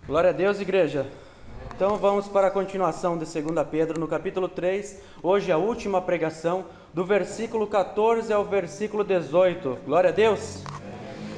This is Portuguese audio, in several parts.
Glória a Deus, igreja. Então vamos para a continuação de 2 Pedro, no capítulo 3. Hoje a última pregação, do versículo 14 ao versículo 18. Glória a Deus.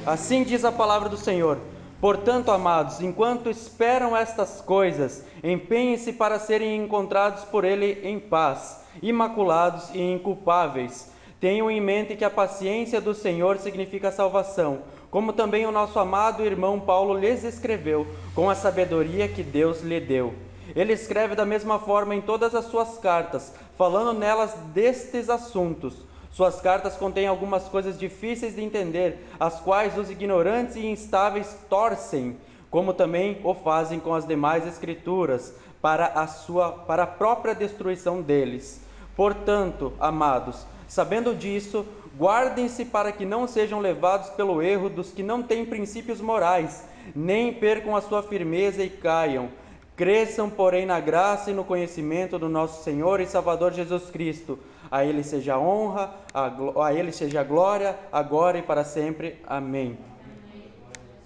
Assim diz a palavra do Senhor. Portanto, amados, enquanto esperam estas coisas, empenhem-se para serem encontrados por Ele em paz, imaculados e inculpáveis. Tenham em mente que a paciência do Senhor significa salvação, como também o nosso amado irmão Paulo lhes escreveu, com a sabedoria que Deus lhe deu. Ele escreve da mesma forma em todas as suas cartas, falando nelas destes assuntos. Suas cartas contêm algumas coisas difíceis de entender, as quais os ignorantes e instáveis torcem, como também o fazem com as demais escrituras, para a própria destruição deles. Portanto, amados, sabendo disso, guardem-se para que não sejam levados pelo erro dos que não têm princípios morais, nem percam a sua firmeza e caiam. Cresçam, porém, na graça e no conhecimento do nosso Senhor e Salvador Jesus Cristo. A Ele seja a honra, a Ele seja a glória, agora e para sempre. Amém.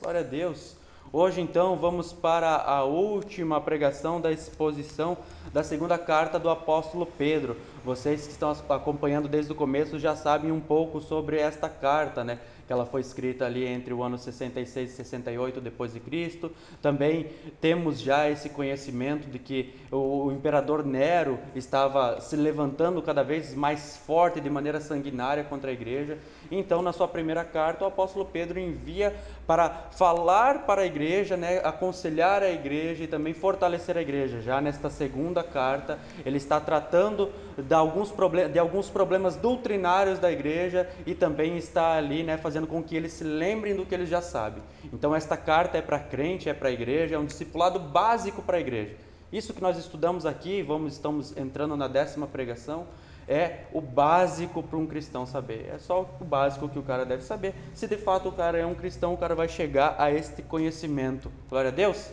Glória a Deus. Hoje, então, vamos para a última pregação da exposição da segunda carta do apóstolo Pedro. Vocês que estão acompanhando desde o começo já sabem um pouco sobre esta carta, né? Que ela foi escrita ali entre o ano 66 e 68 depois de Cristo. Também temos já esse conhecimento de que o imperador Nero estava se levantando cada vez mais forte de maneira sanguinária contra a igreja. Então, na sua primeira carta, o apóstolo Pedro envia para falar para a igreja, né, aconselhar a igreja e também fortalecer a igreja. Já nesta segunda carta, ele está tratando de alguns problemas doutrinários da igreja e também está ali, né, fazendo com que eles se lembrem do que eles já sabem. Então, esta carta é para crente, é para a igreja, é um discipulado básico para a igreja. Isso que nós estudamos aqui, estamos entrando na 10ª pregação, é o básico para um cristão saber. É só o básico que o cara deve saber. Se de fato o cara é um cristão, o cara vai chegar a este conhecimento. Glória a Deus.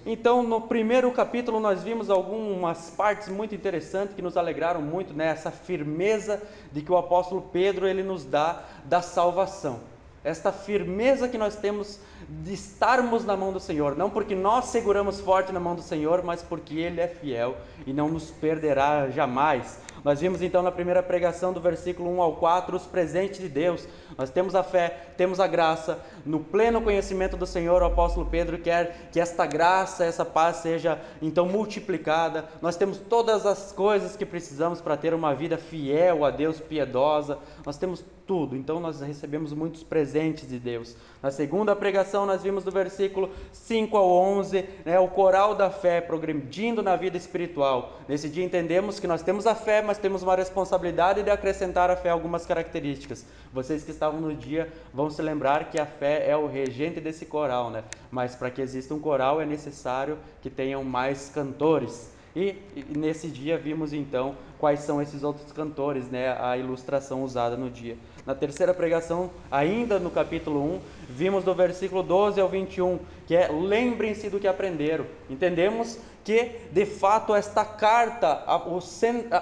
Então, no primeiro capítulo nós vimos algumas partes muito interessantes que nos alegraram muito, né? Essa firmeza de que o apóstolo Pedro ele nos dá da salvação. Esta firmeza que nós temos de estarmos na mão do Senhor, não porque nós seguramos forte na mão do Senhor, mas porque Ele é fiel e não nos perderá jamais. Nós vimos então na primeira pregação do versículo 1 ao 4 os presentes de Deus. Nós temos a fé, temos a graça. No pleno conhecimento do Senhor, o apóstolo Pedro quer que esta graça, essa paz seja então multiplicada. Nós temos todas as coisas que precisamos para ter uma vida fiel a Deus, piedosa. Nós temos tudo, então nós recebemos muitos presentes de Deus. Na segunda pregação nós vimos do versículo 5 ao 11, né, o coral da fé, progredindo na vida espiritual. Nesse dia entendemos que nós temos a fé, mas temos uma responsabilidade de acrescentar à fé algumas características. Vocês que estavam no dia vão se lembrar que a fé é o regente desse coral, né? Mas para que exista um coral é necessário que tenham mais cantores. E nesse dia vimos então quais são esses outros cantores, né? A ilustração usada no dia. Na terceira pregação, ainda no capítulo 1, vimos do versículo 12 ao 21, que é lembrem-se do que aprenderam. Entendemos que, de fato, esta carta,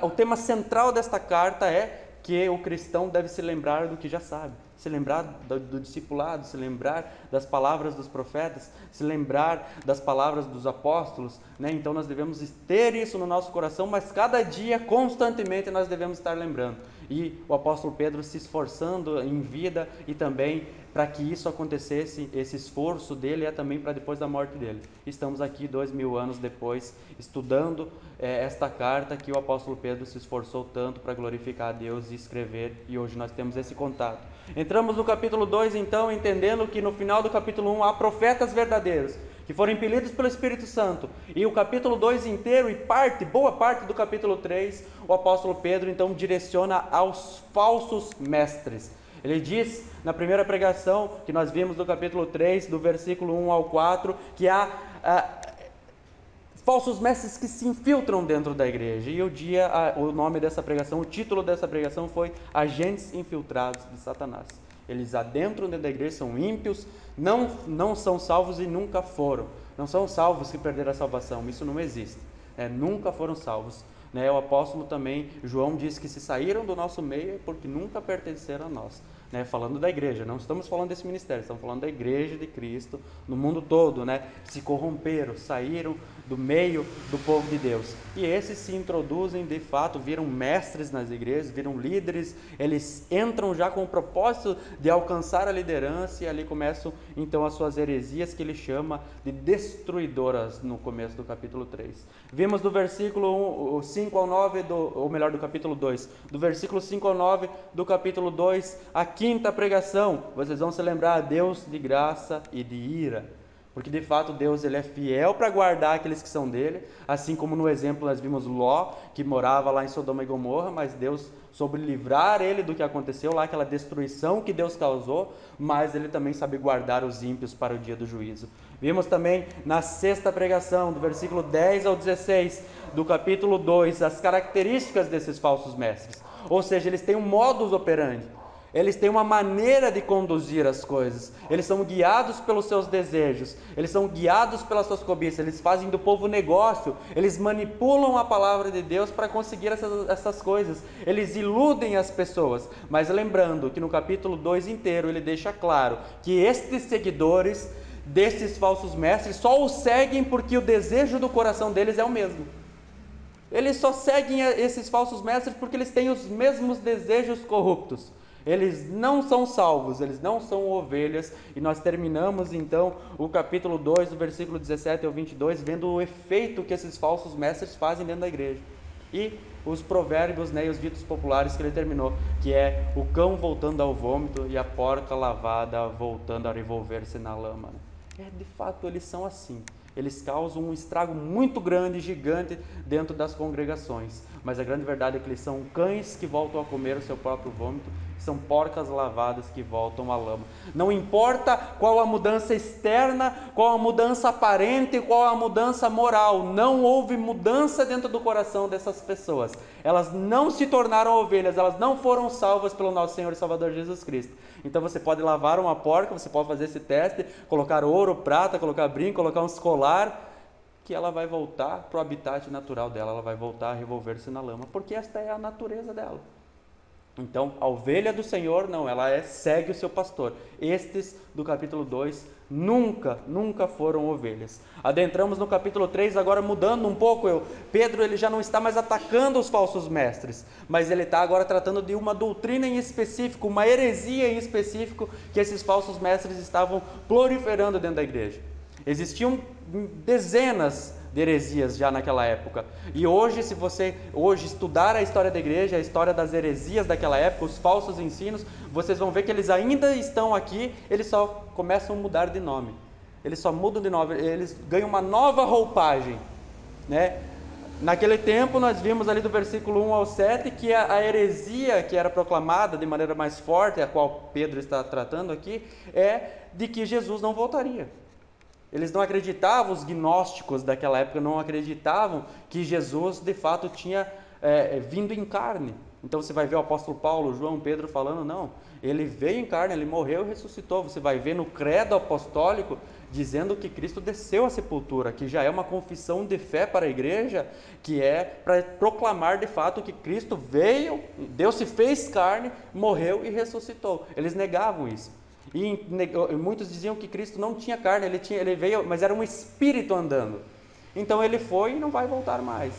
o tema central desta carta é que o cristão deve se lembrar do que já sabe. Se lembrar do discipulado, se lembrar das palavras dos profetas, se lembrar das palavras dos apóstolos, né? Então nós devemos ter isso no nosso coração, mas cada dia, constantemente, nós devemos estar lembrando. E o apóstolo Pedro se esforçando em vida e também para que isso acontecesse, esse esforço dele é também para depois da morte dele. Estamos aqui 2000 anos depois, estudando esta carta que o apóstolo Pedro se esforçou tanto para glorificar a Deus e escrever, e hoje nós temos esse contato. Entramos no capítulo 2, então, entendendo que no final do capítulo 1 há profetas verdadeiros, que foram impelidos pelo Espírito Santo. E o capítulo 2 inteiro e boa parte do capítulo 3, o apóstolo Pedro então direciona aos falsos mestres. Ele diz na primeira pregação, que nós vimos do capítulo 3, do versículo 1 ao 4, que há falsos mestres que se infiltram dentro da igreja. E o nome dessa pregação, o título dessa pregação foi Agentes Infiltrados de Satanás. Eles adentram dentro da igreja, são ímpios, não são salvos e nunca foram. Não são salvos que perderam a salvação, isso não existe. Nunca foram salvos. O apóstolo também, João, diz que se saíram do nosso meio é porque nunca pertenceram a nós. né? Falando da igreja, não estamos falando desse ministério, estamos falando da igreja de Cristo no mundo todo, né? Se corromperam, saíram do meio do povo de Deus. E esses se introduzem, de fato, viram mestres nas igrejas, viram líderes, eles entram já com o propósito de alcançar a liderança e ali começam então as suas heresias, que ele chama de destruidoras no começo do capítulo 3. Vimos do versículo 5 ao 9, ou melhor, do capítulo 2, do versículo 5 ao 9 do capítulo 2, a quinta pregação. Vocês vão se lembrar, Deus de graça e de ira. Porque de fato Deus ele é fiel para guardar aqueles que são dele, assim como no exemplo nós vimos Ló, que morava lá em Sodoma e Gomorra, mas Deus soube livrar ele do que aconteceu lá, aquela destruição que Deus causou, mas ele também sabe guardar os ímpios para o dia do juízo. Vimos também na sexta pregação, do versículo 10 ao 16, do capítulo 2, as características desses falsos mestres. Ou seja, eles têm um modus operandi. Eles têm uma maneira de conduzir as coisas. Eles são guiados pelos seus desejos. Eles são guiados pelas suas cobiças. Eles fazem do povo negócio. Eles manipulam a palavra de Deus para conseguir essas coisas. Eles iludem as pessoas. Mas lembrando que no capítulo 2 inteiro ele deixa claro que estes seguidores desses falsos mestres só os seguem porque o desejo do coração deles é o mesmo. Eles só seguem esses falsos mestres porque eles têm os mesmos desejos corruptos. Eles não são salvos, eles não são ovelhas, e nós terminamos então o capítulo 2, do versículo 17 ao 22, vendo o efeito que esses falsos mestres fazem dentro da igreja. E os provérbios, né, e os ditos populares que ele terminou, que é o cão voltando ao vômito e a porca lavada voltando a revolver-se na lama. De fato, eles são assim. Eles causam um estrago muito grande, gigante, dentro das congregações. Mas a grande verdade é que eles são cães que voltam a comer o seu próprio vômito, são porcas lavadas que voltam à lama. Não importa qual a mudança externa, qual a mudança aparente, qual a mudança moral, não houve mudança dentro do coração dessas pessoas. Elas não se tornaram ovelhas, elas não foram salvas pelo nosso Senhor e Salvador Jesus Cristo. Então você pode lavar uma porca, você pode fazer esse teste, colocar ouro, prata, colocar brinco, colocar um colar, que ela vai voltar para o habitat natural dela, ela vai voltar a revolver-se na lama, porque esta é a natureza dela. Então, a ovelha do Senhor, não, ela segue o seu pastor. Estes do capítulo 2 nunca foram ovelhas. Adentramos no capítulo 3, agora mudando um pouco. Pedro ele já não está mais atacando os falsos mestres, mas ele está agora tratando de uma doutrina em específico, uma heresia em específico, que esses falsos mestres estavam proliferando dentro da igreja. Existiam dezenas de heresias já naquela época. E hoje, se você estudar a história da igreja, a história das heresias daquela época, os falsos ensinos, vocês vão ver que eles ainda estão aqui, eles só começam a mudar de nome. Eles só mudam de nome, eles ganham uma nova roupagem, né? Naquele tempo nós vimos ali do versículo 1 ao 7 que a heresia que era proclamada de maneira mais forte, a qual Pedro está tratando aqui, é de que Jesus não voltaria. Eles não acreditavam, os gnósticos daquela época não acreditavam que Jesus de fato tinha vindo em carne. Então você vai ver o apóstolo Paulo, João, Pedro falando, não, ele veio em carne, ele morreu e ressuscitou. Você vai ver no credo apostólico dizendo que Cristo desceu à sepultura, que já é uma confissão de fé para a igreja, que é para proclamar de fato que Cristo veio, Deus se fez carne, morreu e ressuscitou. Eles negavam isso. E muitos diziam que Cristo não tinha carne, ele veio, mas era um espírito andando. Então ele foi e não vai voltar mais.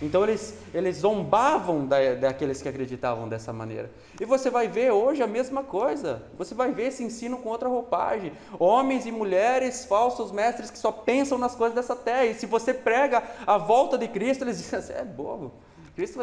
Então eles zombavam daqueles que acreditavam dessa maneira. E você vai ver hoje a mesma coisa. Você vai ver esse ensino com outra roupagem. Homens e mulheres, falsos mestres que só pensam nas coisas dessa terra. E se você prega a volta de Cristo, eles dizem assim, é bobo. Cristo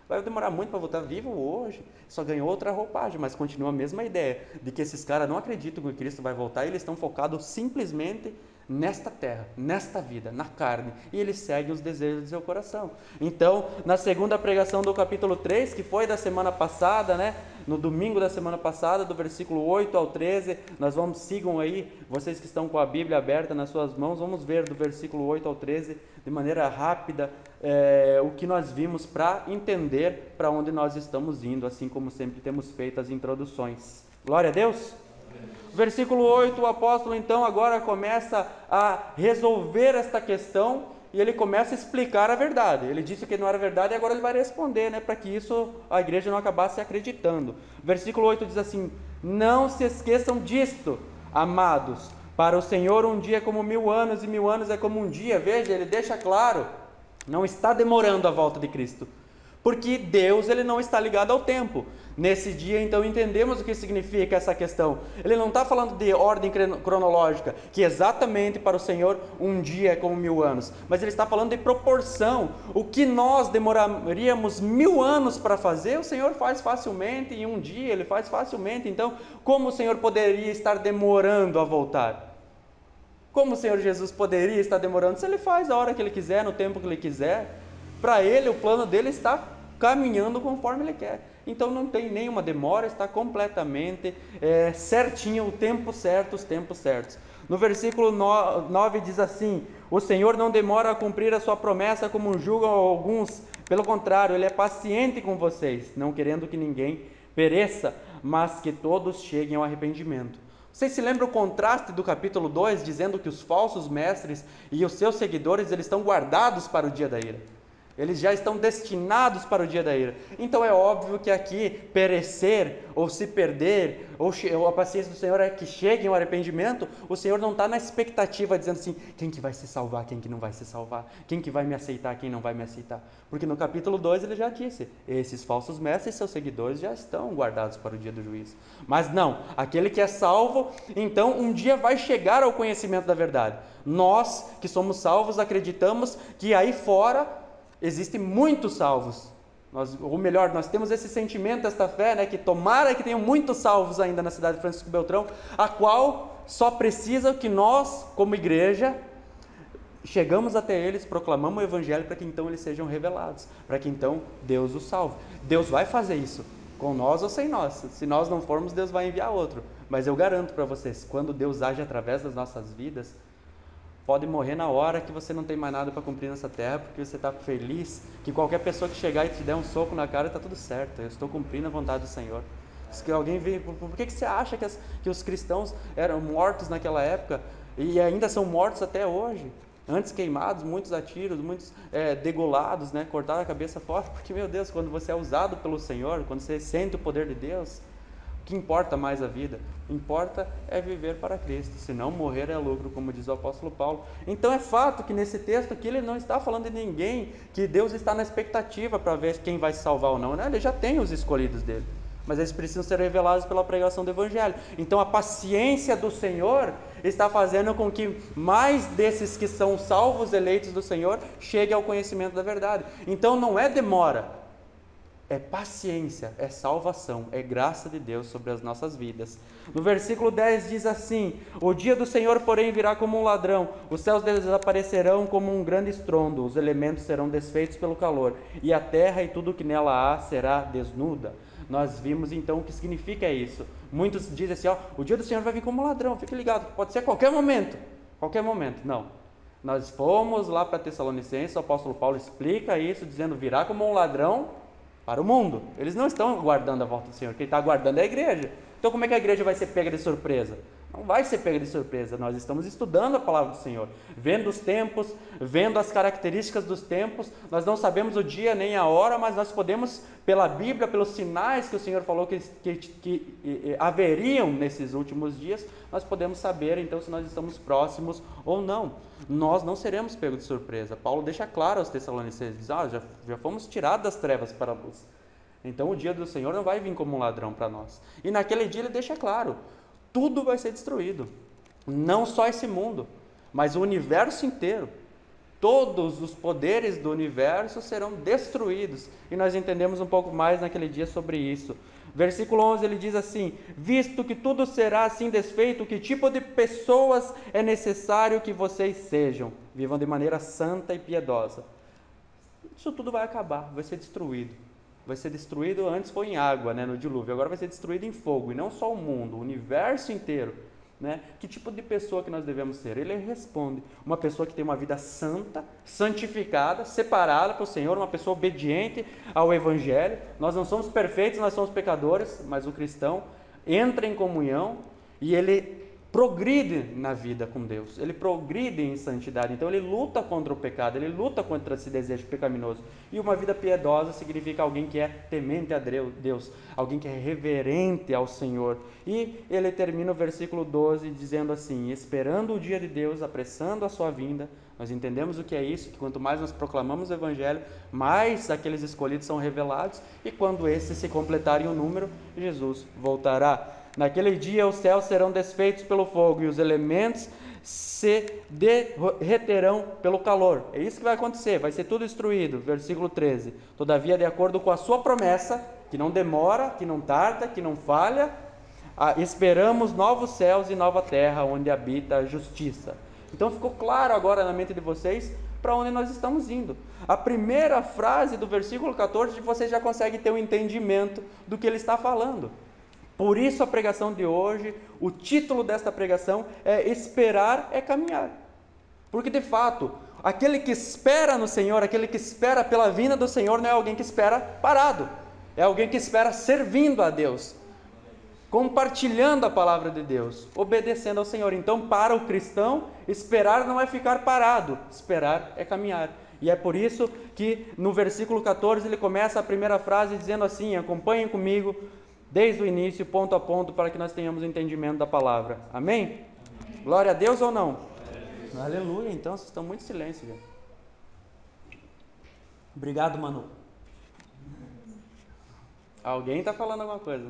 vai demorar muito para voltar, vivo hoje. Só ganhou outra roupagem, mas continua a mesma ideia de que esses caras não acreditam que Cristo vai voltar e eles estão focados simplesmente nesta terra, nesta vida, na carne, e eles seguem os desejos do seu coração. Então, na segunda pregação do capítulo 3, que foi da semana passada, né? No domingo da semana passada, do versículo 8 ao 13, sigam aí, vocês que estão com a Bíblia aberta nas suas mãos, vamos ver do versículo 8 ao 13, de maneira rápida, o que nós vimos para entender para onde nós estamos indo, assim como sempre temos feito as introduções. Glória a Deus! Versículo 8, o apóstolo então agora começa a resolver esta questão e ele começa a explicar a verdade. Ele disse que não era verdade e agora ele vai responder, né, para que isso a igreja não acabasse acreditando. Versículo 8 diz assim: não se esqueçam disto, amados, para o Senhor um dia é como 1000 anos e 1000 anos é como um dia. Veja, ele deixa claro, não está demorando a volta de Cristo, porque Deus, ele não está ligado ao tempo. Nesse dia, então, entendemos o que significa essa questão. Ele não está falando de ordem cronológica, que exatamente para o Senhor um dia é como 1000 anos, mas ele está falando de proporção. O que nós demoraríamos 1000 anos para fazer, o Senhor faz facilmente em um dia, ele faz facilmente. Então, como o Senhor poderia estar demorando a voltar? Como o Senhor Jesus poderia estar demorando? Se ele faz a hora que ele quiser, no tempo que ele quiser, para ele, o plano dele está caminhando conforme ele quer. Então não tem nenhuma demora, está completamente certinho, o tempo certo, os tempos certos. No versículo 9 diz assim: o Senhor não demora a cumprir a sua promessa como julgam alguns, pelo contrário, ele é paciente com vocês, não querendo que ninguém pereça, mas que todos cheguem ao arrependimento. Vocês se lembram o contraste do capítulo 2, dizendo que os falsos mestres e os seus seguidores, eles estão guardados para o dia da ira. Eles já estão destinados para o dia da ira. Então é óbvio que aqui perecer, ou se perder, ou a paciência do Senhor é que chegue ao arrependimento. O Senhor não está na expectativa dizendo assim: quem que vai se salvar, quem que não vai se salvar, quem que vai me aceitar, quem não vai me aceitar. Porque no capítulo 2 ele já disse: esses falsos mestres e seus seguidores já estão guardados para o dia do juízo. Mas não, aquele que é salvo, então um dia vai chegar ao conhecimento da verdade. Nós que somos salvos acreditamos que aí fora existem muitos salvos, ou melhor, nós temos esse sentimento, esta fé, né, que tomara que tenham muitos salvos ainda na cidade de Francisco Beltrão, a qual só precisa que nós, como igreja, chegamos até eles, proclamamos o Evangelho para que então eles sejam revelados, para que então Deus os salve. Deus vai fazer isso, com nós ou sem nós. Se nós não formos, Deus vai enviar outro. Mas eu garanto para vocês, quando Deus age através das nossas vidas, pode morrer na hora que você não tem mais nada para cumprir nessa terra, porque você está feliz que qualquer pessoa que chegar e te der um soco na cara, está tudo certo, eu estou cumprindo a vontade do Senhor. Se alguém vem, por que você acha que os cristãos eram mortos naquela época e ainda são mortos até hoje? Antes queimados, muitos a tiros, muitos degolados, né? Cortaram a cabeça fora, porque, meu Deus, quando você é usado pelo Senhor, quando você sente o poder de Deus, o que importa mais a vida? Importa é viver para Cristo, senão morrer é lucro, como diz o apóstolo Paulo. Então é fato que nesse texto aqui ele não está falando de ninguém, que Deus está na expectativa para ver quem vai se salvar ou não, né? Ele já tem os escolhidos dele, mas eles precisam ser revelados pela pregação do Evangelho. Então a paciência do Senhor está fazendo com que mais desses que são salvos, eleitos do Senhor, cheguem ao conhecimento da verdade. Então não é demora, é paciência, é salvação, é graça de Deus sobre as nossas vidas. No versículo 10 diz assim: o dia do Senhor, porém, virá como um ladrão, os céus desaparecerão como um grande estrondo, os elementos serão desfeitos pelo calor, e a terra e tudo que nela há será desnuda. Nós vimos então o que significa isso. Muitos dizem assim: ó, o dia do Senhor vai vir como um ladrão, fique ligado, pode ser a qualquer momento. Qualquer momento, não. Nós fomos lá para Tessalonicenses, o apóstolo Paulo explica isso, dizendo: virá como um ladrão para o mundo. Eles não estão aguardando a volta do Senhor, quem está aguardando é a igreja. Então como é que a igreja vai ser pega de surpresa? Não vai ser pega de surpresa. Nós estamos estudando a palavra do Senhor, vendo os tempos, vendo as características dos tempos. Nós não sabemos o dia nem a hora, mas nós podemos, pela Bíblia, pelos sinais que o Senhor falou que haveriam nesses últimos dias, nós podemos saber então se nós estamos próximos ou não. Nós não seremos pegos de surpresa. Paulo deixa claro aos Tessalonicenses, diz: já fomos tirados das trevas para a luz. Então o dia do Senhor não vai vir como um ladrão para nós. E naquele dia ele deixa claro: tudo vai ser destruído. Não só esse mundo, mas o universo inteiro. Todos os poderes do universo serão destruídos. E nós entendemos um pouco mais naquele dia sobre isso. Versículo 11 ele diz assim: visto que tudo será assim desfeito, que tipo de pessoas é necessário que vocês sejam? Vivam de maneira santa e piedosa. Isso tudo vai acabar, vai ser destruído. Vai ser destruído, antes foi em água, né, no dilúvio, agora vai ser destruído em fogo. E não só o mundo, o universo inteiro. Né? Que tipo de pessoa que nós devemos ser? Ele responde: uma pessoa que tem uma vida santa, santificada, separada para o Senhor, uma pessoa obediente ao Evangelho. Nós não somos perfeitos, nós somos pecadores, mas o cristão entra em comunhão e ele progride na vida com Deus, ele progride em santidade, então ele luta contra o pecado, ele luta contra esse desejo pecaminoso. E uma vida piedosa significa alguém que é temente a Deus, alguém que é reverente ao Senhor. E ele termina o versículo 12 dizendo assim: esperando o dia de Deus, apressando a sua vinda. Nós entendemos o que é isso, que quanto mais nós proclamamos o Evangelho, mais aqueles escolhidos são revelados, e quando esses se completarem o número, Jesus voltará. Naquele dia os céus serão desfeitos pelo fogo e os elementos se derreterão pelo calor. É isso que vai acontecer, vai ser tudo destruído. Versículo 13. Todavia, de acordo com a sua promessa, que não demora, que não tarda, que não falha, esperamos novos céus e nova terra, onde habita a justiça. Então ficou claro agora na mente de vocês para onde nós estamos indo. A primeira frase do versículo 14, vocês já conseguem ter um entendimento do que ele está falando. Por isso a pregação de hoje, o título desta pregação é esperar é caminhar. Porque de fato, aquele que espera no Senhor, aquele que espera pela vinda do Senhor, não é alguém que espera parado. É alguém que espera servindo a Deus, compartilhando a palavra de Deus, obedecendo ao Senhor. Então, para o cristão, esperar não é ficar parado, esperar é caminhar. E é por isso que no versículo 14 ele começa a primeira frase dizendo assim: acompanhem comigo desde o início, ponto a ponto, para que nós tenhamos o entendimento da palavra. Amém? Glória a Deus ou não? Aleluia. Então vocês estão muito em silêncio, gente. Obrigado, Manu. Alguém está falando alguma coisa.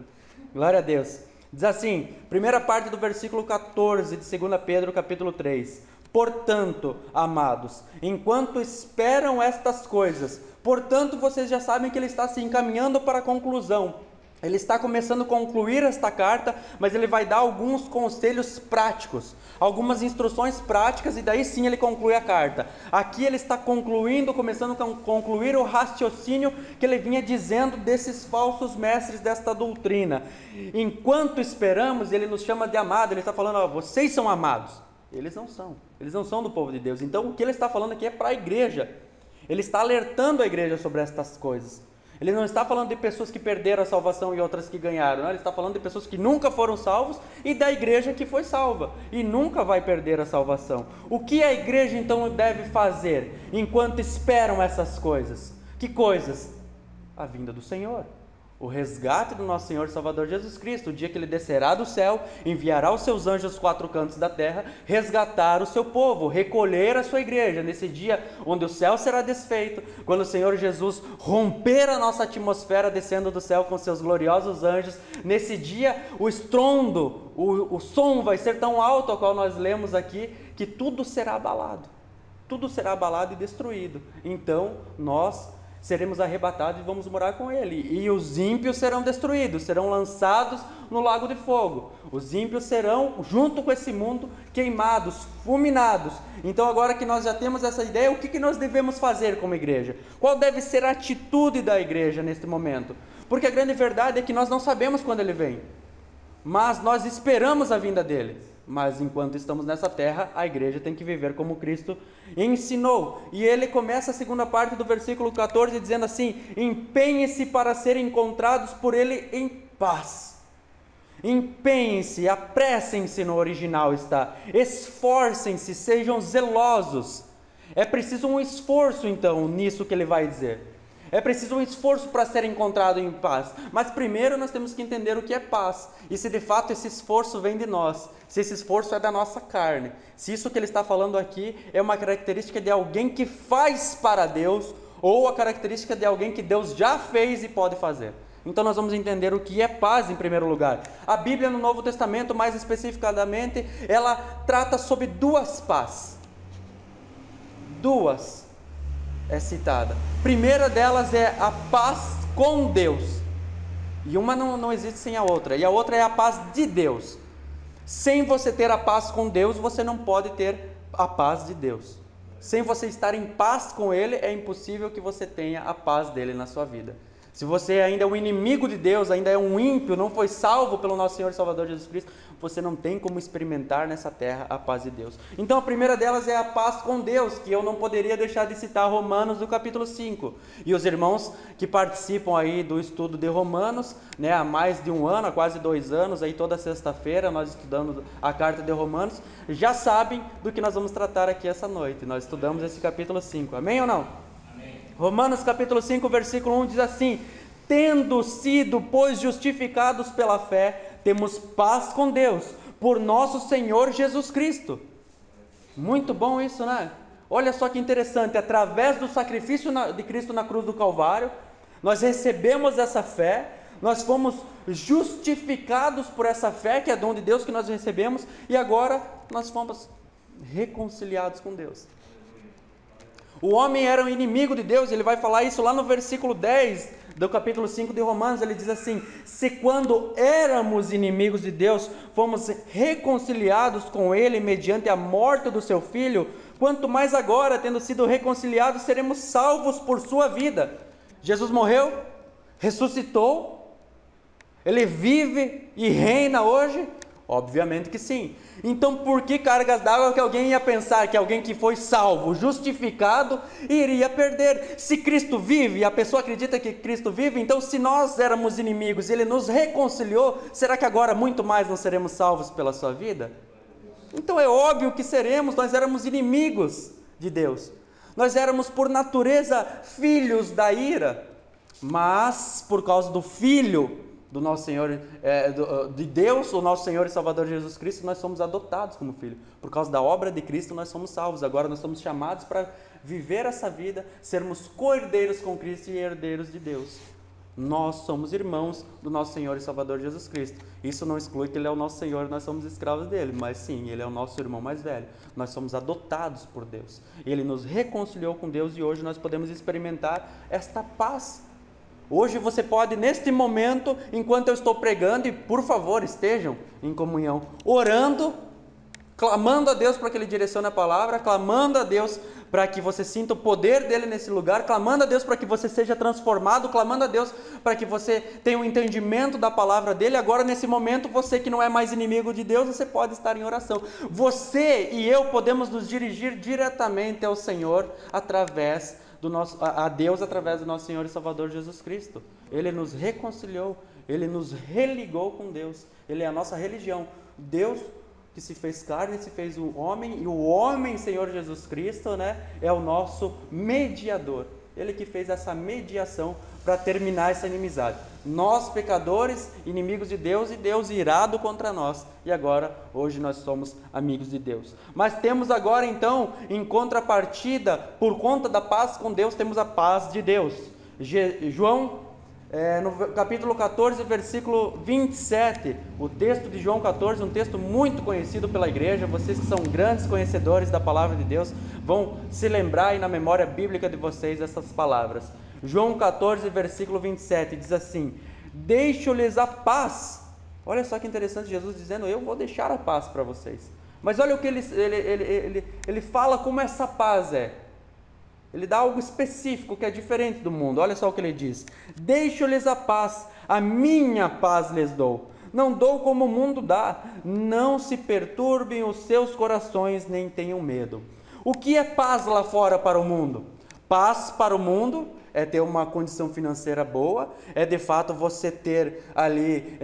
Glória a Deus. Diz assim, primeira parte do versículo 14 de 2 Pedro capítulo 3. Portanto, amados, enquanto esperam estas coisas, portanto vocês já sabem que ele está se encaminhando para a conclusão. Ele está começando a concluir esta carta, mas ele vai dar alguns conselhos práticos, algumas instruções práticas, e daí sim ele conclui a carta. Aqui ele está concluindo, começando a concluir o raciocínio que ele vinha dizendo desses falsos mestres desta doutrina. Enquanto esperamos, ele nos chama de amado, ele está falando: vocês são amados. Eles não são do povo de Deus. Então o que ele está falando aqui é para a igreja. Ele está alertando a igreja sobre estas coisas. Ele não está falando de pessoas que perderam a salvação e outras que ganharam, não. Ele está falando de pessoas que nunca foram salvos e da igreja que foi salva e nunca vai perder a salvação. O que a igreja então deve fazer enquanto esperam essas coisas? Que coisas? A vinda do Senhor, o resgate do nosso Senhor e Salvador Jesus Cristo, o dia que ele descerá do céu, enviará os seus anjos aos quatro cantos da terra, resgatar o seu povo, recolher a sua igreja, nesse dia onde o céu será desfeito, quando o Senhor Jesus romper a nossa atmosfera descendo do céu com seus gloriosos anjos. Nesse dia o estrondo, o som vai ser tão alto, ao qual nós lemos aqui, que tudo será abalado e destruído. Então nós seremos arrebatados e vamos morar com ele, e os ímpios serão destruídos, serão lançados no lago de fogo. Os ímpios serão, junto com esse mundo, queimados, fulminados. Então agora que nós já temos essa ideia, o que nós devemos fazer como igreja? Qual deve ser a atitude da igreja neste momento? Porque a grande verdade é que nós não sabemos quando ele vem, mas nós esperamos a vinda dele. Mas enquanto estamos nessa terra, a igreja tem que viver como Cristo ensinou. E ele começa a segunda parte do versículo 14 dizendo assim: empenhem-se para serem encontrados por ele em paz. Empenhem-se, apressem-se, no original está. Esforcem-se, sejam zelosos. É preciso um esforço então nisso que ele vai dizer. É preciso um esforço para ser encontrado em paz. Mas primeiro nós temos que entender o que é paz. E se de fato esse esforço vem de nós. Se esse esforço é da nossa carne. Se isso que ele está falando aqui é uma característica de alguém que faz para Deus, ou a característica de alguém que Deus já fez e pode fazer. Então nós vamos entender o que é paz em primeiro lugar. A Bíblia no Novo Testamento, mais especificadamente, ela trata sobre duas paz. Duas é citada. Primeira delas é a paz com Deus. E uma não existe sem a outra. E a outra é a paz de Deus. Sem você ter a paz com Deus, você não pode ter a paz de Deus. Sem você estar em paz com Ele, é impossível que você tenha a paz dele na sua vida. Se você ainda é um inimigo de Deus, ainda é um ímpio, não foi salvo pelo nosso Senhor e Salvador Jesus Cristo, você não tem como experimentar nessa terra a paz de Deus. Então a primeira delas é a paz com Deus, que eu não poderia deixar de citar Romanos do capítulo 5. E os irmãos que participam aí do estudo de Romanos, né, há mais de um ano, há quase 2 anos, aí toda sexta-feira nós estudamos a carta de Romanos, já sabem do que nós vamos tratar aqui essa noite. Nós estudamos esse capítulo 5, amém ou não? Romanos capítulo 5, versículo 1 diz assim: tendo sido, pois, justificados pela fé, temos paz com Deus, por nosso Senhor Jesus Cristo. Muito bom isso, né? Olha só que interessante, através do sacrifício de Cristo na cruz do Calvário, nós recebemos essa fé, nós fomos justificados por essa fé, que é dom de Deus que nós recebemos, e agora nós fomos reconciliados com Deus. O homem era um inimigo de Deus, ele vai falar isso lá no versículo 10 do capítulo 5 de Romanos, ele diz assim: se quando éramos inimigos de Deus, fomos reconciliados com Ele mediante a morte do seu Filho, quanto mais agora, tendo sido reconciliados, seremos salvos por sua vida. Jesus morreu, ressuscitou, Ele vive e reina hoje? Obviamente que sim. Então por que cargas d'água que alguém ia pensar que alguém que foi salvo, justificado, iria perder? Se Cristo vive e a pessoa acredita que Cristo vive, então se nós éramos inimigos e Ele nos reconciliou, será que agora muito mais não seremos salvos pela sua vida? Então é óbvio que seremos, nós éramos inimigos de Deus. Nós éramos por natureza filhos da ira, mas por causa do Filho do nosso Senhor, de Deus, o nosso Senhor e Salvador Jesus Cristo, nós somos adotados como filho. Por causa da obra de Cristo, nós somos salvos. Agora nós somos chamados para viver essa vida, sermos co-herdeiros com Cristo e herdeiros de Deus. Nós somos irmãos do nosso Senhor e Salvador Jesus Cristo. Isso não exclui que Ele é o nosso Senhor e nós somos escravos dele, mas sim, Ele é o nosso irmão mais velho. Nós somos adotados por Deus. Ele nos reconciliou com Deus e hoje nós podemos experimentar esta paz. Hoje você pode, neste momento, enquanto eu estou pregando, e por favor estejam em comunhão, orando, clamando a Deus para que Ele direcione a palavra, clamando a Deus para que você sinta o poder dEle nesse lugar, clamando a Deus para que você seja transformado, clamando a Deus para que você tenha um entendimento da palavra dEle. Agora nesse momento, você que não é mais inimigo de Deus, você pode estar em oração. Você e eu podemos nos dirigir diretamente ao Senhor através a Deus através do nosso Senhor e Salvador Jesus Cristo. Ele nos reconciliou, Ele nos religou com Deus. Ele é a nossa religião. Deus que se fez carne, se fez um homem, e o homem, Senhor Jesus Cristo, né, é o nosso mediador. Ele que fez essa mediação para terminar essa inimizade. Nós, pecadores, inimigos de Deus, e Deus irado contra nós. E agora, hoje nós somos amigos de Deus. Mas temos agora então, em contrapartida, por conta da paz com Deus, temos a paz de Deus. João, no capítulo 14, versículo 27, o texto de João 14, um texto muito conhecido pela igreja. Vocês que são grandes conhecedores da palavra de Deus, vão se lembrar aí na memória bíblica de vocês essas palavras. João 14, versículo 27, diz assim: deixo-lhes a paz. Olha só que interessante, Jesus dizendo: eu vou deixar a paz para vocês. Mas olha o que ele fala como essa paz é. Ele dá algo específico que é diferente do mundo. Olha só o que ele diz: deixo-lhes a paz, a minha paz lhes dou. Não dou como o mundo dá. Não se perturbem os seus corações, nem tenham medo. O que é paz lá fora para o mundo? Paz para o mundo é ter uma condição financeira boa, é de fato você ter ali,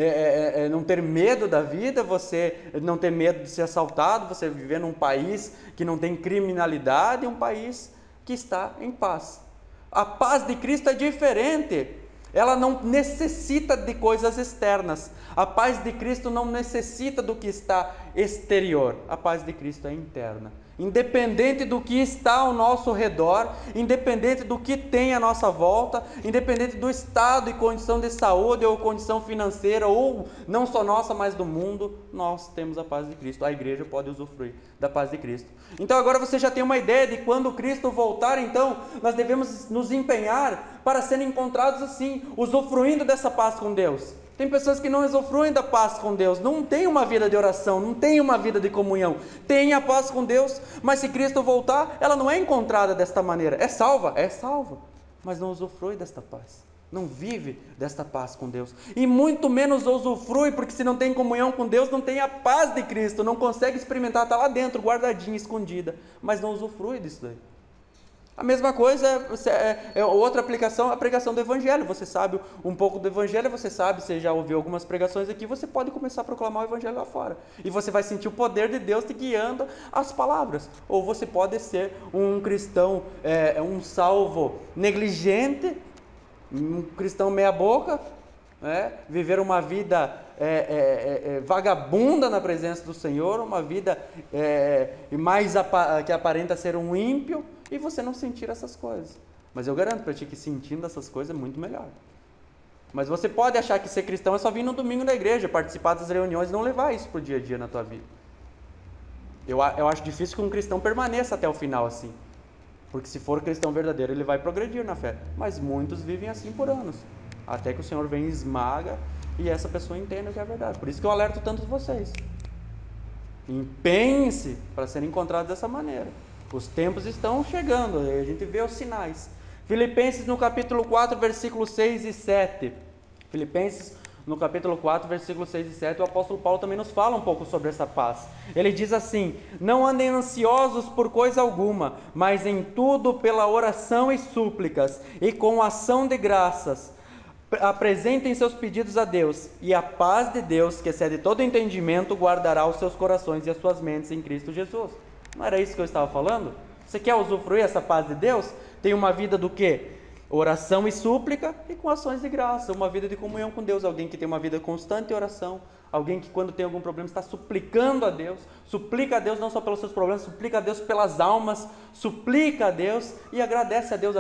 não ter medo da vida, você não ter medo de ser assaltado, você viver num país que não tem criminalidade, um país que está em paz. A paz de Cristo é diferente, ela não necessita de coisas externas. A paz de Cristo não necessita do que está exterior, a paz de Cristo é interna. Independente do que está ao nosso redor, independente do que tem à nossa volta, independente do estado e condição de saúde ou condição financeira, ou não só nossa, mas do mundo, nós temos a paz de Cristo. A igreja pode usufruir da paz de Cristo. Então agora você já tem uma ideia de quando Cristo voltar, então nós devemos nos empenhar para serem encontrados assim, usufruindo dessa paz com Deus. Tem pessoas que não usufruem da paz com Deus, não tem uma vida de oração, não tem uma vida de comunhão, tem a paz com Deus, mas se Cristo voltar, ela não é encontrada desta maneira. É salva, mas não usufrui desta paz. não vive desta paz com Deus. E muito menos usufrui, porque se não tem comunhão com Deus, não tem a paz de Cristo, não consegue experimentar, está lá dentro, guardadinha, escondida, mas não usufrui disso daí. A mesma coisa é outra aplicação, a pregação do Evangelho. Você sabe um pouco do Evangelho, você sabe, você já ouviu algumas pregações aqui, você pode começar a proclamar o Evangelho lá fora. E você vai sentir o poder de Deus te guiando as palavras. Ou você pode ser um cristão, um salvo negligente, um cristão meia boca, viver uma vida vagabunda na presença do Senhor, uma vida que aparenta ser um ímpio, e você não sentir essas coisas. Mas eu garanto para ti que sentindo essas coisas é muito melhor. Mas você pode achar que ser cristão é só vir no domingo na igreja, participar das reuniões e não levar isso para o dia a dia na tua vida. Eu acho difícil que um cristão permaneça até o final assim. Porque se for cristão verdadeiro, ele vai progredir na fé. Mas muitos vivem assim por anos. Até que o Senhor vem e esmaga e essa pessoa entenda que é verdade. Por isso que eu alerto tanto vocês. Empenhem-se para serem encontrados dessa maneira. Os tempos estão chegando, a gente vê os sinais. Filipenses no capítulo 4, versículos 6 e 7. Filipenses no capítulo 4, versículos 6 e 7, o apóstolo Paulo também nos fala um pouco sobre essa paz. Ele diz assim: não andem ansiosos por coisa alguma, mas em tudo pela oração e súplicas, e com ação de graças, apresentem seus pedidos a Deus, e a paz de Deus, que excede todo entendimento, guardará os seus corações e as suas mentes em Cristo Jesus. Não era isso que eu estava falando? Você quer usufruir essa paz de Deus? Tem uma vida do quê? Oração e súplica e com ações de graça, uma vida de comunhão com Deus, alguém que tem uma vida constante em oração, alguém que quando tem algum problema está suplicando a Deus, suplica a Deus não só pelos seus problemas, suplica a Deus pelas almas, suplica a Deus e agradece a Deus.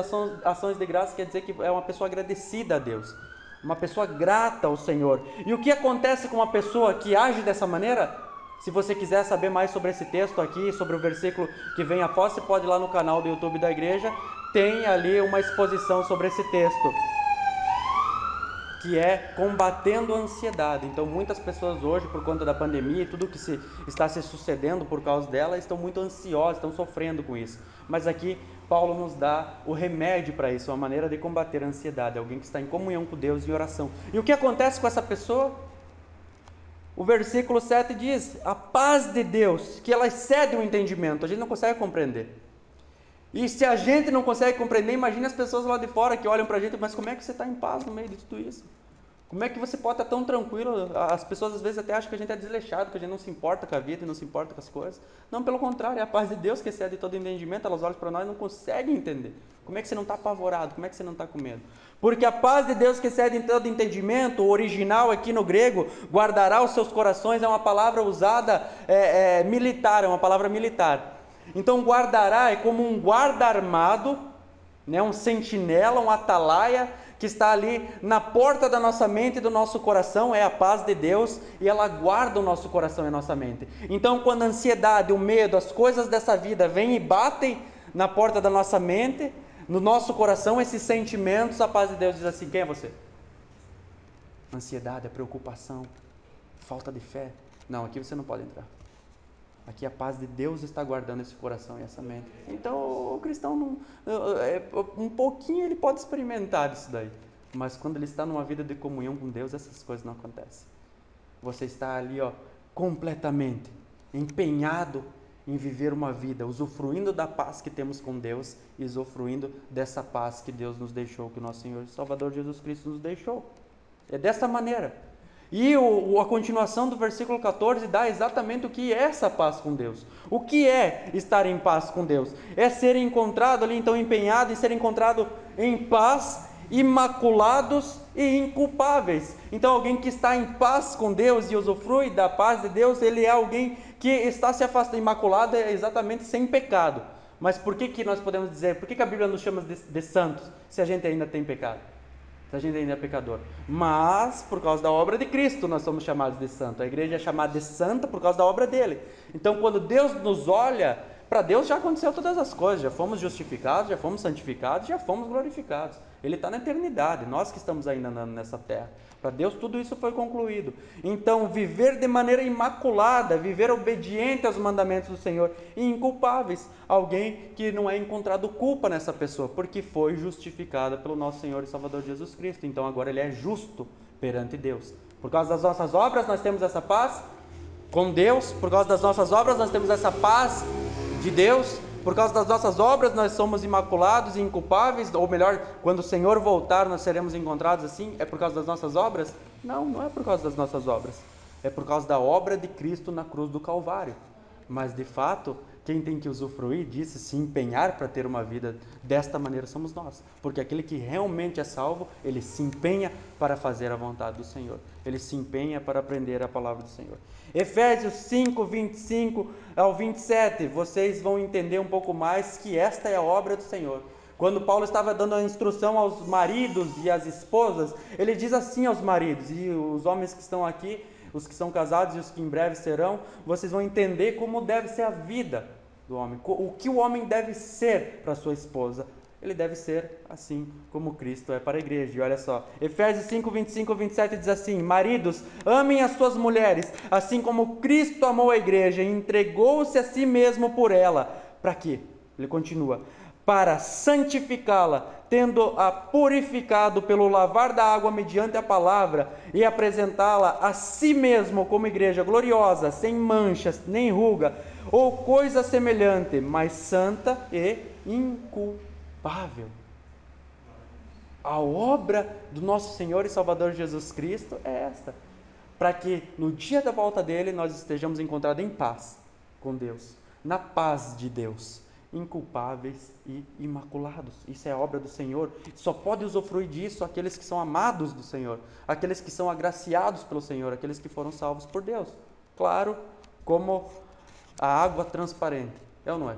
Ações de graça quer dizer que é uma pessoa agradecida a Deus, uma pessoa grata ao Senhor. E o que acontece com uma pessoa que age dessa maneira? Se você quiser saber mais sobre esse texto aqui, sobre o versículo que vem após, você pode ir lá no canal do YouTube da igreja, tem ali uma exposição sobre esse texto, que é combatendo a ansiedade. Então muitas pessoas hoje, por conta da pandemia e tudo que está se sucedendo por causa dela, estão muito ansiosas, estão sofrendo com isso. Mas aqui Paulo nos dá o remédio para isso, uma maneira de combater a ansiedade, alguém que está em comunhão com Deus em oração. E o que acontece com essa pessoa? O versículo 7 diz: a paz de Deus, que ela excede o entendimento, a gente não consegue compreender. E se a gente não consegue compreender, imagine as pessoas lá de fora que olham para a gente, mas como é que você está em paz no meio de tudo isso? Como é que você pode estar tão tranquilo? As pessoas às vezes até acham que a gente é desleixado, que a gente não se importa com a vida e não se importa com as coisas. Não, pelo contrário, é a paz de Deus que excede todo entendimento. Elas olham para nós e não conseguem entender. Como é que você não está apavorado? Como é que você não está com medo? Porque a paz de Deus que excede todo entendimento, o original aqui no grego, guardará os seus corações, é uma palavra usada militar, é uma palavra militar. Então guardará é como um guarda armado, né, um sentinela, um atalaia, que está ali na porta da nossa mente e do nosso coração, é a paz de Deus, e ela guarda o nosso coração e a nossa mente. Então quando a ansiedade, o medo, as coisas dessa vida vêm e batem na porta da nossa mente, no nosso coração, esses sentimentos, a paz de Deus diz assim: quem é você? Ansiedade, preocupação, falta de fé. Não, aqui você não pode entrar. Aqui a paz de Deus está guardando esse coração e essa mente. Então o cristão, um pouquinho ele pode experimentar isso daí. Mas quando ele está numa vida de comunhão com Deus, essas coisas não acontecem. Você está ali completamente empenhado em viver uma vida, usufruindo da paz que temos com Deus e usufruindo dessa paz que Deus nos deixou, que o nosso Senhor e Salvador Jesus Cristo nos deixou. É dessa maneira. E a continuação do versículo 14 dá exatamente o que é essa paz com Deus. O que é estar em paz com Deus? É ser encontrado ali, então empenhado em ser encontrado em paz, imaculados e inculpáveis. Então alguém que está em paz com Deus e usufrui da paz de Deus, ele é alguém que está se afastando. Imaculado é exatamente sem pecado. Mas por que nós podemos dizer, por que a Bíblia nos chama de santos, se a gente ainda tem pecado? Se a gente ainda é pecador. Mas por causa da obra de Cristo nós somos chamados de santo. A igreja é chamada de santa por causa da obra dele. Então quando Deus nos olha Para Deus já aconteceu todas as coisas, já fomos justificados, já fomos santificados, já fomos glorificados. Ele está na eternidade, nós que estamos ainda andando nessa terra. Para Deus tudo isso foi concluído. Então, viver de maneira imaculada, viver obediente aos mandamentos do Senhor e inculpáveis. Alguém que não é encontrado culpa nessa pessoa, porque foi justificada pelo nosso Senhor e Salvador Jesus Cristo. Então agora ele é justo perante Deus. Por causa das nossas obras nós temos essa paz com Deus, por causa das nossas obras nós temos essa paz de Deus. Por causa das nossas obras nós somos imaculados e inculpáveis, ou melhor, quando o Senhor voltar nós seremos encontrados assim. É por causa das nossas obras? Não, não é por causa das nossas obras. É por causa da obra de Cristo na cruz do Calvário. Mas de fato, quem tem que usufruir disso, se empenhar para ter uma vida desta maneira somos nós. Porque aquele que realmente é salvo, ele se empenha para fazer a vontade do Senhor. Ele se empenha para aprender a palavra do Senhor. Efésios 5, 25 ao 27, vocês vão entender um pouco mais que esta é a obra do Senhor. Quando Paulo estava dando a instrução aos maridos e às esposas, ele diz assim aos maridos, e os homens que estão aqui, os que são casados e os que em breve serão, vocês vão entender como deve ser a vida do homem, o que o homem deve ser para sua esposa. Ele deve ser assim como Cristo é para a igreja. E olha só, Efésios 5, 25 ao 27 diz assim: maridos, amem as suas mulheres, assim como Cristo amou a igreja e entregou-se a si mesmo por ela. Para quê? Ele continua: para santificá-la, tendo-a purificado pelo lavar da água mediante a palavra, e apresentá-la a si mesmo como igreja gloriosa, sem manchas, nem ruga, ou coisa semelhante, mas santa e inculpável. A obra do nosso Senhor e Salvador Jesus Cristo é esta, para que no dia da volta dele nós estejamos encontrados em paz com Deus, na paz de Deus, inculpáveis e imaculados. Isso é a obra do Senhor. Só pode usufruir disso aqueles que são amados do Senhor, aqueles que são agraciados pelo Senhor, aqueles que foram salvos por Deus. Claro, como a água transparente, é ou não é?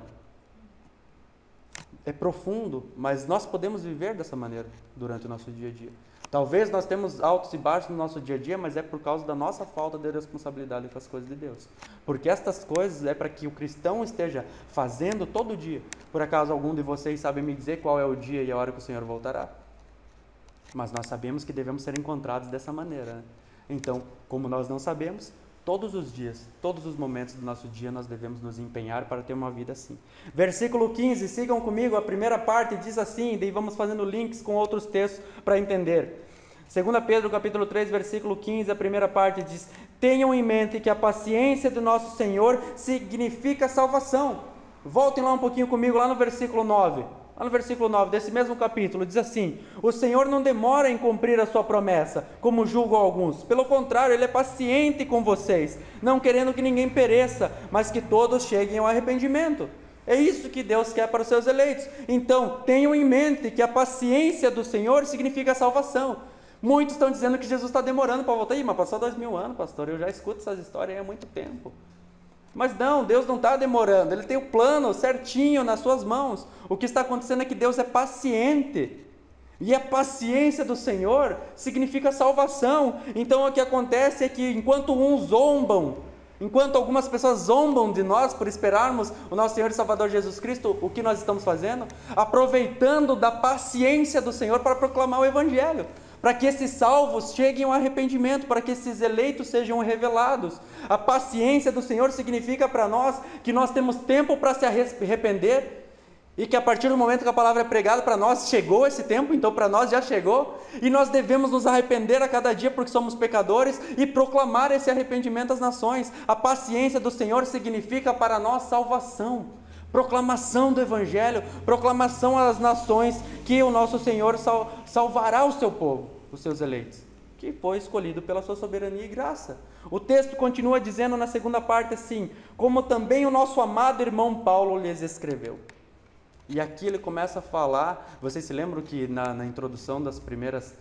É profundo, mas nós podemos viver dessa maneira durante o nosso dia a dia. Talvez nós temos altos e baixos no nosso dia a dia, mas é por causa da nossa falta de responsabilidade com as coisas de Deus. Porque estas coisas é para que o cristão esteja fazendo todo dia. Por acaso algum de vocês sabe me dizer qual é o dia e a hora que o Senhor voltará? Mas nós sabemos que devemos ser encontrados dessa maneira, né? Então, como nós não sabemos, todos os dias, todos os momentos do nosso dia nós devemos nos empenhar para ter uma vida assim. Versículo 15, sigam comigo, a primeira parte diz assim, daí vamos fazendo links com outros textos para entender. 2 Pedro capítulo 3, versículo 15, a primeira parte diz: tenham em mente que a paciência do nosso Senhor significa salvação. Voltem lá um pouquinho comigo, lá no versículo 9. Lá no versículo 9 desse mesmo capítulo, diz assim: o Senhor não demora em cumprir a sua promessa, como julgam alguns. Pelo contrário, Ele é paciente com vocês, não querendo que ninguém pereça, mas que todos cheguem ao arrependimento. É isso que Deus quer para os seus eleitos. Então, tenham em mente que a paciência do Senhor significa salvação. Muitos estão dizendo que Jesus está demorando para voltar. Ih, mas passou 2000 anos, pastor, eu já escuto essas histórias há muito tempo. Mas não, Deus não está demorando, Ele tem o plano certinho nas suas mãos. O que está acontecendo é que Deus é paciente. E a paciência do Senhor significa salvação. Então o que acontece é que enquanto uns zombam, enquanto algumas pessoas zombam de nós por esperarmos o nosso Senhor e Salvador Jesus Cristo, o que nós estamos fazendo? Aproveitando da paciência do Senhor para proclamar o Evangelho. Para que esses salvos cheguem ao arrependimento, para que esses eleitos sejam revelados. A paciência do Senhor significa para nós que nós temos tempo para se arrepender, e que a partir do momento que a palavra é pregada para nós, chegou esse tempo, então para nós já chegou, e nós devemos nos arrepender a cada dia porque somos pecadores, e proclamar esse arrependimento às nações. A paciência do Senhor significa para nós salvação, proclamação do Evangelho, proclamação às nações que o nosso Senhor salvará o seu povo, os seus eleitos, que foi escolhido pela sua soberania e graça. O texto continua dizendo na segunda parte assim: como também o nosso amado irmão Paulo lhes escreveu. E aqui ele começa a falar, vocês se lembram que na introdução das primeiras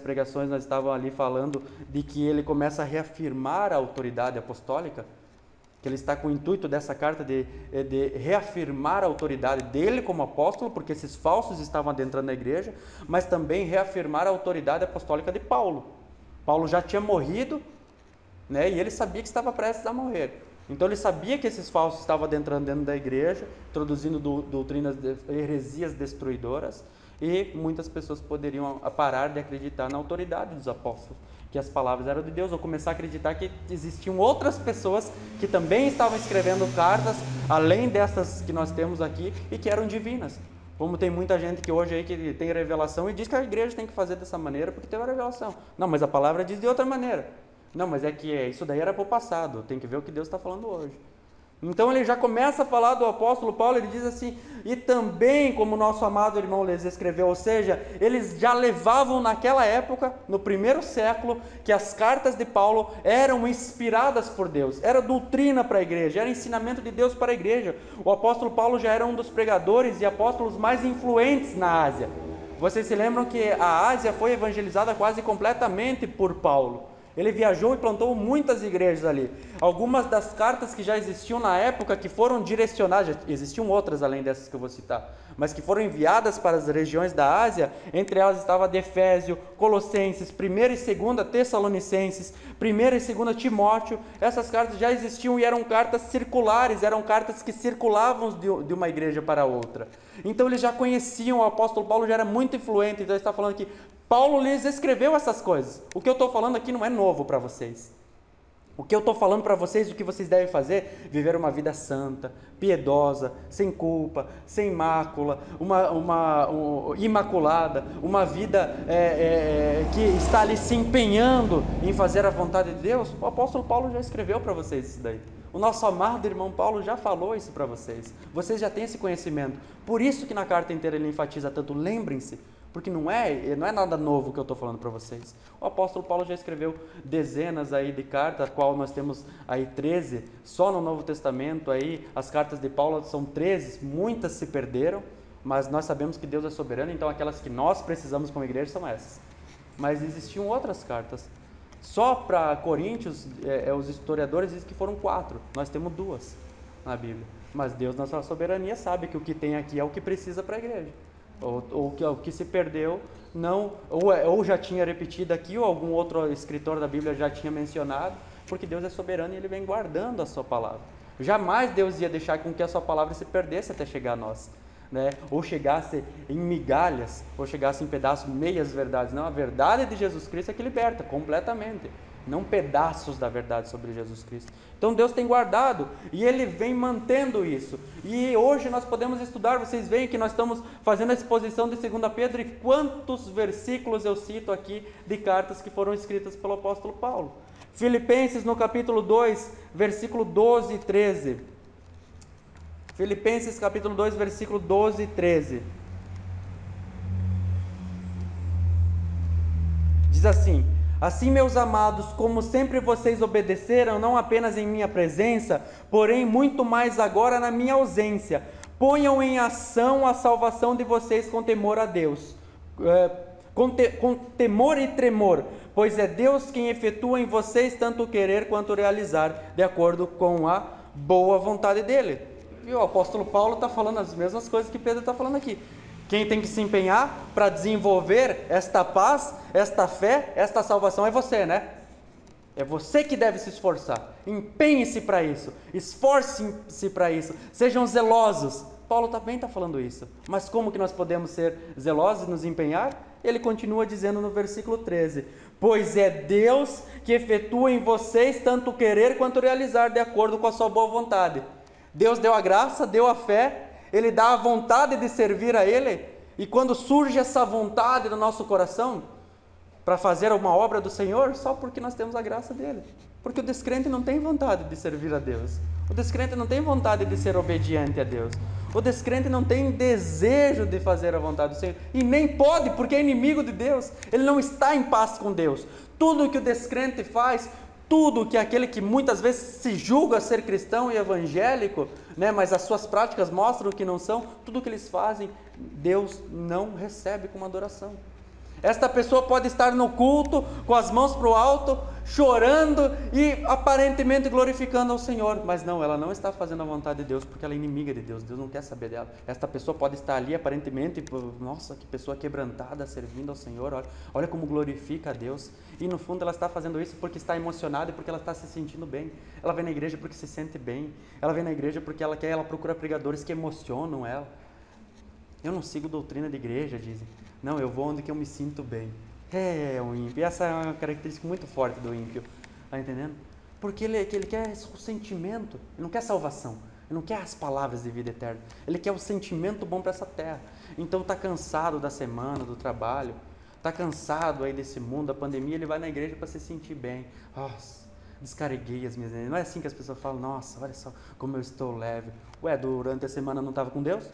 pregações nós estávamos ali falando de que ele começa a reafirmar a autoridade apostólica? Que ele está com o intuito dessa carta de reafirmar a autoridade dele como apóstolo, porque esses falsos estavam adentrando na igreja, mas também reafirmar a autoridade apostólica de Paulo. Paulo já tinha morrido, né, e ele sabia que estava prestes a morrer. Então ele sabia que esses falsos estavam adentrando dentro da igreja, introduzindo doutrinas, heresias destruidoras, e muitas pessoas poderiam parar de acreditar na autoridade dos apóstolos, que as palavras eram de Deus, ou começar a acreditar que existiam outras pessoas que também estavam escrevendo cartas, além dessas que nós temos aqui, e que eram divinas. Como tem muita gente que hoje aí que tem revelação e diz que a igreja tem que fazer dessa maneira porque tem uma revelação. Não, mas a palavra diz de outra maneira. Não, mas é que isso daí era para o passado, tem que ver o que Deus está falando hoje. Então ele já começa a falar do apóstolo Paulo, ele diz assim, e também como nosso amado irmão lhes escreveu, ou seja, eles já levavam naquela época, no primeiro século, que as cartas de Paulo eram inspiradas por Deus, era doutrina para a igreja, era ensinamento de Deus para a igreja. O apóstolo Paulo já era um dos pregadores e apóstolos mais influentes na Ásia. Vocês se lembram que a Ásia foi evangelizada quase completamente por Paulo. Ele viajou e plantou muitas igrejas ali. Algumas das cartas que já existiam na época, que foram direcionadas, existiam outras além dessas que eu vou citar, mas que foram enviadas para as regiões da Ásia, entre elas estava de Efésio, Colossenses, 1ª e 2ª Tessalonicenses, 1ª e 2ª Timóteo. Essas cartas já existiam e eram cartas circulares, eram cartas que circulavam de uma igreja para outra. Então eles já conheciam, o apóstolo Paulo já era muito influente, então ele está falando aqui, Paulo lhes escreveu essas coisas. O que eu estou falando aqui não é novo para vocês. O que eu estou falando para vocês, o que vocês devem fazer, viver uma vida santa, piedosa, sem culpa, sem mácula, imaculada, uma vida que está ali se empenhando em fazer a vontade de Deus. O apóstolo Paulo já escreveu para vocês isso daí. O nosso amado irmão Paulo já falou isso para vocês. Vocês já têm esse conhecimento. Por isso que na carta inteira ele enfatiza tanto, lembrem-se. Porque não é nada novo que eu estou falando para vocês. O apóstolo Paulo já escreveu dezenas aí de cartas, a qual nós temos aí 13, só no Novo Testamento aí, as cartas de Paulo são 13, muitas se perderam, mas nós sabemos que Deus é soberano, então aquelas que nós precisamos como igreja são essas. Mas existiam outras cartas. Só para Coríntios, os historiadores dizem que foram 4, nós temos 2 na Bíblia. Mas Deus, na sua soberania, sabe que o que tem aqui é o que precisa para a igreja. Ou que se perdeu, não, ou já tinha repetido aqui, ou algum outro escritor da Bíblia já tinha mencionado, porque Deus é soberano e Ele vem guardando a sua palavra. Jamais Deus ia deixar com que a sua palavra se perdesse até chegar a nós, né? Ou chegasse em migalhas, ou chegasse em pedaços, meias verdades. Não, a verdade de Jesus Cristo é que liberta completamente, não pedaços da verdade sobre Jesus Cristo. Então Deus tem guardado e Ele vem mantendo isso. E hoje nós podemos estudar, vocês veem que nós estamos fazendo a exposição de 2 Pedro, e quantos versículos eu cito aqui de cartas que foram escritas pelo apóstolo Paulo. Filipenses no capítulo 2, versículo 12 e 13. Filipenses capítulo 2, versículo 12 e 13. Diz assim: assim, meus amados, como sempre vocês obedeceram, não apenas em minha presença, porém muito mais agora na minha ausência, ponham em ação a salvação de vocês com temor a Deus, com temor e tremor, pois é Deus quem efetua em vocês tanto o querer quanto o realizar, de acordo com a boa vontade dele. E o apóstolo Paulo está falando as mesmas coisas que Pedro está falando aqui. Quem tem que se empenhar para desenvolver esta paz, esta fé, esta salvação é você, né? É você que deve se esforçar. Empenhe-se para isso. Esforce-se para isso. Sejam zelosos. Paulo também está falando isso. Mas como que nós podemos ser zelosos e nos empenhar? Ele continua dizendo no versículo 13: pois é Deus que efetua em vocês tanto o querer quanto o realizar, de acordo com a sua boa vontade. Deus deu a graça, deu a fé, Ele dá a vontade de servir a Ele, e quando surge essa vontade no nosso coração, para fazer uma obra do Senhor, só porque nós temos a graça dEle. Porque o descrente não tem vontade de servir a Deus, o descrente não tem vontade de ser obediente a Deus, o descrente não tem desejo de fazer a vontade do Senhor, e nem pode, porque é inimigo de Deus, ele não está em paz com Deus. Tudo que o descrente faz, tudo que aquele que muitas vezes se julga ser cristão e evangélico, né, mas as suas práticas mostram que não são, tudo que eles fazem, Deus não recebe como adoração. Esta pessoa pode estar no culto, com as mãos para o alto, chorando e aparentemente glorificando ao Senhor. Mas não, ela não está fazendo a vontade de Deus, porque ela é inimiga de Deus. Deus não quer saber dela. Esta pessoa pode estar ali aparentemente, nossa, que pessoa quebrantada, servindo ao Senhor, olha como glorifica a Deus. E no fundo ela está fazendo isso porque está emocionada e porque ela está se sentindo bem. Ela vem na igreja porque se sente bem. Ela vem na igreja porque ela procura pregadores que emocionam ela. Eu não sigo doutrina de igreja, dizem. Não, eu vou onde que eu me sinto bem. É o ímpio. Essa é uma característica muito forte do ímpio. Está entendendo? Porque ele quer o sentimento. Ele não quer salvação. Ele não quer as palavras de vida eterna. Ele quer o sentimento bom para essa terra. Então está cansado da semana, do trabalho. Está cansado aí desse mundo, da pandemia. Ele vai na igreja para se sentir bem. Nossa, descarreguei as minhas energias. Não é assim que as pessoas falam, nossa, olha só como eu estou leve. Ué, durante a semana não estava com Deus?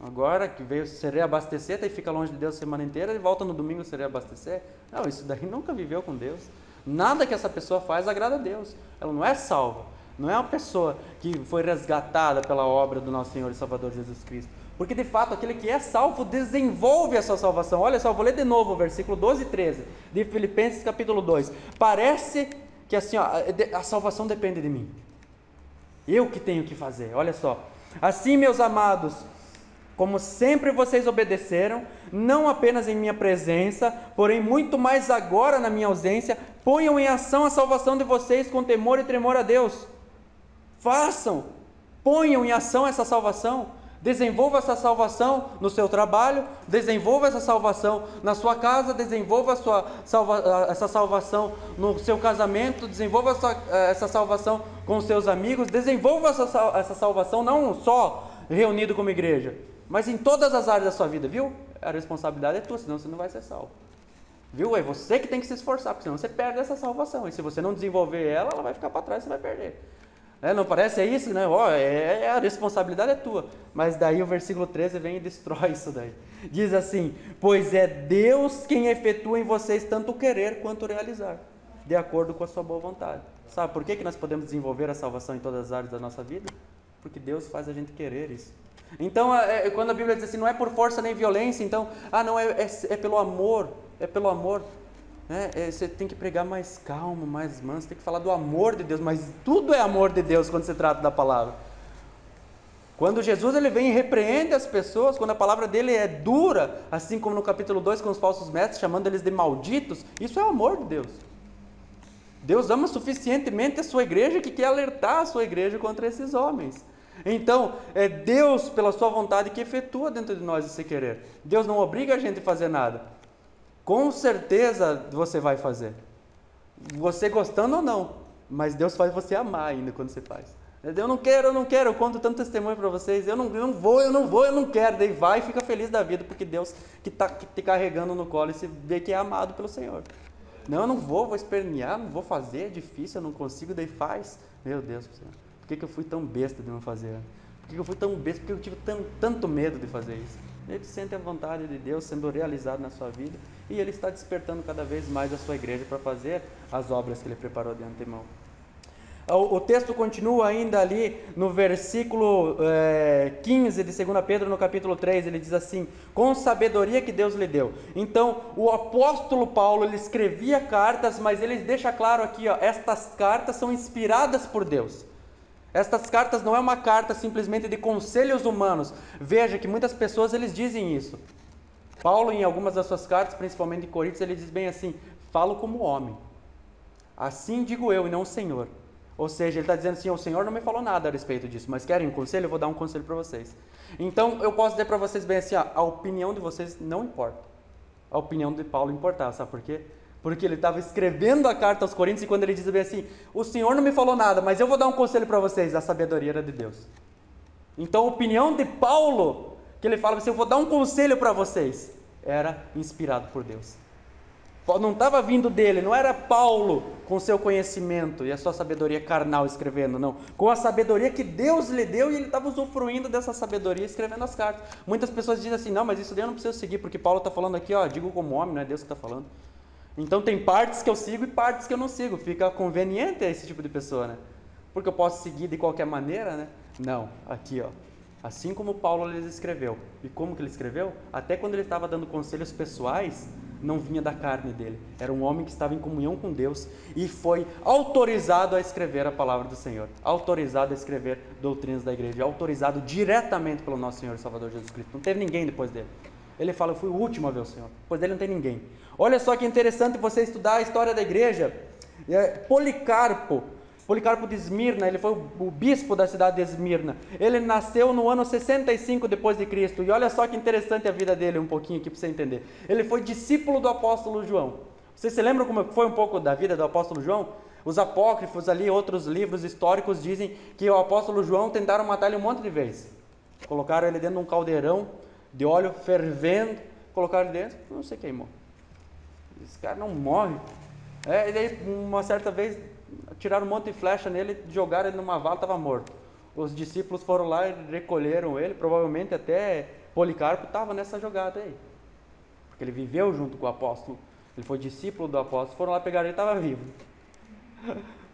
Agora que veio se reabastecer, daí fica longe de Deus a semana inteira e volta no domingo se reabastecer. Não, isso daí nunca viveu com Deus. Nada que essa pessoa faz agrada a Deus. Ela não é salva. Não é uma pessoa que foi resgatada pela obra do nosso Senhor e Salvador Jesus Cristo. Porque de fato aquele que é salvo desenvolve a sua salvação. Olha só, vou ler de novo o versículo 12 e 13 de Filipenses capítulo 2. Parece que assim, ó, a salvação depende de mim. Eu que tenho que fazer. Olha só. Assim, meus amados, como sempre vocês obedeceram, não apenas em minha presença, porém muito mais agora na minha ausência, ponham em ação a salvação de vocês com temor e tremor a Deus. Façam, ponham em ação essa salvação, desenvolva essa salvação no seu trabalho, desenvolva essa salvação na sua casa, desenvolva essa salvação no seu casamento, desenvolva essa salvação com os seus amigos, desenvolva essa salvação não só reunido como igreja, mas em todas as áreas da sua vida, viu? A responsabilidade é tua, senão você não vai ser salvo. Viu? É você que tem que se esforçar, porque senão você perde essa salvação. E se você não desenvolver ela, ela vai ficar para trás e você vai perder. Não parece? É isso, né? A responsabilidade é tua. Mas daí o versículo 13 vem e destrói isso daí. Diz assim: pois é Deus quem efetua em vocês tanto o querer quanto o realizar, de acordo com a sua boa vontade. Sabe por que nós podemos desenvolver a salvação em todas as áreas da nossa vida? Porque Deus faz a gente querer isso. Então, quando a Bíblia diz assim, não é por força nem violência, então, não, é pelo amor, é pelo amor. Você tem que pregar mais calmo, mais manso, tem que falar do amor de Deus, mas tudo é amor de Deus quando se trata da palavra. Quando Jesus ele vem e repreende as pessoas, quando a palavra dele é dura, assim como no capítulo 2 com os falsos mestres, chamando eles de malditos, isso é o amor de Deus. Deus ama suficientemente a sua igreja que quer alertar a sua igreja contra esses homens. Então, é Deus, pela sua vontade, que efetua dentro de nós esse querer. Deus não obriga a gente a fazer nada. Com certeza você vai fazer. Você gostando ou não. Mas Deus faz você amar ainda quando você faz. Eu não quero, eu conto tanto testemunho para vocês. Eu não quero. Daí vai e fica feliz da vida, porque Deus que está te carregando no colo e se vê que é amado pelo Senhor. Não, eu não vou espernear, não vou fazer, é difícil, eu não consigo, daí faz. Meu Deus do céu. Por que eu fui tão besta de não fazer? Por que eu fui tão besta? Porque eu tive tanto medo de fazer isso. Ele sente a vontade de Deus sendo realizado na sua vida e Ele está despertando cada vez mais a sua igreja para fazer as obras que Ele preparou de antemão. O texto continua ainda ali no versículo 15 de 2 Pedro, no capítulo 3, ele diz assim: com sabedoria que Deus lhe deu. Então, o apóstolo Paulo, ele escrevia cartas, mas ele deixa claro aqui, estas cartas são inspiradas por Deus. Estas cartas não é uma carta simplesmente de conselhos humanos. Veja que muitas pessoas eles dizem isso. Paulo, em algumas das suas cartas, principalmente em Coríntios, ele diz bem assim: falo como homem. Assim digo eu e não o Senhor. Ou seja, ele está dizendo assim: o Senhor não me falou nada a respeito disso, mas querem um conselho? Eu vou dar um conselho para vocês. Então, eu posso dizer para vocês bem assim: a opinião de vocês não importa. A opinião de Paulo importava, sabe por quê? Porque ele estava escrevendo a carta aos Coríntios e quando ele diz bem assim: o Senhor não me falou nada, mas eu vou dar um conselho para vocês, a sabedoria era de Deus. Então a opinião de Paulo, que ele fala assim: eu vou dar um conselho para vocês, era inspirado por Deus. Não estava vindo dele, não era Paulo com seu conhecimento e a sua sabedoria carnal escrevendo, não. Com a sabedoria que Deus lhe deu e ele estava usufruindo dessa sabedoria escrevendo as cartas. Muitas pessoas dizem assim: não, mas isso daí eu não preciso seguir, porque Paulo está falando aqui, digo como homem, não é Deus que está falando. Então tem partes que eu sigo e partes que eu não sigo. Fica conveniente esse tipo de pessoa, né? Porque eu posso seguir de qualquer maneira, né? Não, aqui assim como Paulo lhes escreveu. E como que ele escreveu? Até quando ele estava dando conselhos pessoais, não vinha da carne dele. Era um homem que estava em comunhão com Deus e foi autorizado a escrever a palavra do Senhor, autorizado a escrever doutrinas da igreja, autorizado diretamente pelo nosso Senhor e Salvador Jesus Cristo. Não teve ninguém depois dele. Ele fala: eu fui o último a ver o Senhor. Depois dele não tem ninguém. Olha só que interessante você estudar a história da igreja. Policarpo de Esmirna, ele foi o bispo da cidade de Esmirna. Ele nasceu no ano 65 depois de Cristo. E olha só que interessante a vida dele, um pouquinho aqui para você entender. Ele foi discípulo do apóstolo João. Vocês se lembram como foi um pouco da vida do apóstolo João? Os apócrifos ali, outros livros históricos dizem que o apóstolo João tentaram matar ele um monte de vezes. Colocaram ele dentro de um caldeirão de óleo fervendo, colocaram ele dentro, não se queimou. Esse cara não morre. E daí, uma certa vez, tiraram um monte de flecha nele, jogaram ele numa vala, estava morto. Os discípulos foram lá e recolheram ele, provavelmente até Policarpo estava nessa jogada aí. Porque ele viveu junto com o apóstolo, ele foi discípulo do apóstolo, foram lá pegar ele e estava vivo.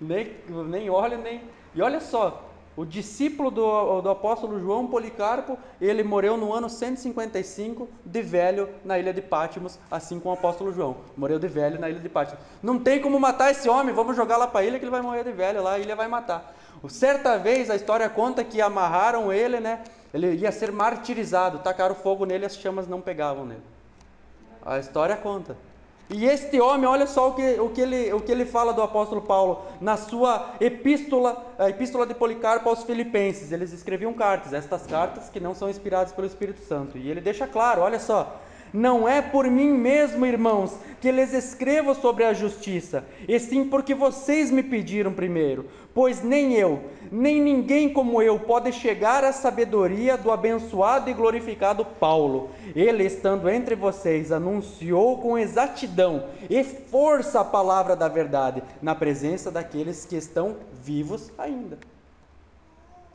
nem óleo, nem... E olha só, o discípulo do apóstolo João, Policarpo, ele morreu no ano 155 de velho na ilha de Patmos, assim como o apóstolo João, morreu de velho na ilha de Patmos. Não tem como matar esse homem, vamos jogar lá para a ilha que ele vai morrer de velho lá, a ilha vai matar. Certa vez a história conta que amarraram ele, né? Ele ia ser martirizado, tacaram fogo nele e as chamas não pegavam nele. A história conta. E este homem, olha só o que ele fala do apóstolo Paulo na sua epístola, a epístola de Policarpo aos Filipenses. Eles escreviam cartas, estas cartas que não são inspiradas pelo Espírito Santo. E ele deixa claro, olha só: não é por mim mesmo, irmãos, que lhes escrevo sobre a justiça, e sim porque vocês me pediram primeiro, pois nem eu, nem ninguém como eu pode chegar à sabedoria do abençoado e glorificado Paulo. Ele, estando entre vocês, anunciou com exatidão e força a palavra da verdade, na presença daqueles que estão vivos ainda.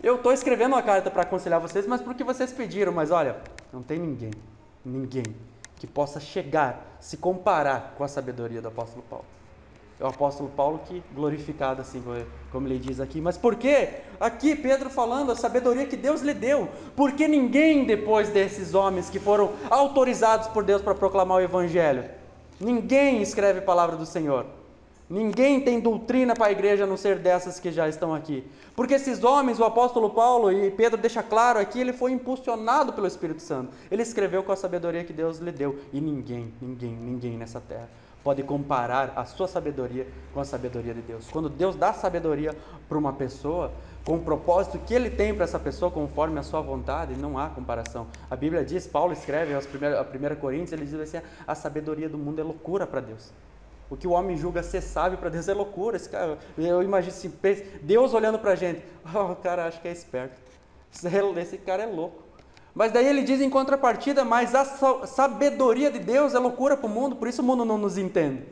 Eu estou escrevendo uma carta para aconselhar vocês, mas porque vocês pediram, mas olha, não tem ninguém que possa chegar, se comparar com a sabedoria do apóstolo Paulo. É o apóstolo Paulo que glorificado, assim como ele diz aqui. Mas por quê? Aqui Pedro falando a sabedoria que Deus lhe deu. Porque ninguém depois desses homens que foram autorizados por Deus para proclamar o evangelho, ninguém escreve a palavra do Senhor. Ninguém tem doutrina para a igreja a não ser dessas que já estão aqui. Porque esses homens, o apóstolo Paulo, e Pedro deixa claro aqui, ele foi impulsionado pelo Espírito Santo. Ele escreveu com a sabedoria que Deus lhe deu. E ninguém nessa terra pode comparar a sua sabedoria com a sabedoria de Deus. Quando Deus dá sabedoria para uma pessoa, com o propósito que Ele tem para essa pessoa, conforme a sua vontade, não há comparação. A Bíblia diz, Paulo escreve a 1 Coríntios, ele diz assim: a sabedoria do mundo é loucura para Deus. O que o homem julga ser sábio para Deus é loucura. Esse cara, eu imagino assim, Deus olhando para a gente, o cara acha que é esperto, esse cara é louco. Mas daí ele diz em contrapartida, mas a sabedoria de Deus é loucura para o mundo, por isso o mundo não nos entende.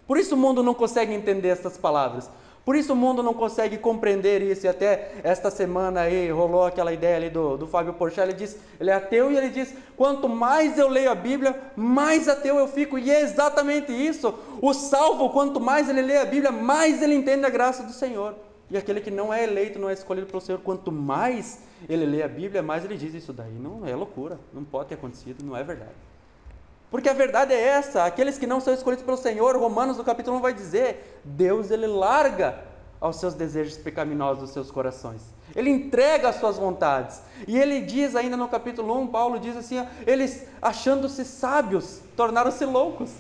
Por isso o mundo não consegue entender essas palavras. Por isso o mundo não consegue compreender isso. E até esta semana aí rolou aquela ideia ali do Fábio Porchat. Ele é ateu e ele diz: quanto mais eu leio a Bíblia, mais ateu eu fico. E é exatamente isso. O salvo, quanto mais ele lê a Bíblia, mais ele entende a graça do Senhor. E aquele que não é eleito, não é escolhido pelo Senhor, quanto mais ele lê a Bíblia, mais ele diz: isso daí não é loucura, não pode ter acontecido, não é verdade. Porque a verdade é essa: aqueles que não são escolhidos pelo Senhor, Romanos no capítulo 1 vai dizer, Deus ele larga aos seus desejos pecaminosos dos seus corações. Ele entrega as suas vontades. E ele diz ainda no capítulo 1, Paulo diz assim, eles achando-se sábios, tornaram-se loucos.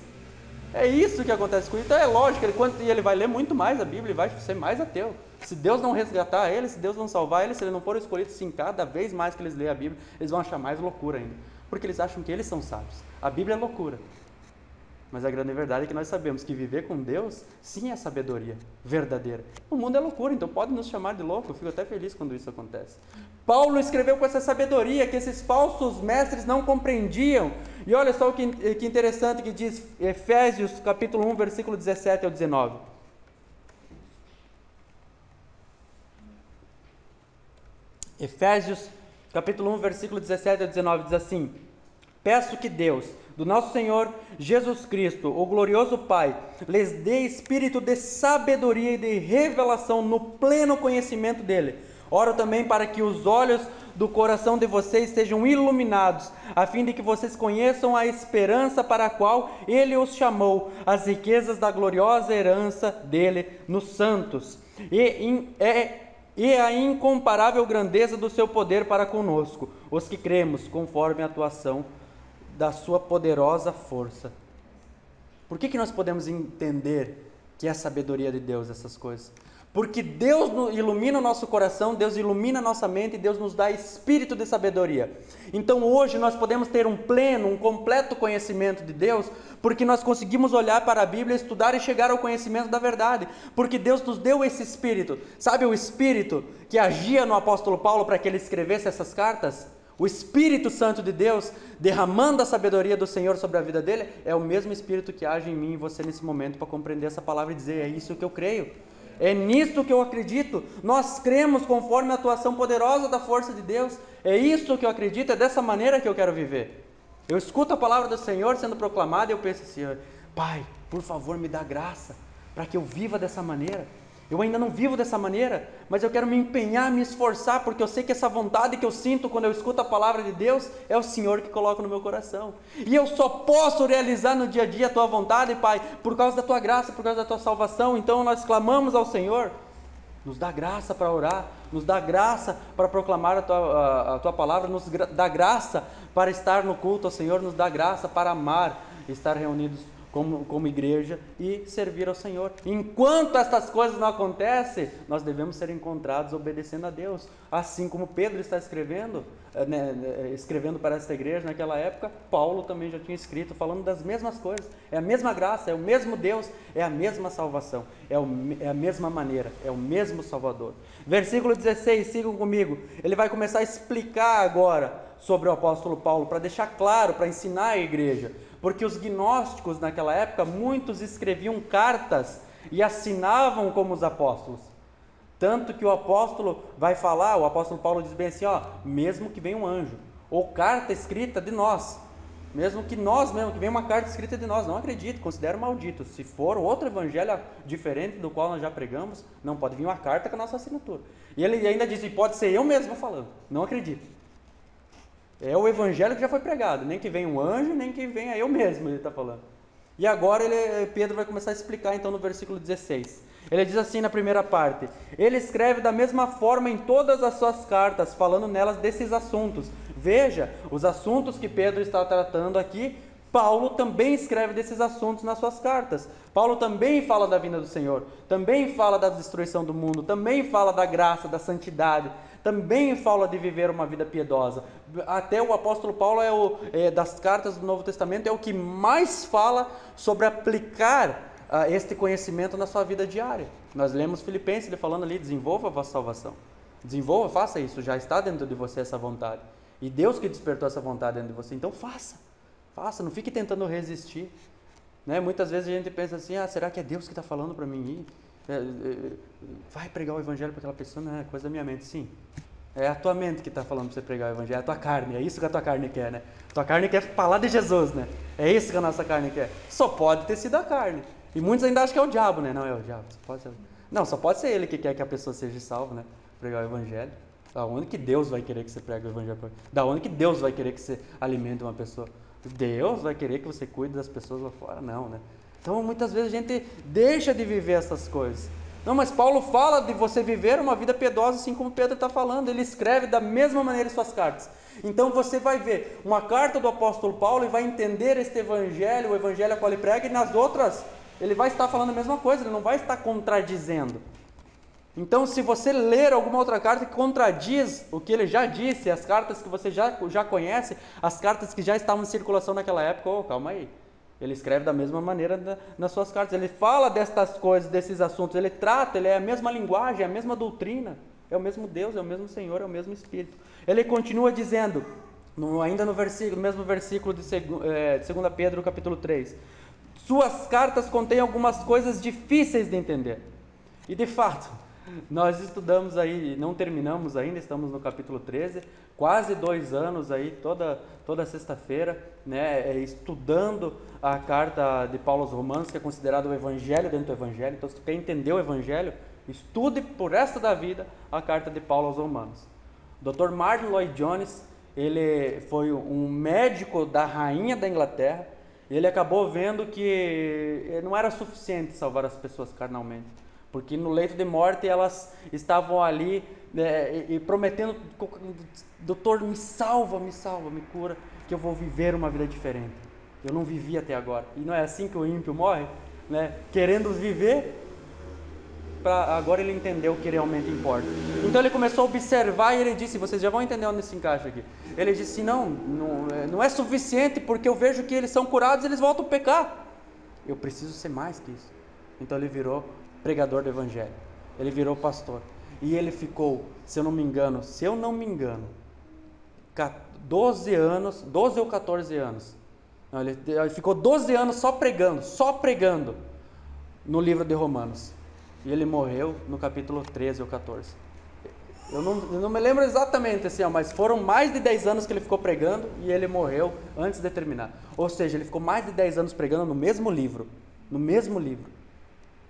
É isso que acontece com ele. Então é lógico, ele vai ler muito mais a Bíblia e vai ser mais ateu. Se Deus não resgatar ele, se Deus não salvar ele, se ele não for escolhido, sim, cada vez mais que eles leem a Bíblia, eles vão achar mais loucura ainda. Porque eles acham que eles são sábios. A Bíblia é loucura. Mas a grande verdade é que nós sabemos que viver com Deus, sim, é sabedoria verdadeira. O mundo é loucura, então pode nos chamar de louco. Eu fico até feliz quando isso acontece. Paulo escreveu com essa sabedoria que esses falsos mestres não compreendiam. E olha só que interessante que diz Efésios capítulo 1, versículo 17 ao 19. Efésios capítulo 1, versículo 17 ao 19 diz assim: peço que Deus, do nosso Senhor Jesus Cristo, o glorioso Pai, lhes dê espírito de sabedoria e de revelação no pleno conhecimento dele, Oro também para que os olhos do coração de vocês sejam iluminados, a fim de que vocês conheçam a esperança para a qual Ele os chamou, as riquezas da gloriosa herança dele nos santos, e a incomparável grandeza do seu poder para conosco, os que cremos, conforme a atuação da sua poderosa força. Por que nós podemos entender que é a sabedoria de Deus essas coisas? Porque Deus ilumina o nosso coração, Deus ilumina a nossa mente e Deus nos dá espírito de sabedoria. Então hoje nós podemos ter um pleno, um completo conhecimento de Deus, porque nós conseguimos olhar para a Bíblia, estudar e chegar ao conhecimento da verdade. Porque Deus nos deu esse espírito. Sabe o espírito que agia no apóstolo Paulo para que ele escrevesse essas cartas? O Espírito Santo de Deus, derramando a sabedoria do Senhor sobre a vida dele, é o mesmo Espírito que age em mim e você nesse momento para compreender essa palavra e dizer, é isso que eu creio. É nisto que eu acredito. Nós cremos conforme a atuação poderosa da força de Deus. É isso que eu acredito, é dessa maneira que eu quero viver. Eu escuto a palavra do Senhor sendo proclamada e eu penso assim, Pai, por favor me dá graça para que eu viva dessa maneira. Eu ainda não vivo dessa maneira, mas eu quero me empenhar, me esforçar, porque eu sei que essa vontade que eu sinto quando eu escuto a palavra de Deus, é o Senhor que coloca no meu coração. E eu só posso realizar no dia a dia a Tua vontade, Pai, por causa da Tua graça, por causa da Tua salvação. Então nós clamamos ao Senhor, nos dá graça para orar, nos dá graça para proclamar a Tua palavra, nos dá graça para estar no culto ao Senhor, nos dá graça para amar, estar reunidos como igreja e servir ao Senhor. Enquanto estas coisas não acontecem, nós devemos ser encontrados obedecendo a Deus, assim como Pedro está escrevendo para esta igreja naquela época. Paulo também já tinha escrito, falando das mesmas coisas. É a mesma graça, é o mesmo Deus, é a mesma salvação, é a mesma maneira, é o mesmo Salvador. Versículo 16, sigam comigo. Ele vai começar a explicar agora sobre o apóstolo Paulo, para deixar claro, para ensinar a igreja. Porque os gnósticos naquela época, muitos escreviam cartas e assinavam como os apóstolos. Tanto que o apóstolo vai falar, o apóstolo Paulo diz bem assim, mesmo que venha um anjo, ou carta escrita de nós, mesmo que venha uma carta escrita de nós, não acredito, considero maldito. Se for outro evangelho diferente do qual nós já pregamos, não pode vir uma carta com a nossa assinatura. E ele ainda diz, pode ser eu mesmo falando, não acredito. É o evangelho que já foi pregado, nem que venha um anjo, nem que venha eu mesmo, ele está falando. E agora Pedro vai começar a explicar então no versículo 16. Ele diz assim na primeira parte, ele escreve da mesma forma em todas as suas cartas, falando nelas desses assuntos. Veja, os assuntos que Pedro está tratando aqui, Paulo também escreve desses assuntos nas suas cartas. Paulo também fala da vinda do Senhor, também fala da destruição do mundo, também fala da graça, da santidade, também fala de viver uma vida piedosa. Até o apóstolo Paulo das cartas do Novo Testamento é o que mais fala sobre aplicar este conhecimento na sua vida diária. Nós lemos Filipenses, ele falando ali, desenvolva a vossa salvação. Desenvolva, faça isso, já está dentro de você essa vontade. E Deus que despertou essa vontade dentro de você, então faça, não fique tentando resistir. Né? Muitas vezes a gente pensa assim, será que é Deus que está falando para mim ir? Vai pregar o evangelho para aquela pessoa, não é coisa da minha mente. Sim, é a tua mente que está falando para você pregar o evangelho, é a tua carne, é isso que a tua carne quer, né? A tua carne quer falar de Jesus, né? É isso que a nossa carne quer. Só pode ter sido a carne. E muitos ainda acham que é o diabo, né? Não, é o diabo. Só pode ser ele que quer que a pessoa seja salva, né? Pregar o evangelho. Da onde que Deus vai querer que você pregue o evangelho? Da onde que Deus vai querer que você alimente uma pessoa? Deus vai querer que você cuide das pessoas lá fora? Não, né? Então muitas vezes a gente deixa de viver essas coisas. Não, mas Paulo fala de você viver uma vida piedosa, assim como Pedro está falando. Ele escreve da mesma maneira em suas cartas. Então você vai ver uma carta do apóstolo Paulo e vai entender este evangelho, o evangelho a qual ele prega, e nas outras ele vai estar falando a mesma coisa, ele não vai estar contradizendo. Então, se você ler alguma outra carta que contradiz o que ele já disse, as cartas que você já conhece, as cartas que já estavam em circulação naquela época, calma aí. Ele escreve da mesma maneira nas suas cartas. Ele fala destas coisas, desses assuntos. Ele trata, ele é a mesma linguagem, é a mesma doutrina. É o mesmo Deus, é o mesmo Senhor, é o mesmo Espírito. Ele continua dizendo, ainda no mesmo versículo de 2 Pedro, capítulo 3. Suas cartas contêm algumas coisas difíceis de entender. E de fato, nós estudamos aí, não terminamos ainda, estamos no capítulo 13, quase 2 anos aí, toda sexta-feira, né, estudando a carta de Paulo aos Romanos, que é considerado o Evangelho dentro do Evangelho. Então, se tu quer entender o Evangelho, Estude por resto da vida a carta de Paulo aos Romanos. O Dr. Martyn Lloyd-Jones, ele foi um médico da rainha da Inglaterra, e ele acabou vendo que não era suficiente salvar as pessoas carnalmente, porque no leito de morte elas estavam ali e prometendo: doutor, me salva, me cura, que eu vou viver uma vida diferente. Eu não vivi até agora. E não é assim que o ímpio morre, né? Querendo viver, para agora ele entendeu o que realmente importa. Então ele começou a observar e ele disse, vocês já vão entender onde se encaixa aqui. Ele disse, não é suficiente, porque eu vejo que eles são curados e eles voltam a pecar. Eu preciso ser mais que isso. Então ele virou pregador do evangelho. Ele virou pastor. E ele ficou, se eu não me engano, 12 ou 14 anos. Não, ele ficou 12 anos só pregando no livro de Romanos. E ele morreu no capítulo 13 ou 14. Eu não me lembro exatamente assim, mas foram mais de 10 anos que ele ficou pregando e ele morreu antes de terminar. Ou seja, ele ficou mais de 10 anos pregando no mesmo livro.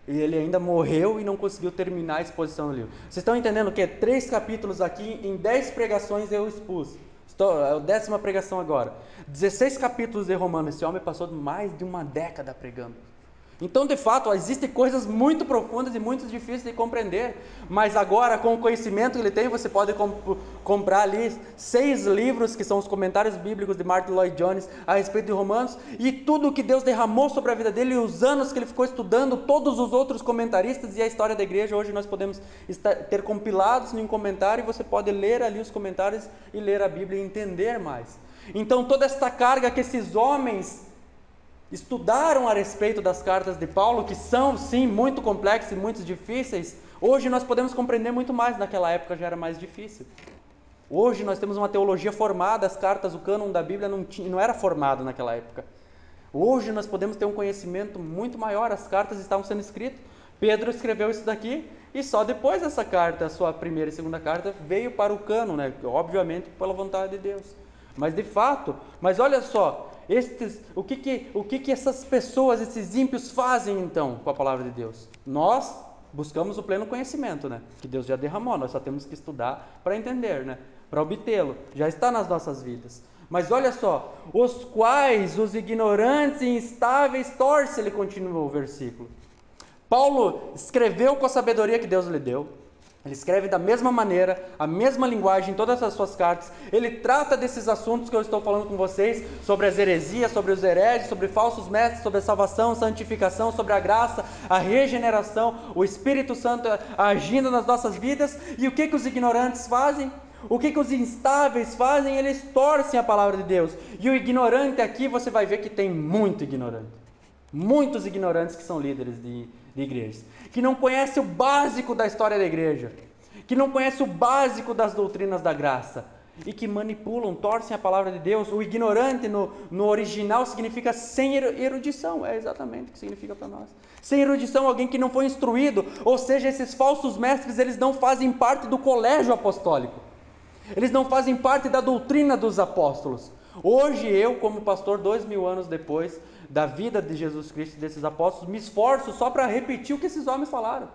E ele ainda morreu e não conseguiu terminar a exposição do livro. Vocês estão entendendo o que? 3 capítulos aqui, em 10 pregações eu expus. É a 10ª pregação agora. 16 capítulos de Romanos. Esse homem passou mais de uma década pregando. Então, de fato, existem coisas muito profundas e muito difíceis de compreender, mas agora, com o conhecimento que ele tem, você pode comprar ali 6 livros, que são os comentários bíblicos de Martyn Lloyd-Jones a respeito de Romanos, e tudo o que Deus derramou sobre a vida dele, e os anos que ele ficou estudando, todos os outros comentaristas e a história da igreja. Hoje nós podemos ter compilados em um comentário, e você pode ler ali os comentários e ler a Bíblia e entender mais. Então, toda esta carga que esses homens estudaram a respeito das cartas de Paulo, que são sim muito complexas e muito difíceis, hoje nós podemos compreender muito mais. Naquela época já era mais difícil. Hoje nós temos uma teologia formada, as cartas, o cânon da Bíblia não era formado naquela época. Hoje nós podemos ter um conhecimento muito maior, as cartas estavam sendo escritas, Pedro escreveu isso daqui, e só depois dessa carta, a sua primeira e segunda carta, veio para o cânon, né? Obviamente pela vontade de Deus. Mas de fato, olha só, o que essas pessoas, esses ímpios fazem então com a palavra de Deus? Nós buscamos o pleno conhecimento, né? Que Deus já derramou, nós só temos que estudar para entender, né? Para obtê-lo, já está nas nossas vidas. Mas olha só, os quais os ignorantes e instáveis torcem, ele continua o versículo. Paulo escreveu com a sabedoria que Deus lhe deu. Ele escreve da mesma maneira, a mesma linguagem em todas as suas cartas. Ele trata desses assuntos que eu estou falando com vocês, sobre as heresias, sobre os hereges, sobre falsos mestres, sobre a salvação, santificação, sobre a graça, a regeneração, o Espírito Santo agindo nas nossas vidas. E o que os ignorantes fazem? O que os instáveis fazem? Eles torcem a palavra de Deus. E o ignorante aqui, você vai ver que tem muito ignorante. Muitos ignorantes que são líderes de igrejas, que não conhecem o básico da história da igreja, que não conhecem o básico das doutrinas da graça, e que manipulam, torcem a palavra de Deus. O ignorante no original significa sem erudição, é exatamente o que significa para nós. Sem erudição, alguém que não foi instruído, ou seja, esses falsos mestres, eles não fazem parte do colégio apostólico, eles não fazem parte da doutrina dos apóstolos. Hoje eu, como pastor, 2000 anos depois da vida de Jesus Cristo e desses apóstolos, me esforço só para repetir o que esses homens falaram.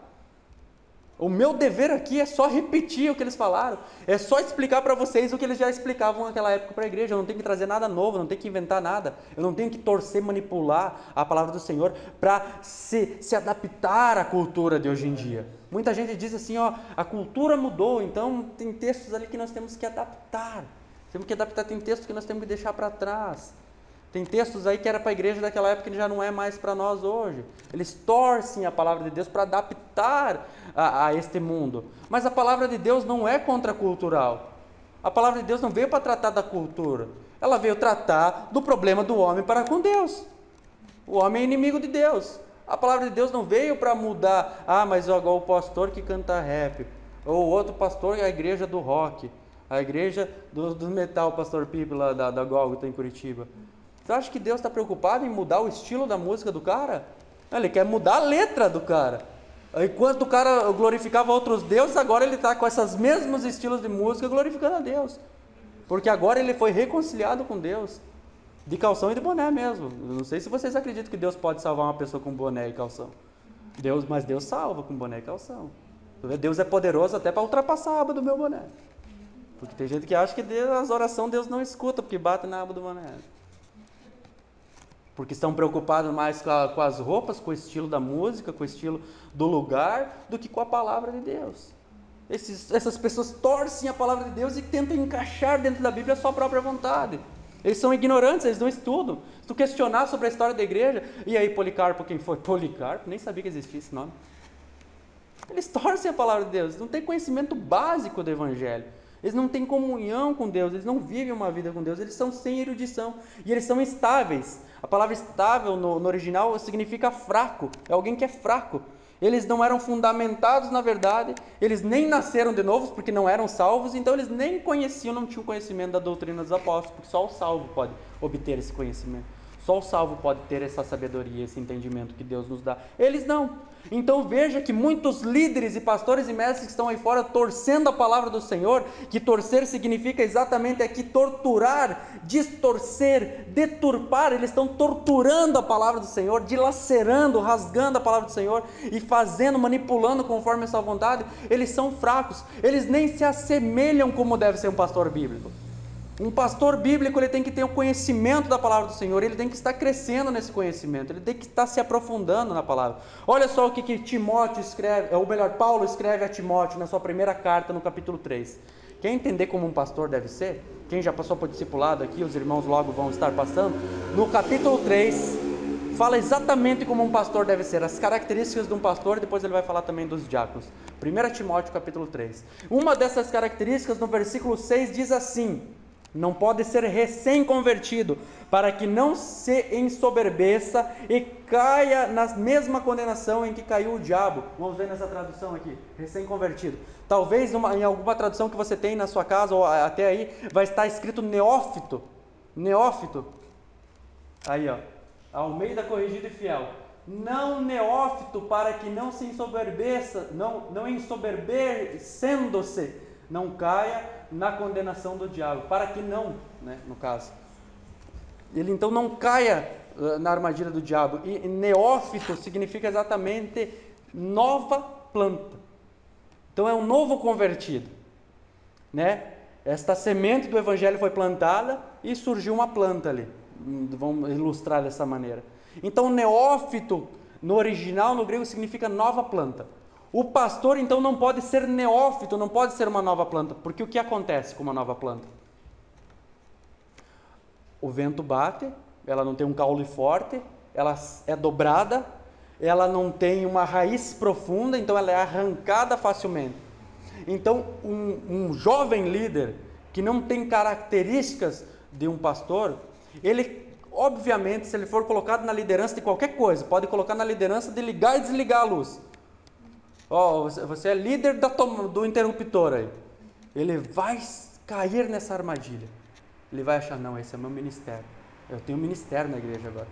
O meu dever aqui é só repetir o que eles falaram, é só explicar para vocês o que eles já explicavam naquela época para a igreja. Eu não tenho que trazer nada novo, não tenho que inventar nada, eu não tenho que torcer, manipular a palavra do Senhor para se adaptar à cultura de hoje em dia. Muita gente diz assim, a cultura mudou, então tem textos ali que nós temos que adaptar. Tem textos que nós temos que deixar para trás. Tem textos aí que era para a igreja daquela época que já não é mais para nós hoje. Eles torcem a palavra de Deus para adaptar a este mundo. Mas a palavra de Deus não é contracultural. A palavra de Deus não veio para tratar da cultura. Ela veio tratar do problema do homem para com Deus. O homem é inimigo de Deus. A palavra de Deus não veio para mudar. Mas igual o pastor que canta rap. Ou outro pastor é a igreja do rock. A igreja do metal, o pastor Pipe lá da Gólgota em Curitiba. Você acha que Deus está preocupado em mudar o estilo da música do cara? Ele quer mudar a letra do cara. Enquanto o cara glorificava outros deuses, agora ele está com esses mesmos estilos de música glorificando a Deus. Porque agora ele foi reconciliado com Deus. De calção e de boné mesmo. Eu não sei se vocês acreditam que Deus pode salvar uma pessoa com boné e calção. Mas Deus salva com boné e calção. Deus é poderoso até para ultrapassar a aba do meu boné. Porque tem gente que acha que as orações Deus não escuta, porque bate na aba do boné. Porque estão preocupados mais com as roupas, com o estilo da música, com o estilo do lugar, do que com a palavra de Deus. Essas pessoas torcem a palavra de Deus e tentam encaixar dentro da Bíblia a sua própria vontade. Eles são ignorantes, eles não estudam. Se tu questionar sobre a história da igreja, e aí Policarpo, quem foi? Policarpo, nem sabia que existia esse nome. Eles torcem a palavra de Deus, não têm conhecimento básico do Evangelho. Eles não têm comunhão com Deus, eles não vivem uma vida com Deus, eles são sem erudição e eles são instáveis. A palavra estável no original significa fraco, é alguém que é fraco. Eles não eram fundamentados na verdade, eles nem nasceram de novo porque não eram salvos, então eles nem conheciam, não tinham conhecimento da doutrina dos apóstolos, porque só o salvo pode obter esse conhecimento. Só o salvo pode ter essa sabedoria, esse entendimento que Deus nos dá. Eles não. Então veja que muitos líderes e pastores e mestres que estão aí fora torcendo a palavra do Senhor, que torcer significa exatamente aqui torturar, distorcer, deturpar, eles estão torturando a palavra do Senhor, dilacerando, rasgando a palavra do Senhor e fazendo, manipulando conforme a sua vontade. Eles são fracos, eles nem se assemelham como deve ser um pastor bíblico. Um pastor bíblico, ele tem que ter o conhecimento da palavra do Senhor, ele tem que estar crescendo nesse conhecimento, ele tem que estar se aprofundando na palavra. Olha só o que Timóteo escreve, ou melhor, Paulo escreve a Timóteo na sua primeira carta, no capítulo 3. Quer entender como um pastor deve ser? Quem já passou por discipulado aqui, os irmãos logo vão estar passando. No capítulo 3, fala exatamente como um pastor deve ser, as características de um pastor, depois ele vai falar também dos diáconos. 1 Timóteo capítulo 3. Uma dessas características, no versículo 6, diz assim: não pode ser recém-convertido, para que não se ensoberbeça e caia na mesma condenação em que caiu o diabo. Vamos ver nessa tradução aqui, recém-convertido. Talvez em alguma tradução que você tem na sua casa, ou até aí, vai estar escrito neófito. Neófito. Aí, ó. Almeida Corrigido e Fiel. Não neófito, para que não se ensoberbeça, não ensoberbecendo-se, não caia na condenação do diabo, para que não, né, no caso, ele então não caia na armadilha do diabo. E neófito significa exatamente nova planta, então é um novo convertido, né? Esta semente do evangelho foi plantada e surgiu uma planta ali, vamos ilustrar dessa maneira. Então neófito no original, no grego, significa nova planta. O pastor então não pode ser neófito, não pode ser uma nova planta, porque o que acontece com uma nova planta? O vento bate, ela não tem um caule forte, ela é dobrada, ela não tem uma raiz profunda, então ela é arrancada facilmente. Então um jovem líder que não tem características de um pastor, ele obviamente, se ele for colocado na liderança de qualquer coisa, pode colocar na liderança de ligar e desligar a luz. Você é líder do interruptor aí. Ele vai cair nessa armadilha. Ele vai achar, não, esse é meu ministério. Eu tenho ministério na igreja agora.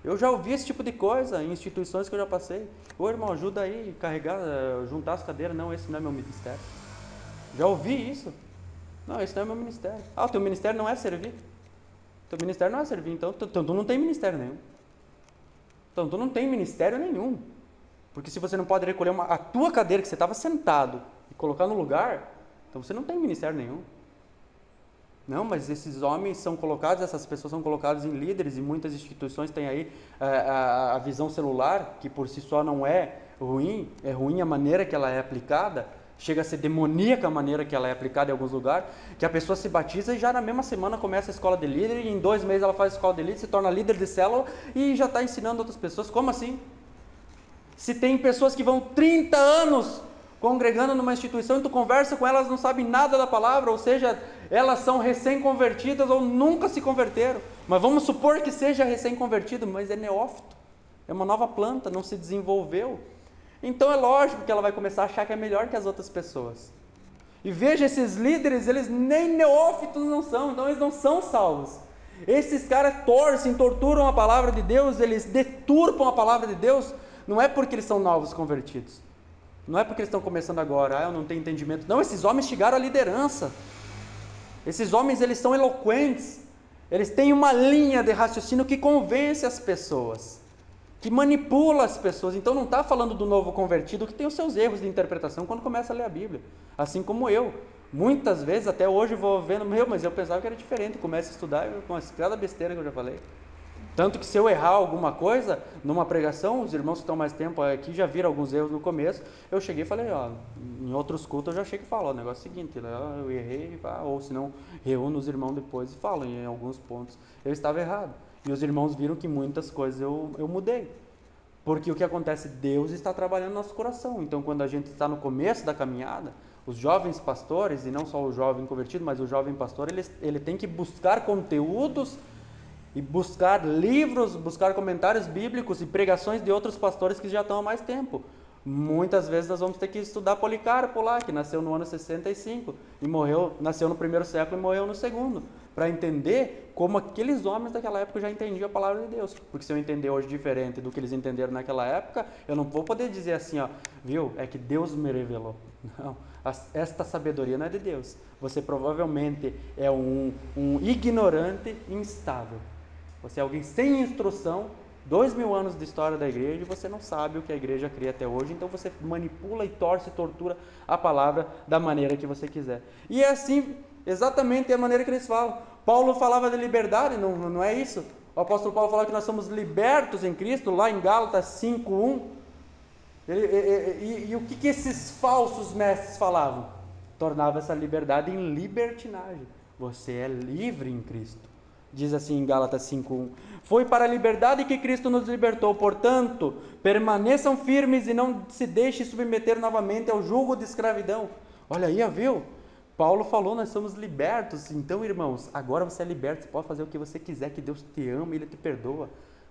Eu já ouvi esse tipo de coisa em instituições que eu já passei. Ô irmão, ajuda aí, carregar, juntar as cadeiras. Não, esse não é meu ministério. Já ouvi isso. Não, esse não é meu ministério. O teu ministério não é servir. Teu ministério não é servir, então tu não tem ministério nenhum. Então tu não tem ministério nenhum. Porque se você não pode recolher a tua cadeira que você estava sentado e colocar no lugar, então você não tem ministério nenhum. Não, mas esses homens são colocados, essas pessoas são colocadas em líderes, e muitas instituições têm aí a visão celular, que por si só não é ruim a maneira que ela é aplicada, chega a ser demoníaca a maneira que ela é aplicada em alguns lugares, que a pessoa se batiza e já na mesma semana começa a escola de líder, e em 2 meses ela faz a escola de líder, se torna líder de célula e já está ensinando outras pessoas. Como assim? Se tem pessoas que vão 30 anos congregando numa instituição e tu conversa com elas, não sabem nada da palavra, ou seja, elas são recém-convertidas ou nunca se converteram. Mas vamos supor que seja recém-convertido, mas é neófito, é uma nova planta, não se desenvolveu. Então é lógico que ela vai começar a achar que é melhor que as outras pessoas. E veja, esses líderes, eles nem neófitos não são, então eles não são salvos. Esses caras torturam a palavra de Deus, eles deturpam a palavra de Deus. Não é porque eles são novos convertidos, não é porque eles estão começando agora, eu não tenho entendimento. Não, esses homens chegaram à liderança. Esses homens, eles são eloquentes, eles têm uma linha de raciocínio que convence as pessoas. que manipula as pessoas. Então não está falando do novo convertido, que tem os seus erros de interpretação quando começa a ler a Bíblia. Assim como eu. Muitas vezes, até hoje, vou vendo, mas eu pensava que era diferente. Começo a estudar, com cada besteira que eu já falei. Tanto que se eu errar alguma coisa numa pregação, os irmãos que estão mais tempo aqui já viram alguns erros no começo, eu cheguei e falei, em outros cultos eu já chego e falo, o negócio é o seguinte, eu errei, ou se não, reúno os irmãos depois e falo em alguns pontos, eu estava errado. E os irmãos viram que muitas coisas eu mudei. Porque o que acontece? Deus está trabalhando no nosso coração. Então quando a gente está no começo da caminhada, os jovens pastores, e não só o jovem convertido, mas o jovem pastor, ele tem que buscar conteúdos e buscar livros, buscar comentários bíblicos e pregações de outros pastores que já estão há mais tempo. Muitas vezes nós vamos ter que estudar Policarpo lá, que nasceu no ano 65 e nasceu no primeiro século e morreu no segundo, para entender como aqueles homens daquela época já entendiam a palavra de Deus. Porque se eu entender hoje diferente do que eles entenderam naquela época, eu não vou poder dizer assim, viu, é que Deus me revelou. Não, esta sabedoria não é de Deus. Você provavelmente é um ignorante instável. Você é alguém sem instrução, 2000 anos de história da igreja, e você não sabe o que a igreja cria até hoje, então você manipula e torce e tortura a palavra da maneira que você quiser. E é assim, exatamente a maneira que eles falam. Paulo falava de liberdade, não é isso? O apóstolo Paulo falava que nós somos libertos em Cristo, lá em Gálatas 5:1. E o que esses falsos mestres falavam? Tornava essa liberdade em libertinagem. Você é livre em Cristo. Diz assim em Gálatas 5:1, foi para a liberdade que Cristo nos libertou, portanto, permaneçam firmes e não se deixem submeter novamente ao jugo de escravidão. Olha aí, viu? Paulo falou, nós somos libertos, então irmãos, agora você é liberto, você pode fazer o que você quiser, que Deus te ama, Ele te perdoa.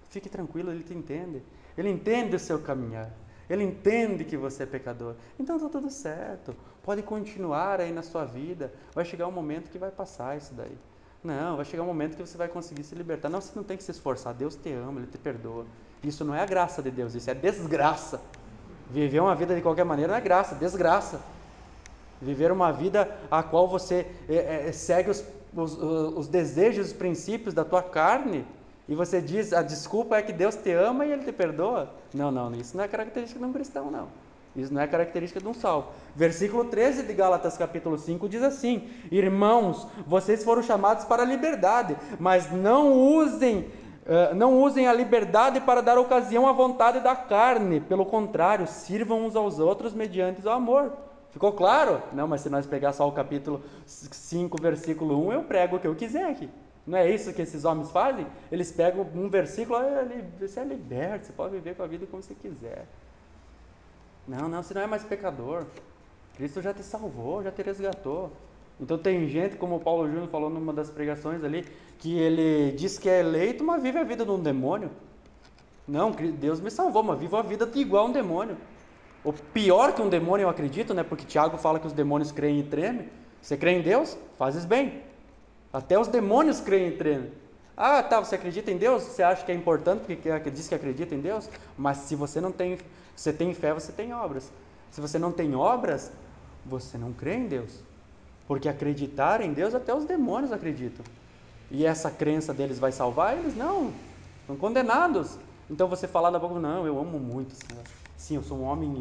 Fique tranquilo, Ele te entende. Ele entende o seu caminhar. Ele entende que você é pecador. Então está tudo certo, pode continuar aí na sua vida, vai chegar um momento que vai passar isso daí. Não, vai chegar um momento que você vai conseguir se libertar. Não, você não tem que se esforçar. Deus te ama, Ele te perdoa. Isso não é a graça de Deus, isso é desgraça. Viver uma vida de qualquer maneira não é graça, desgraça. Viver uma vida a qual você segue os desejos, os princípios da tua carne, e você diz, a desculpa é que Deus te ama e Ele te perdoa. Não, isso não é característica de um cristão, não. Isso não é característica de um salvo. Versículo 13 de Gálatas capítulo 5 diz assim, irmãos, vocês foram chamados para a liberdade, mas não usem a liberdade para dar ocasião à vontade da carne, pelo contrário, sirvam uns aos outros mediante o amor. Ficou claro? Não, mas se nós pegar só o capítulo 5, versículo 1, eu prego o que eu quiser aqui. Não é isso que esses homens fazem? Eles pegam um versículo, você é liberto, você pode viver com a vida como você quiser. Não, você não é mais pecador. Cristo já te salvou, já te resgatou. Então tem gente, como o Paulo Júnior falou numa das pregações ali, que ele diz que é eleito, mas vive a vida de um demônio. Não, Deus me salvou, mas vivo a vida igual a um demônio. O pior que um demônio, eu acredito, né? Porque Tiago fala que os demônios creem e tremem. Você crê em Deus? Fazes bem. Até os demônios creem e tremem. Você acredita em Deus? Você acha que é importante porque diz que acredita em Deus? Mas se você não tem, você tem fé, você tem obras. Se você não tem obras, você não crê em Deus. Porque acreditar em Deus, até os demônios acreditam. E essa crença deles vai salvar eles? Não, são condenados. Então você falar da boca, não, eu amo muito, Senhor. Sim, eu sou um homem,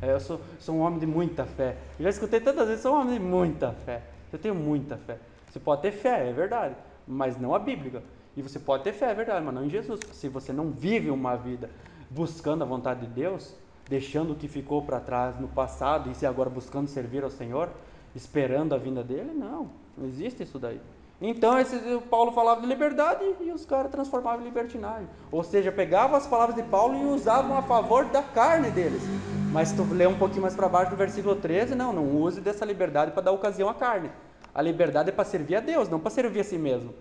eu sou um homem de muita fé. Eu já escutei tantas vezes, sou um homem de muita fé. Eu tenho muita fé. Você pode ter fé, é verdade, mas não a bíblica. E você pode ter fé, é verdade, mas não em Jesus. Porque se você não vive uma vida buscando a vontade de Deus, deixando o que ficou para trás no passado e se agora buscando servir ao Senhor, esperando a vinda dele, não existe isso daí. Então o Paulo falava de liberdade e os caras transformavam em libertinagem. Ou seja, pegavam as palavras de Paulo e usavam a favor da carne deles. Mas se tu ler um pouquinho mais para baixo do versículo 13, não use dessa liberdade para dar ocasião à carne. A liberdade é para servir a Deus, não para servir a si mesmo.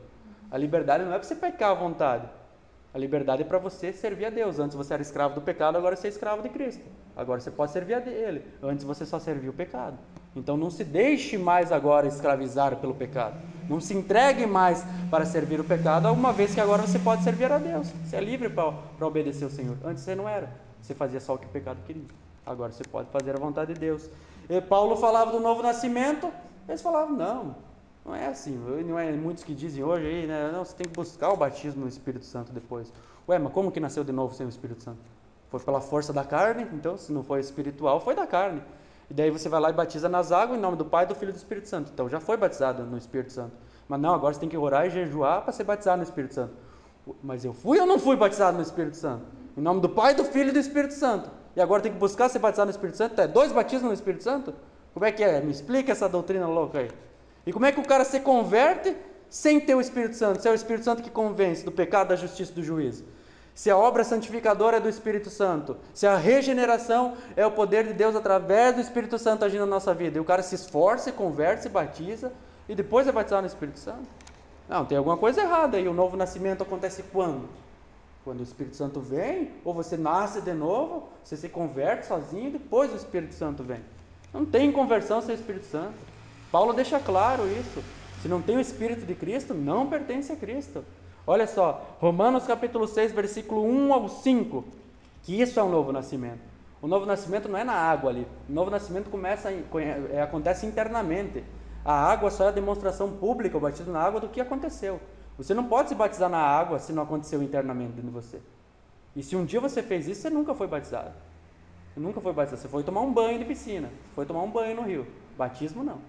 A liberdade não é para você pecar à vontade. A liberdade é para você servir a Deus. Antes você era escravo do pecado, agora você é escravo de Cristo. Agora você pode servir a Ele. Antes você só servia o pecado. Então não se deixe mais agora escravizar pelo pecado. Não se entregue mais para servir o pecado, uma vez que agora você pode servir a Deus. Você é livre para obedecer ao Senhor. Antes você não era. Você fazia só o que o pecado queria. Agora você pode fazer a vontade de Deus. E Paulo falava do novo nascimento. Eles falavam, não é assim. Não é muitos que dizem hoje aí, né? Não, você tem que buscar o batismo no Espírito Santo depois. Ué, mas como que nasceu de novo sem o Espírito Santo? Foi pela força da carne? Então, se não foi espiritual, foi da carne. E daí você vai lá e batiza nas águas em nome do Pai, do Filho e do Espírito Santo. Então já foi batizado no Espírito Santo. Mas não, agora você tem que orar e jejuar para ser batizado no Espírito Santo. Mas eu fui ou não fui batizado no Espírito Santo? Em nome do Pai, do Filho e do Espírito Santo. E agora tem que buscar ser batizado no Espírito Santo? É 2 batismos no Espírito Santo? Como é que é? Me explica essa doutrina louca aí. E como é que o cara se converte sem ter o Espírito Santo? Se é o Espírito Santo que convence do pecado, da justiça e do juízo. Se a obra santificadora é do Espírito Santo, se a regeneração é o poder de Deus através do Espírito Santo agindo na nossa vida, e o cara se esforça, se converte, se batiza, e depois é batizado no Espírito Santo? Não, tem alguma coisa errada aí. O novo nascimento acontece quando? Quando o Espírito Santo vem, ou você nasce de novo, você se converte sozinho, e depois o Espírito Santo vem. Não tem conversão sem o Espírito Santo. Paulo deixa claro isso. Se não tem o Espírito de Cristo, não pertence a Cristo. Olha só, Romanos capítulo 6, versículo 1 ao 5, que isso é um novo nascimento. O novo nascimento não é na água ali. O novo nascimento acontece internamente. A água só é a demonstração pública, o batismo na água, do que aconteceu. Você não pode se batizar na água se não aconteceu internamente dentro de você. E se um dia você fez isso, você nunca foi batizado. Você nunca foi batizado. Você foi tomar um banho de piscina, foi tomar um banho no rio. Batismo não.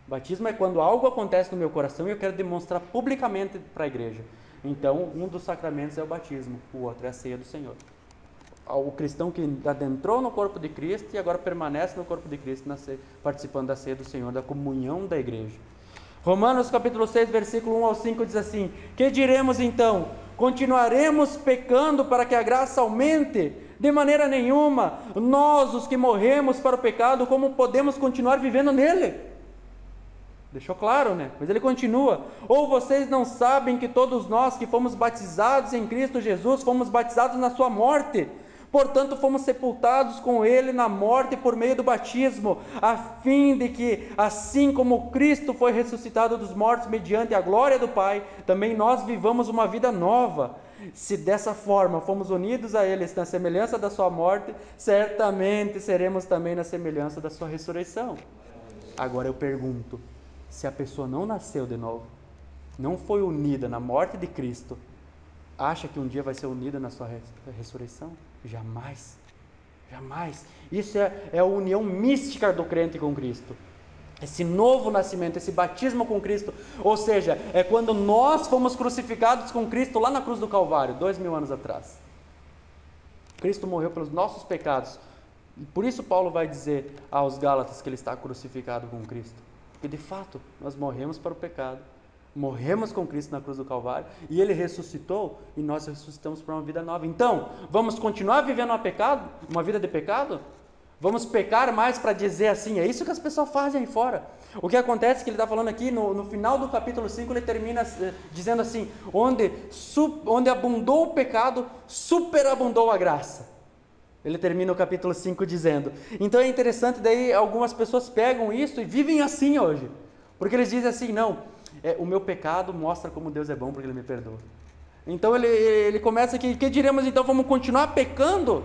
Batismo é quando algo acontece no meu coração e eu quero demonstrar publicamente para a igreja. Então, um dos sacramentos é o batismo, o outro é a ceia do Senhor. O cristão que adentrou no corpo de Cristo e agora permanece no corpo de Cristo, participando da ceia do Senhor, da comunhão da igreja. Romanos capítulo 6, versículo 1 ao 5 diz assim: que diremos então? Continuaremos pecando para que a graça aumente? De maneira nenhuma. Nós, os que morremos para o pecado, como podemos continuar vivendo nele? Deixou claro, né? Mas ele continua: ou vocês não sabem que todos nós que fomos batizados em Cristo Jesus, fomos batizados na sua morte? Portanto, fomos sepultados com ele na morte por meio do batismo, a fim de que, assim como Cristo foi ressuscitado dos mortos mediante a glória do Pai, também nós vivamos uma vida nova. Se dessa forma fomos unidos a eles na semelhança da sua morte, certamente seremos também na semelhança da sua ressurreição. Agora eu pergunto: se a pessoa não nasceu de novo, não foi unida na morte de Cristo, acha que um dia vai ser unida na sua ressurreição? Jamais. Jamais. Isso é a união mística do crente com Cristo. Esse novo nascimento, esse batismo com Cristo, ou seja, é quando nós fomos crucificados com Cristo lá na cruz do Calvário, 2000 anos atrás. Cristo morreu pelos nossos pecados. E por isso Paulo vai dizer aos Gálatas que ele está crucificado com Cristo. Porque de fato, nós morremos para o pecado, morremos com Cristo na cruz do Calvário, e Ele ressuscitou, e nós ressuscitamos para uma vida nova. Então, vamos continuar vivendo uma vida de pecado? Vamos pecar mais para dizer assim? É isso que as pessoas fazem aí fora. O que acontece é que ele está falando aqui, no final do capítulo 5, ele termina dizendo assim: onde abundou o pecado, superabundou a graça. Ele termina o capítulo 5 dizendo. Então é interessante, daí algumas pessoas pegam isso e vivem assim hoje. Porque eles dizem assim: não, o meu pecado mostra como Deus é bom porque Ele me perdoa. Então ele começa aqui: que diremos então? Vamos continuar pecando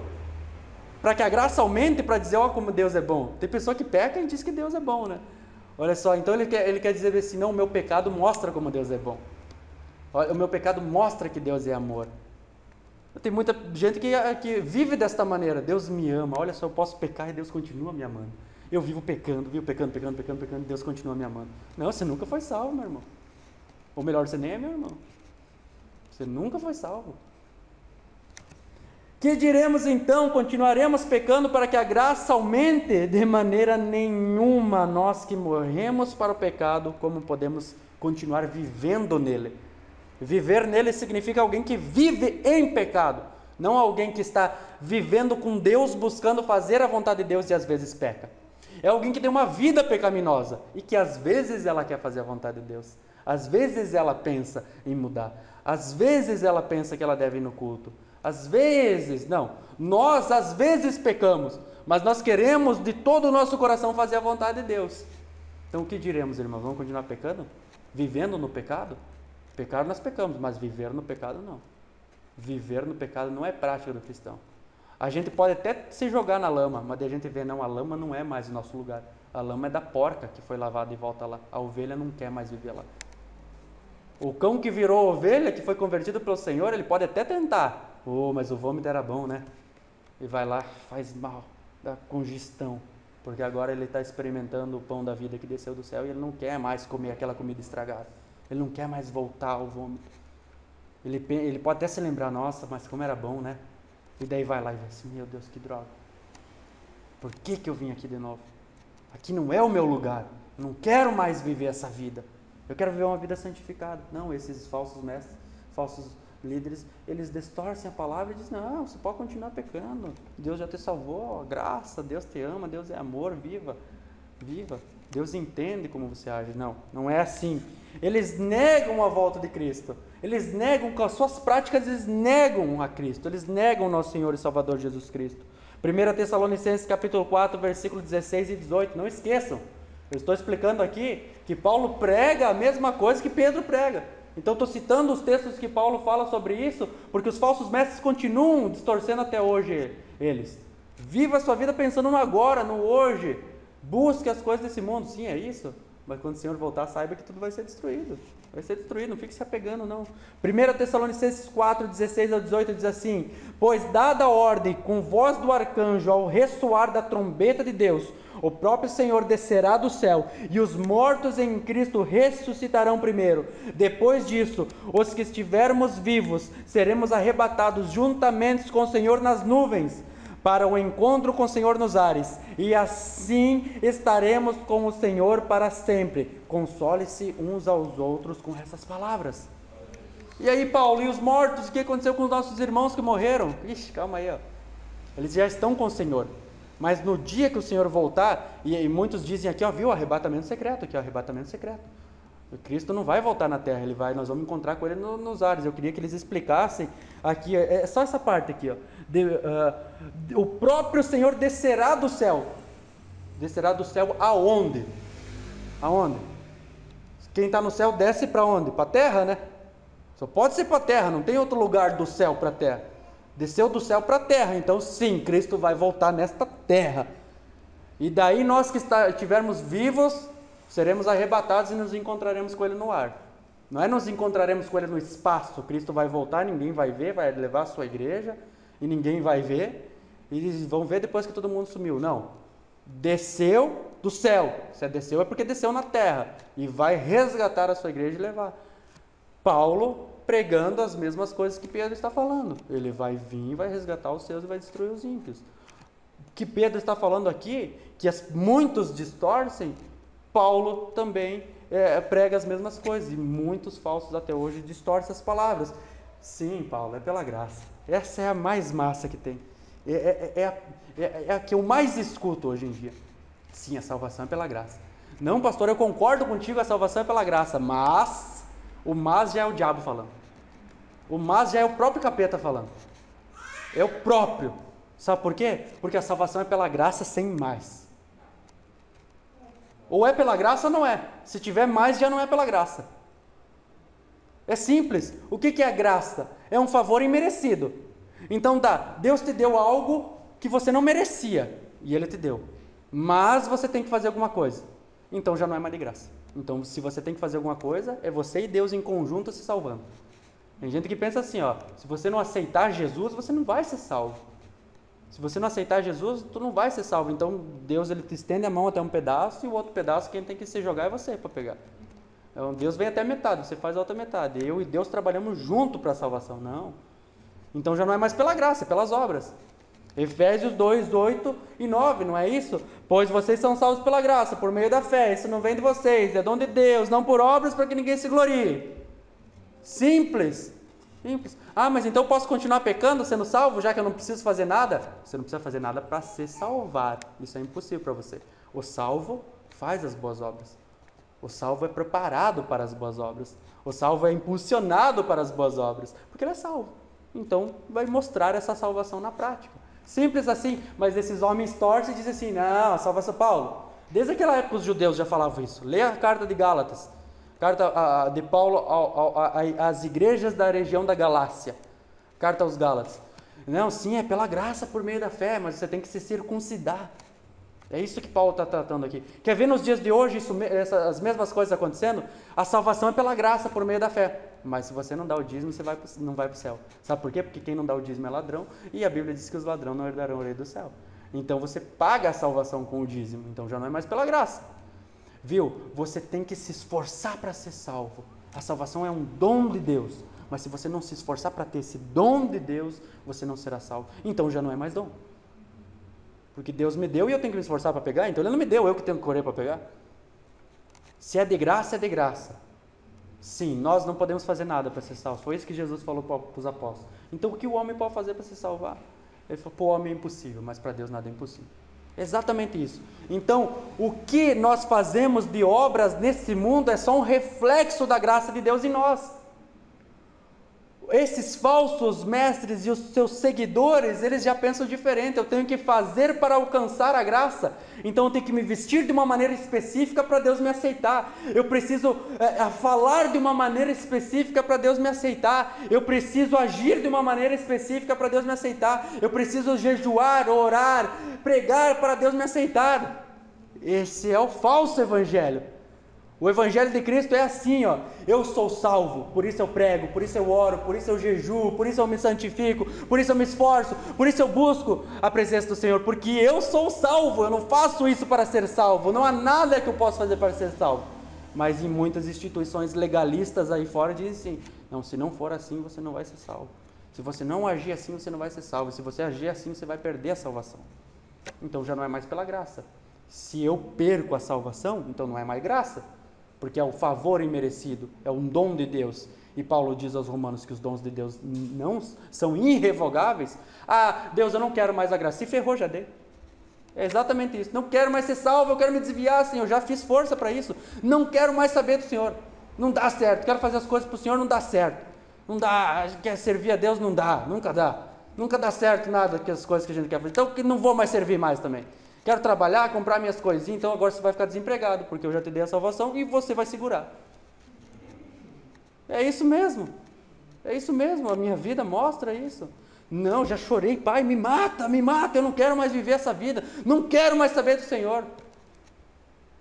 para que a graça aumente, para dizer, ó, como Deus é bom. Tem pessoa que peca e diz que Deus é bom, né? Olha só, então ele quer dizer assim: não, o meu pecado mostra como Deus é bom. O meu pecado mostra que Deus é amor. Tem muita gente que vive desta maneira: Deus me ama, olha só, eu posso pecar e Deus continua me amando. Eu vivo pecando, e Deus continua me amando. Não, você nunca foi salvo, meu irmão. Ou melhor, você nem é meu irmão. Você nunca foi salvo. Que diremos então? Continuaremos pecando para que a graça aumente? De maneira nenhuma. Nós que morremos para o pecado, como podemos continuar vivendo nele? Viver nele significa alguém que vive em pecado, não alguém que está vivendo com Deus, buscando fazer a vontade de Deus e às vezes peca. É alguém que tem uma vida pecaminosa e que às vezes ela quer fazer a vontade de Deus. Às vezes ela pensa em mudar. Às vezes ela pensa que ela deve ir no culto. Às vezes, não. Nós às vezes pecamos, mas nós queremos de todo o nosso coração fazer a vontade de Deus. Então o que diremos, irmãos? Vamos continuar pecando? Vivendo no pecado? Pecar nós pecamos, mas viver no pecado não. Viver no pecado não é prática do cristão. A gente pode até se jogar na lama, mas a gente vê, não, a lama não é mais o nosso lugar. A lama é da porca que foi lavada e volta lá. A ovelha não quer mais viver lá. O cão que virou ovelha, que foi convertido pelo Senhor, ele pode até tentar, Oh, mas o vômito era bom, né? E vai lá, faz mal, dá congestão. Porque agora ele está experimentando o pão da vida que desceu do céu e ele não quer mais comer aquela comida estragada. Ele não quer mais voltar ao vômito. Ele pode até se lembrar, nossa, mas como era bom, né? E daí vai lá e vai assim, meu Deus, que droga. Por que eu vim aqui de novo? Aqui não é o meu lugar. Eu não quero mais viver essa vida. Eu quero viver uma vida santificada. Não, esses falsos mestres, falsos líderes, eles distorcem a palavra e dizem, não, você pode continuar pecando. Deus já te salvou, graça, Deus te ama, Deus é amor, viva. Deus entende como você age. Não, não é assim. Eles negam a volta de Cristo. Eles negam, com as suas práticas, eles negam a Cristo. Eles negam o nosso Senhor e Salvador Jesus Cristo. 1 Tessalonicenses capítulo 4, versículo 16 e 18. Não esqueçam. Eu estou explicando aqui que Paulo prega a mesma coisa que Pedro prega. Então estou citando os textos que Paulo fala sobre isso, porque os falsos mestres continuam distorcendo até hoje eles. Viva a sua vida pensando no agora, no hoje. Busque as coisas desse mundo. Sim, é isso. Mas quando o Senhor voltar, saiba que tudo vai ser destruído. Vai ser destruído, não fique se apegando, não. 1 Tessalonicenses 4, 16 ao 18 diz assim: pois dada a ordem com voz do arcanjo ao ressoar da trombeta de Deus, o próprio Senhor descerá do céu, e os mortos em Cristo ressuscitarão primeiro. Depois disso, os que estivermos vivos, seremos arrebatados juntamente com o Senhor nas nuvens, para o encontro com o Senhor nos ares, e assim estaremos com o Senhor para sempre. Console-se uns aos outros com essas palavras. E aí, Paulo, e os mortos? O que aconteceu com os nossos irmãos que morreram? Ixi, calma aí, ó. Eles já estão com o Senhor. Mas no dia que o Senhor voltar, e muitos dizem aqui, ó, viu, arrebatamento secreto, aqui, ó, arrebatamento secreto. O Cristo não vai voltar na terra, nós vamos encontrar com ele nos ares. Eu queria que eles explicassem aqui, é só essa parte aqui, ó. O próprio Senhor descerá do céu. Descerá do céu aonde? Aonde? Quem está no céu desce para onde? Para a terra, né? Só pode ser para a terra, não tem outro lugar do céu para a terra. Desceu do céu para a terra, então sim, Cristo vai voltar nesta terra. E daí nós que estivermos vivos, seremos arrebatados e nos encontraremos com Ele no ar. Não é nos encontraremos com Ele no espaço, Cristo vai voltar, ninguém vai ver, vai levar a sua igreja, e ninguém vai ver, e eles vão ver depois que todo mundo sumiu. Não, desceu do céu, se desceu é porque desceu na terra, e vai resgatar a sua igreja e levar. Paulo pregando as mesmas coisas que Pedro está falando. Ele vai vir, vai resgatar os seus e vai destruir os ímpios. O que Pedro está falando aqui, que muitos distorcem, Paulo também prega as mesmas coisas. E muitos falsos até hoje distorcem as palavras. Sim, Paulo, é pela graça. Essa é a mais massa que tem. É a que eu mais escuto hoje em dia. Sim, a salvação é pela graça. Não, pastor, eu concordo contigo, a salvação é pela graça, mas... O mas já é o diabo falando. O mas já é o próprio capeta falando. É o próprio. Sabe por quê? Porque a salvação é pela graça sem mais. Ou é pela graça ou não é. Se tiver mais, já não é pela graça. É simples. O que é a graça? É um favor imerecido. Então Deus te deu algo que você não merecia. E Ele te deu. Mas você tem que fazer alguma coisa. Então já não é mais de graça. Então, se você tem que fazer alguma coisa, é você e Deus em conjunto se salvando. Tem gente que pensa assim, ó, se você não aceitar Jesus, você não vai ser salvo. Se você não aceitar Jesus, tu não vai ser salvo. Então, Deus ele te estende a mão até um pedaço e o outro pedaço quem tem que se jogar é você para pegar. Então, Deus vem até a metade, você faz a outra metade. Eu e Deus trabalhamos junto para a salvação. Não. Então, já não é mais pela graça, é pelas obras. Efésios 2, 8 e 9, não é isso? Pois vocês são salvos pela graça, por meio da fé, isso não vem de vocês, é dom de Deus, não por obras para que ninguém se glorie. Simples. Simples. Ah, mas então eu posso continuar pecando, sendo salvo, já que eu não preciso fazer nada? Você não precisa fazer nada para se salvar, isso é impossível para você. O salvo faz as boas obras. O salvo é preparado para as boas obras. O salvo é impulsionado para as boas obras, porque ele é salvo. Então vai mostrar essa salvação na prática. Simples assim, mas esses homens torcem e dizem assim, não, a salvação, Paulo, desde aquela época os judeus já falavam isso. Leia a carta de Gálatas, carta de Paulo às igrejas da região da Galácia, carta aos Gálatas. Não, sim, é pela graça por meio da fé, mas você tem que se circuncidar. É isso que Paulo está tratando aqui. Quer ver nos dias de hoje as mesmas coisas acontecendo? A salvação é pela graça, por meio da fé. Mas se você não dá o dízimo, você não vai para o céu. Sabe por quê? Porque quem não dá o dízimo é ladrão, e a Bíblia diz que os ladrões não herdarão o reino do céu. Então você paga a salvação com o dízimo, então já não é mais pela graça. Viu? Você tem que se esforçar para ser salvo. A salvação é um dom de Deus. Mas se você não se esforçar para ter esse dom de Deus, você não será salvo. Então já não é mais dom. Porque Deus me deu e eu tenho que me esforçar para pegar, então Ele não me deu, eu que tenho que correr para pegar. Se é de graça, é de graça. Sim, nós não podemos fazer nada para ser salvo. Foi isso que Jesus falou para os apóstolos. Então o que o homem pode fazer para se salvar? Ele falou, para o homem é impossível, mas para Deus nada é impossível. Exatamente isso. Então, o que nós fazemos de obras nesse mundo é só um reflexo da graça de Deus em nós. Esses falsos mestres e os seus seguidores, eles já pensam diferente. Eu tenho que fazer para alcançar a graça. Então eu tenho que me vestir de uma maneira específica para Deus me aceitar. Eu preciso falar de uma maneira específica para Deus me aceitar. Eu preciso agir de uma maneira específica para Deus me aceitar. Eu preciso jejuar, orar, pregar para Deus me aceitar. Esse é o falso evangelho. O evangelho de Cristo é assim, ó. Eu sou salvo, por isso eu prego, por isso eu oro, por isso eu jejuo, por isso eu me santifico, por isso eu me esforço, por isso eu busco a presença do Senhor, porque eu sou salvo, eu não faço isso para ser salvo, não há nada que eu possa fazer para ser salvo. Mas em muitas instituições legalistas aí fora dizem assim, não, se não for assim você não vai ser salvo. Se você não agir assim você não vai ser salvo, se você agir assim você vai perder a salvação. Então já não é mais pela graça. Se eu perco a salvação, então não é mais graça. Porque é o favor imerecido, é um dom de Deus. E Paulo diz aos romanos que os dons de Deus não são irrevogáveis. Ah, Deus, eu não quero mais a graça. Se ferrou, já dei. É exatamente isso. Não quero mais ser salvo, eu quero me desviar, Senhor. Já fiz força para isso. Não quero mais saber do Senhor. Não dá certo. Quero fazer as coisas para o Senhor, não dá certo. Não dá. Quer servir a Deus, não dá. Nunca dá. Nunca dá certo nada que as coisas que a gente quer fazer. Então, não vou mais servir mais também. Quero trabalhar, comprar minhas coisinhas, então agora você vai ficar desempregado, porque eu já te dei a salvação e você vai segurar. É isso mesmo. É isso mesmo, a minha vida mostra isso. Não, já chorei, Pai, me mata, eu não quero mais viver essa vida, não quero mais saber do Senhor.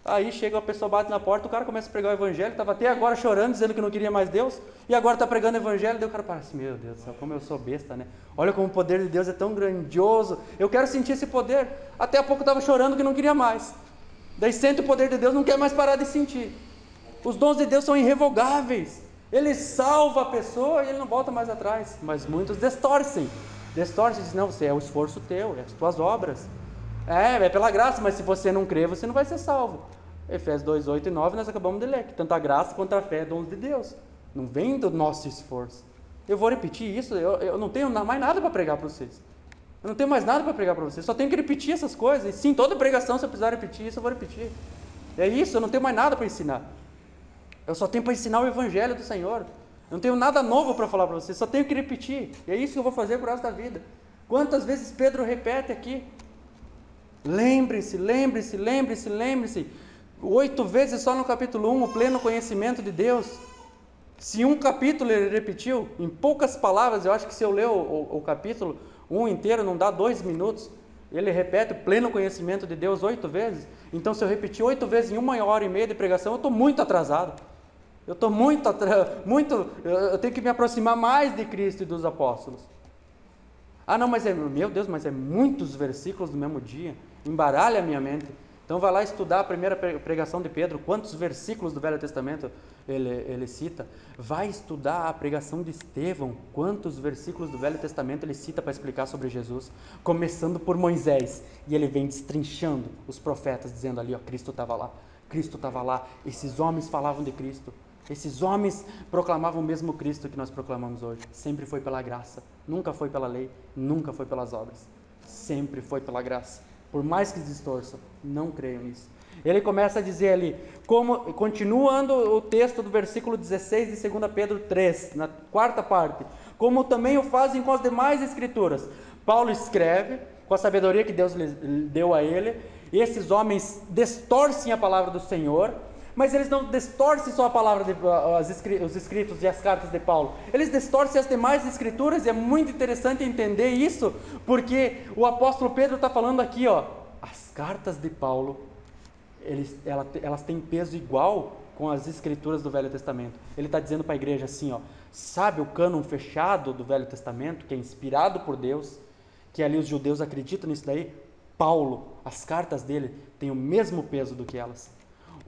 Aí chega uma pessoa, bate na porta, o cara começa a pregar o evangelho, estava até agora chorando, dizendo que não queria mais Deus, e agora está pregando o evangelho, daí o cara fala assim, meu Deus do céu, como eu sou besta, né? Olha como o poder de Deus é tão grandioso, eu quero sentir esse poder. Até há pouco estava chorando que não queria mais, daí sente o poder de Deus, não quer mais parar de sentir. Os dons de Deus são irrevogáveis, Ele salva a pessoa e Ele não volta mais atrás, mas muitos distorcem, dizem, não, você é o esforço teu, é as tuas obras. É pela graça, mas se você não crer, você não vai ser salvo. Efésios 2, 8 e 9 nós acabamos de ler, que tanto a graça quanto a fé é dons de Deus, não vem do nosso esforço. Eu vou repetir isso, eu não tenho mais nada para pregar para vocês, eu não tenho mais nada para pregar para vocês, só tenho que repetir essas coisas, e sim, toda pregação se eu precisar repetir isso, eu vou repetir. É isso, eu não tenho mais nada para ensinar, eu só tenho para ensinar o evangelho do Senhor, eu não tenho nada novo para falar para vocês, só tenho que repetir, e é isso que eu vou fazer por resto da vida. Quantas vezes Pedro repete aqui? Lembre-se, 8 vezes só no capítulo 1, o pleno conhecimento de Deus. Se um capítulo ele repetiu, em poucas palavras, eu acho que se eu ler o capítulo 1 inteiro, não dá 2 minutos, ele repete o pleno conhecimento de Deus 8 vezes, então se eu repetir 8 vezes em 1h30 de pregação, eu estou muito atrasado. Eu tenho que me aproximar mais de Cristo e dos apóstolos. Ah não, meu Deus, mas é muitos versículos no mesmo dia, embaralha a minha mente. Então vai lá estudar a primeira pregação de Pedro, quantos versículos do Velho Testamento ele cita. Vai estudar a pregação de Estevão, quantos versículos do Velho Testamento ele cita para explicar sobre Jesus, começando por Moisés, e ele vem destrinchando os profetas, dizendo ali, ó, Cristo estava lá, esses homens falavam de Cristo, esses homens proclamavam o mesmo Cristo que nós proclamamos hoje. Sempre foi pela graça, nunca foi pela lei, nunca foi pelas obras, sempre foi pela graça. Por mais que distorçam, não creiam nisso. Ele começa a dizer ali, continuando o texto do versículo 16 de 2 Pedro 3, na quarta parte, como também o fazem com as demais escrituras. Paulo escreve, com a sabedoria que Deus deu a ele, e esses homens distorcem a palavra do Senhor, mas eles não distorcem só a palavra, os escritos e as cartas de Paulo, eles distorcem as demais escrituras, e é muito interessante entender isso, porque o apóstolo Pedro está falando aqui, ó, as cartas de Paulo, elas têm peso igual com as escrituras do Velho Testamento. Ele está dizendo para a igreja assim, ó, sabe o cânon fechado do Velho Testamento, que é inspirado por Deus, que ali os judeus acreditam nisso daí? Paulo, as cartas dele têm o mesmo peso do que elas.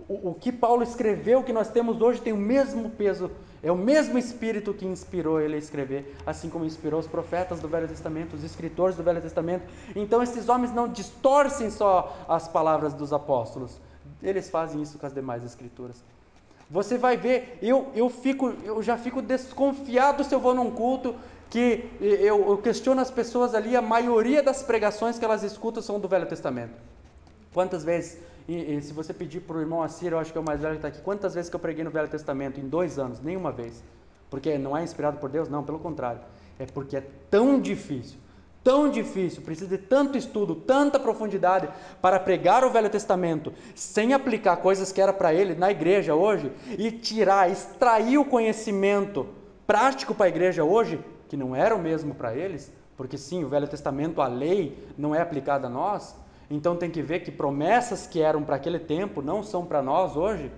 O que Paulo escreveu, que nós temos hoje, tem o mesmo peso, é o mesmo Espírito que inspirou ele a escrever, assim como inspirou os profetas do Velho Testamento, os escritores do Velho Testamento. Então esses homens não distorcem só as palavras dos apóstolos, eles fazem isso com as demais escrituras. Você vai ver, eu já fico desconfiado se eu vou num culto que eu questiono as pessoas ali, a maioria das pregações que elas escutam são do Velho Testamento. Quantas vezes, e se você pedir para o irmão Assir, eu acho que é o mais velho que está aqui, quantas vezes que eu preguei no Velho Testamento em 2 anos? Nenhuma vez. Porque não é inspirado por Deus? Não, pelo contrário. É porque é tão difícil, precisa de tanto estudo, tanta profundidade para pregar o Velho Testamento, sem aplicar coisas que era para ele na igreja hoje, e extrair o conhecimento prático para a igreja hoje, que não era o mesmo para eles, porque sim, o Velho Testamento, a lei, não é aplicada a nós, então tem que ver que promessas que eram para aquele tempo não são para nós hoje,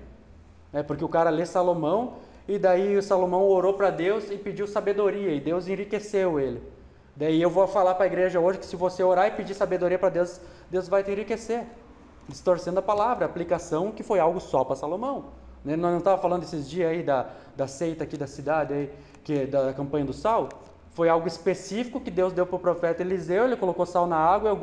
porque o cara lê Salomão, e daí o Salomão orou para Deus e pediu sabedoria, e Deus enriqueceu ele. Daí eu vou falar para a igreja hoje que se você orar e pedir sabedoria para Deus, Deus vai te enriquecer, distorcendo a palavra, a aplicação que foi algo só para Salomão. Nós não estávamos falando esses dias aí da seita aqui da cidade, aí, da campanha do sal? Foi algo específico que Deus deu para o profeta Eliseu, ele colocou sal na água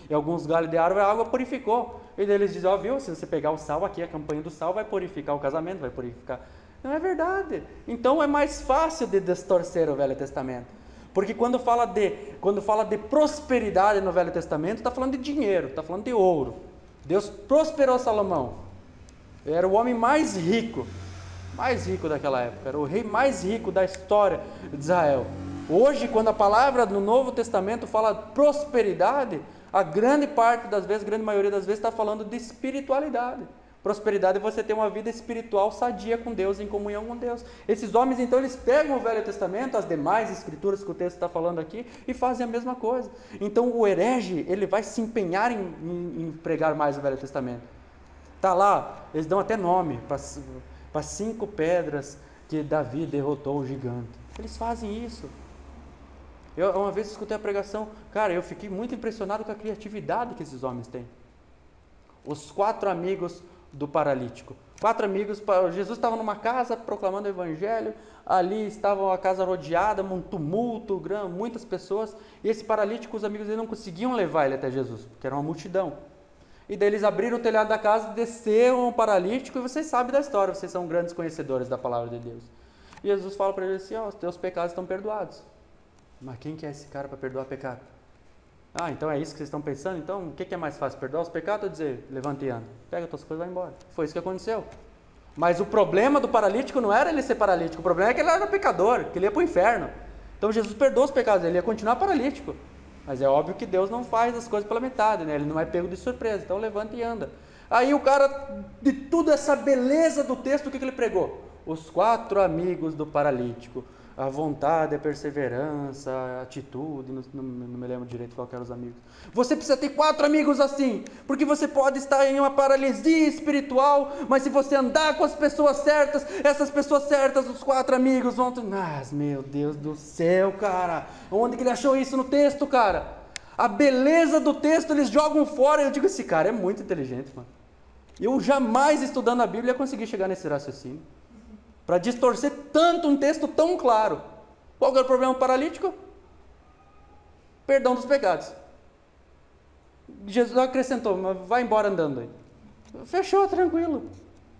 e alguns galhos de árvore, a água purificou. E daí eles dizem, viu, se você pegar o sal aqui, a campanha do sal vai purificar o casamento, vai purificar. Não é verdade. Então é mais fácil de distorcer o Velho Testamento. Porque quando fala de prosperidade no Velho Testamento, está falando de dinheiro, está falando de ouro. Deus prosperou Salomão. Ele era o homem mais rico daquela época, era o rei mais rico da história de Israel. Hoje, quando a palavra no Novo Testamento fala prosperidade, a grande maioria das vezes está falando de espiritualidade. Prosperidade é você ter uma vida espiritual sadia com Deus, em comunhão com Deus. Esses homens, então, eles pegam o Velho Testamento, as demais escrituras que o texto está falando aqui, e fazem a mesma coisa. Então, o herege, ele vai se empenhar em pregar mais o Velho Testamento. Está lá, eles dão até nome para 5 pedras que Davi derrotou o gigante. Eles fazem isso. Eu uma vez escutei a pregação, cara, eu fiquei muito impressionado com a criatividade que esses homens têm. Os 4 amigos do paralítico. 4 amigos, Jesus estava numa casa proclamando o evangelho, ali estava a casa rodeada, um tumulto, muitas pessoas, e esse paralítico, os amigos dele não conseguiam levar ele até Jesus, porque era uma multidão. E daí eles abriram o telhado da casa, desceram o paralítico, e vocês sabem da história, vocês são grandes conhecedores da palavra de Deus. E Jesus fala para eles assim, os teus pecados estão perdoados. Mas quem que é esse cara para perdoar pecado? Então é isso que vocês estão pensando? Então o que é mais fácil, perdoar os pecados ou dizer, levanta e anda? Pega as tuas coisas e vai embora. Foi isso que aconteceu. Mas o problema do paralítico não era ele ser paralítico, o problema é que ele era pecador, que ele ia para o inferno. Então Jesus perdoou os pecados, ele ia continuar paralítico. Mas é óbvio que Deus não faz as coisas pela metade, né? Ele não é pego de surpresa, então levanta e anda. Aí o cara, de toda essa beleza do texto, o que ele pregou? Os 4 amigos do paralítico. A vontade, a perseverança, a atitude, não me lembro direito qual que eram os amigos. Você precisa ter 4 amigos assim, porque você pode estar em uma paralisia espiritual, mas se você andar com as pessoas certas, essas pessoas certas, os 4 amigos vão... meu Deus do céu, cara, onde que ele achou isso no texto, cara? A beleza do texto eles jogam fora, eu digo, esse cara é muito inteligente, mano. Eu jamais, estudando a Bíblia, ia conseguir chegar nesse raciocínio. Para distorcer tanto um texto tão claro. Qual que era o problema paralítico? Perdão dos pecados. Jesus acrescentou, mas vai embora andando aí. Fechou, tranquilo.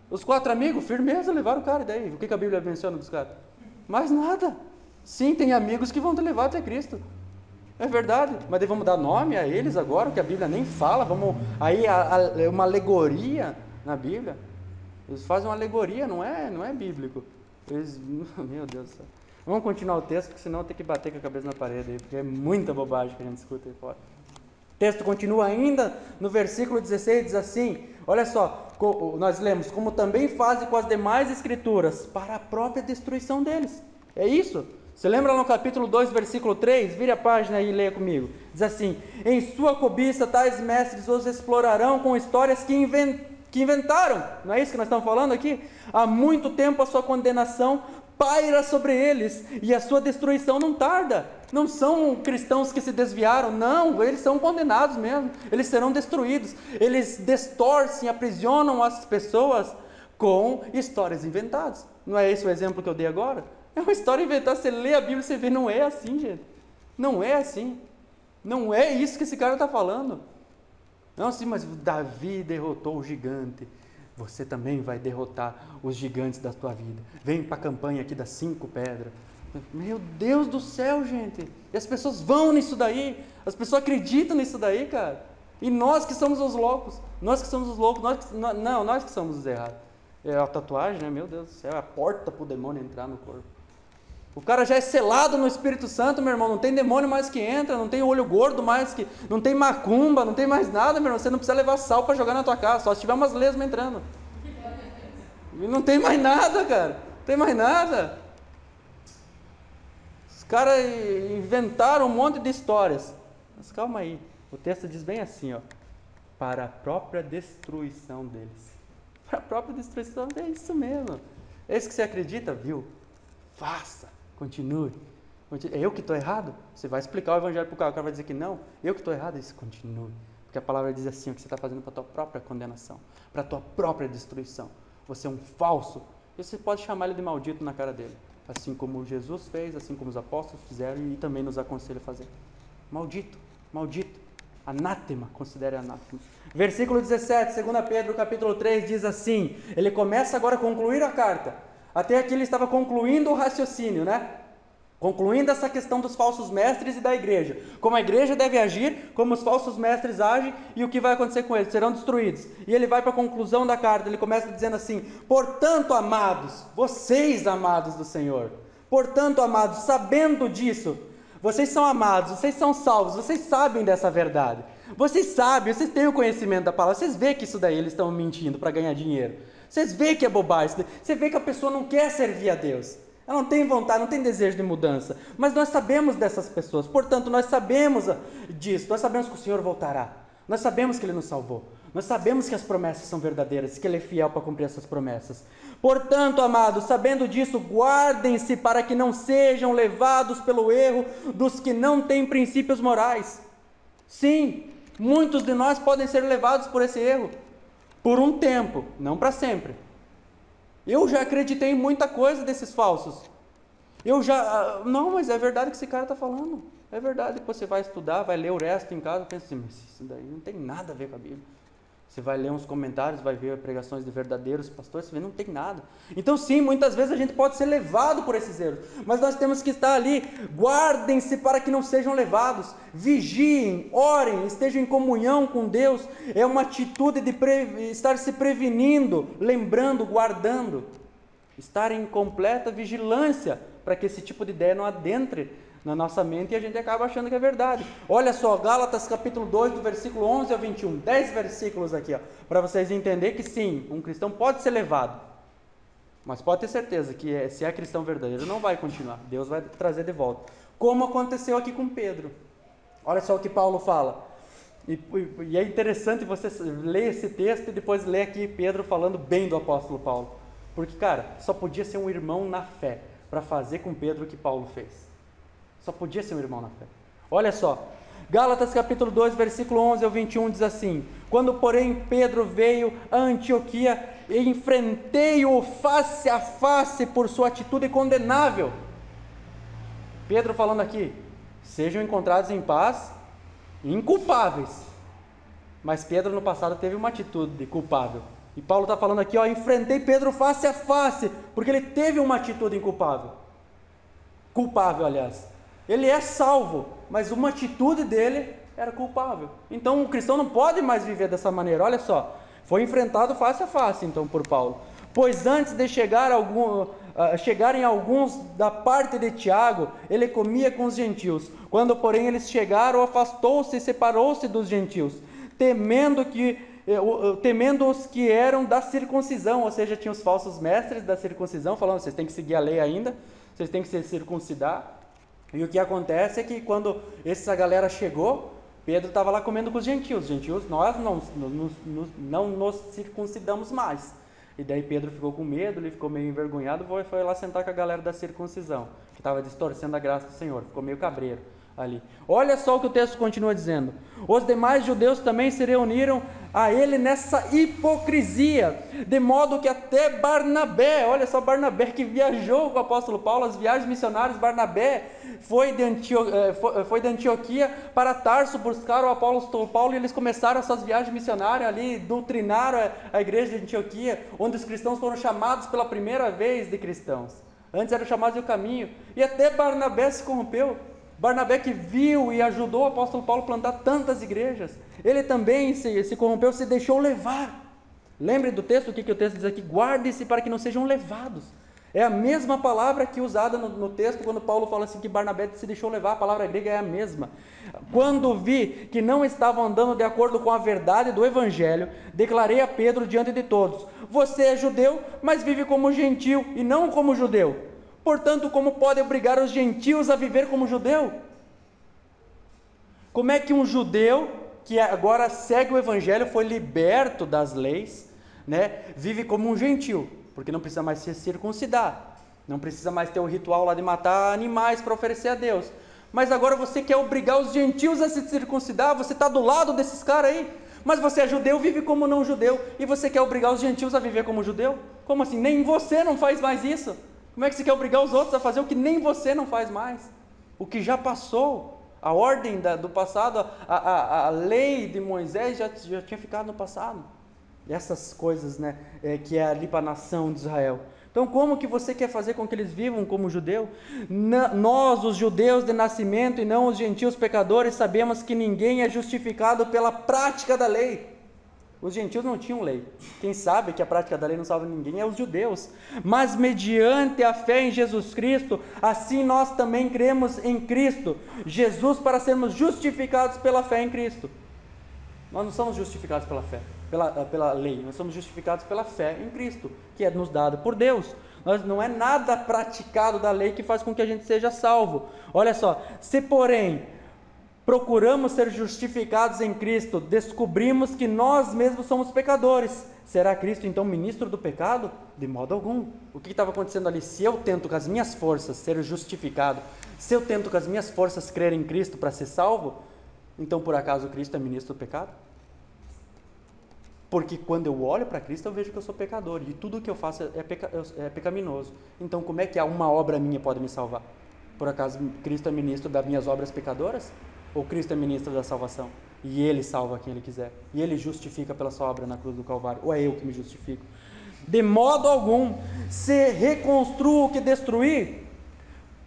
Os 4 amigos, firmeza, levaram o cara. E daí? O que a Bíblia menciona dos caras? Mais nada. Sim, tem amigos que vão te levar até Cristo. É verdade. Mas daí vamos dar nome a eles agora, que a Bíblia nem fala. Aí uma alegoria na Bíblia. Eles fazem uma alegoria, não é bíblico. Meu Deus do céu. Vamos continuar o texto, porque senão eu tenho que bater com a cabeça na parede aí, porque é muita bobagem que a gente escuta aí fora. O texto continua ainda no versículo 16, diz assim, olha só, nós lemos, como também fazem com as demais escrituras, para a própria destruição deles. É isso. Você lembra lá no capítulo 2, versículo 3? Vire a página aí e leia comigo. Diz assim: em sua cobiça tais mestres os explorarão com histórias que inventaram. Não é isso que nós estamos falando aqui? Há muito tempo a sua condenação paira sobre eles, e a sua destruição não tarda. Não são cristãos que se desviaram, não, eles são condenados mesmo, eles serão destruídos. Eles distorcem, aprisionam as pessoas com histórias inventadas. Não é esse o exemplo que eu dei agora? É uma história inventada. Você lê a Bíblia e você vê, não é assim, gente. Não é assim. Não é isso que esse cara está falando. Não assim, mas Davi derrotou o gigante. Você também vai derrotar os gigantes da tua vida. Vem para a campanha aqui das 5 pedras. Meu Deus do céu, gente. E as pessoas vão nisso daí. As pessoas acreditam nisso daí, cara. E nós que somos os loucos. Nós que somos os loucos. Nós que somos os errados. É a tatuagem, né? Meu Deus do céu. É a porta para o demônio entrar no corpo. O cara já é selado no Espírito Santo, meu irmão. Não tem demônio mais que entra, não tem olho gordo mais que... Não tem macumba, não tem mais nada, meu irmão. Você não precisa levar sal para jogar na tua casa, só se tiver umas lesmas entrando. E não tem mais nada, cara. Não tem mais nada. Os caras inventaram um monte de histórias. Mas calma aí. O texto diz bem assim, ó. Para a própria destruição deles. Para a própria destruição, é isso mesmo. É isso que você acredita, viu? Faça. Continue. É eu que estou errado? Você vai explicar o evangelho para o cara vai dizer que não. Eu que estou errado? Isso, continue. Porque a palavra diz assim, o que você está fazendo para a tua própria condenação, para a tua própria destruição. Você é um falso. E você pode chamar ele de maldito na cara dele. Assim como Jesus fez, assim como os apóstolos fizeram e também nos aconselha a fazer. Maldito, maldito. Anátema, considere anátema. Versículo 17, 2 Pedro capítulo 3 diz assim, ele começa agora a concluir a carta. Até aqui ele estava concluindo o raciocínio, né? Concluindo essa questão dos falsos mestres e da igreja. Como a igreja deve agir, como os falsos mestres agem e o que vai acontecer com eles, serão destruídos. E ele vai para a conclusão da carta, ele começa dizendo assim, portanto, amados, vocês amados do Senhor, portanto, amados, sabendo disso, vocês são amados, vocês são salvos, vocês sabem dessa verdade. Vocês sabem, vocês têm o conhecimento da palavra, vocês veem que isso daí eles estão mentindo para ganhar dinheiro. Vocês veem que é bobagem, você vê que a pessoa não quer servir a Deus. Ela não tem vontade, não tem desejo de mudança. Mas nós sabemos dessas pessoas, portanto, nós sabemos disso. Nós sabemos que o Senhor voltará. Nós sabemos que Ele nos salvou. Nós sabemos que as promessas são verdadeiras, que Ele é fiel para cumprir essas promessas. Portanto, amados, sabendo disso, guardem-se para que não sejam levados pelo erro dos que não têm princípios morais. Sim, muitos de nós podem ser levados por esse erro. Por um tempo, não para sempre. Eu já acreditei em muita coisa desses falsos. Não, mas é verdade que esse cara está falando. É verdade, depois você vai estudar, vai ler o resto em casa, pensa assim, mas isso daí não tem nada a ver com a Bíblia. Você vai ler uns comentários, vai ver pregações de verdadeiros pastores, você vê, não tem nada. Então sim, muitas vezes a gente pode ser levado por esses erros, mas nós temos que estar ali, guardem-se para que não sejam levados, vigiem, orem, estejam em comunhão com Deus, é uma atitude de estar se prevenindo, lembrando, guardando, estar em completa vigilância, para que esse tipo de ideia não adentre na nossa mente e a gente acaba achando que é verdade. Olha só, Gálatas capítulo 2, do versículo 11 ao 21, 10 versículos aqui, para vocês entenderem que sim, um cristão pode ser levado, mas pode ter certeza que se é cristão verdadeiro não vai continuar, Deus vai trazer de volta, como aconteceu aqui com Pedro. Olha só o que Paulo fala, e é interessante você ler esse texto e depois ler aqui Pedro falando bem do apóstolo Paulo, porque cara, só podia ser um irmão na fé, para fazer com Pedro o que Paulo fez. Só podia ser um irmão na fé. Olha só, Gálatas capítulo 2, versículo 11 ao 21 diz assim, quando porém Pedro veio a Antioquia, enfrentei-o face a face por sua atitude condenável. Pedro falando aqui, sejam encontrados em paz, inculpáveis. Mas Pedro no passado teve uma atitude culpável. E Paulo está falando aqui, enfrentei Pedro face a face, porque ele teve uma atitude inculpável. Culpável, aliás. Ele é salvo, mas uma atitude dele era culpável. Então o cristão não pode mais viver dessa maneira. Olha só, foi enfrentado face a face então por Paulo. Pois antes de chegarem alguns da parte de Tiago, ele comia com os gentios. Quando porém eles chegaram, afastou-se e separou-se dos gentios, temendo que temendo os que eram da circuncisão, ou seja, tinha os falsos mestres da circuncisão, falando, vocês têm que seguir a lei ainda, vocês têm que se circuncidar. E o que acontece é que quando essa galera chegou, Pedro estava lá comendo com os gentios, nós não nos circuncidamos mais. E daí Pedro ficou com medo, ele ficou meio envergonhado, foi lá sentar com a galera da circuncisão, que estava distorcendo a graça do Senhor, ficou meio cabreiro ali. Olha só o que o texto continua dizendo: os demais judeus também se reuniram a ele nessa hipocrisia, de modo que até Barnabé, olha só, Barnabé que viajou com o apóstolo Paulo, as viagens missionárias, Barnabé foi de Antioquia para Tarso buscar o apóstolo Paulo, e eles começaram essas viagens missionárias ali, doutrinaram a igreja de Antioquia, onde os cristãos foram chamados pela primeira vez de cristãos. Antes eram chamados de o caminho, e até Barnabé se corrompeu. Barnabé que viu e ajudou o apóstolo Paulo a plantar tantas igrejas, ele também se corrompeu, se deixou levar. Lembre do texto, o que o texto diz aqui? Guarde-se para que não sejam levados. É a mesma palavra que usada no texto, quando Paulo fala assim que Barnabé se deixou levar, a palavra grega é a mesma. Quando vi que não estavam andando de acordo com a verdade do Evangelho, declarei a Pedro diante de todos: você é judeu, mas vive como gentil e não como judeu. Portanto, como pode obrigar os gentios a viver como judeu? Como é que um judeu, que agora segue o Evangelho, foi liberto das leis, né, vive como um gentil? Porque não precisa mais se circuncidar, não precisa mais ter o ritual lá de matar animais para oferecer a Deus. Mas agora você quer obrigar os gentios a se circuncidar? Você está do lado desses caras aí? Mas você é judeu, vive como não judeu, e você quer obrigar os gentios a viver como judeu? Como assim? Nem você não faz mais isso? Como é que você quer obrigar os outros a fazer o que nem você não faz mais? O que já passou, a ordem do passado, a lei de Moisés já tinha ficado no passado. Essas coisas, né, que é ali para a nação de Israel. Então, como que você quer fazer com que eles vivam como judeu? Nós, os judeus de nascimento e não os gentios pecadores, sabemos que ninguém é justificado pela prática da lei. Os gentios não tinham lei. Quem sabe que a prática da lei não salva ninguém é os judeus. Mas mediante a fé em Jesus Cristo, assim nós também cremos em Cristo Jesus, para sermos justificados pela fé em Cristo. Nós não somos justificados pela fé, pela lei, nós somos justificados pela fé em Cristo, que é nos dado por Deus. Não é nada praticado da lei que faz com que a gente seja salvo. Olha só, se porém procuramos ser justificados em Cristo, descobrimos que nós mesmos somos pecadores. Será Cristo então ministro do pecado? De modo algum. O que estava acontecendo ali? Se eu tento com as minhas forças ser justificado, se eu tento com as minhas forças crer em Cristo para ser salvo, então por acaso Cristo é ministro do pecado? Porque quando eu olho para Cristo eu vejo que eu sou pecador, e tudo o que eu faço é pecaminoso. Então como é que uma obra minha pode me salvar? Por acaso Cristo é ministro das minhas obras pecadoras? Ou Cristo é ministro da salvação, e Ele salva quem Ele quiser, e Ele justifica pela sua obra na cruz do Calvário, ou é eu que me justifico? De modo algum, se reconstruo o que destruí,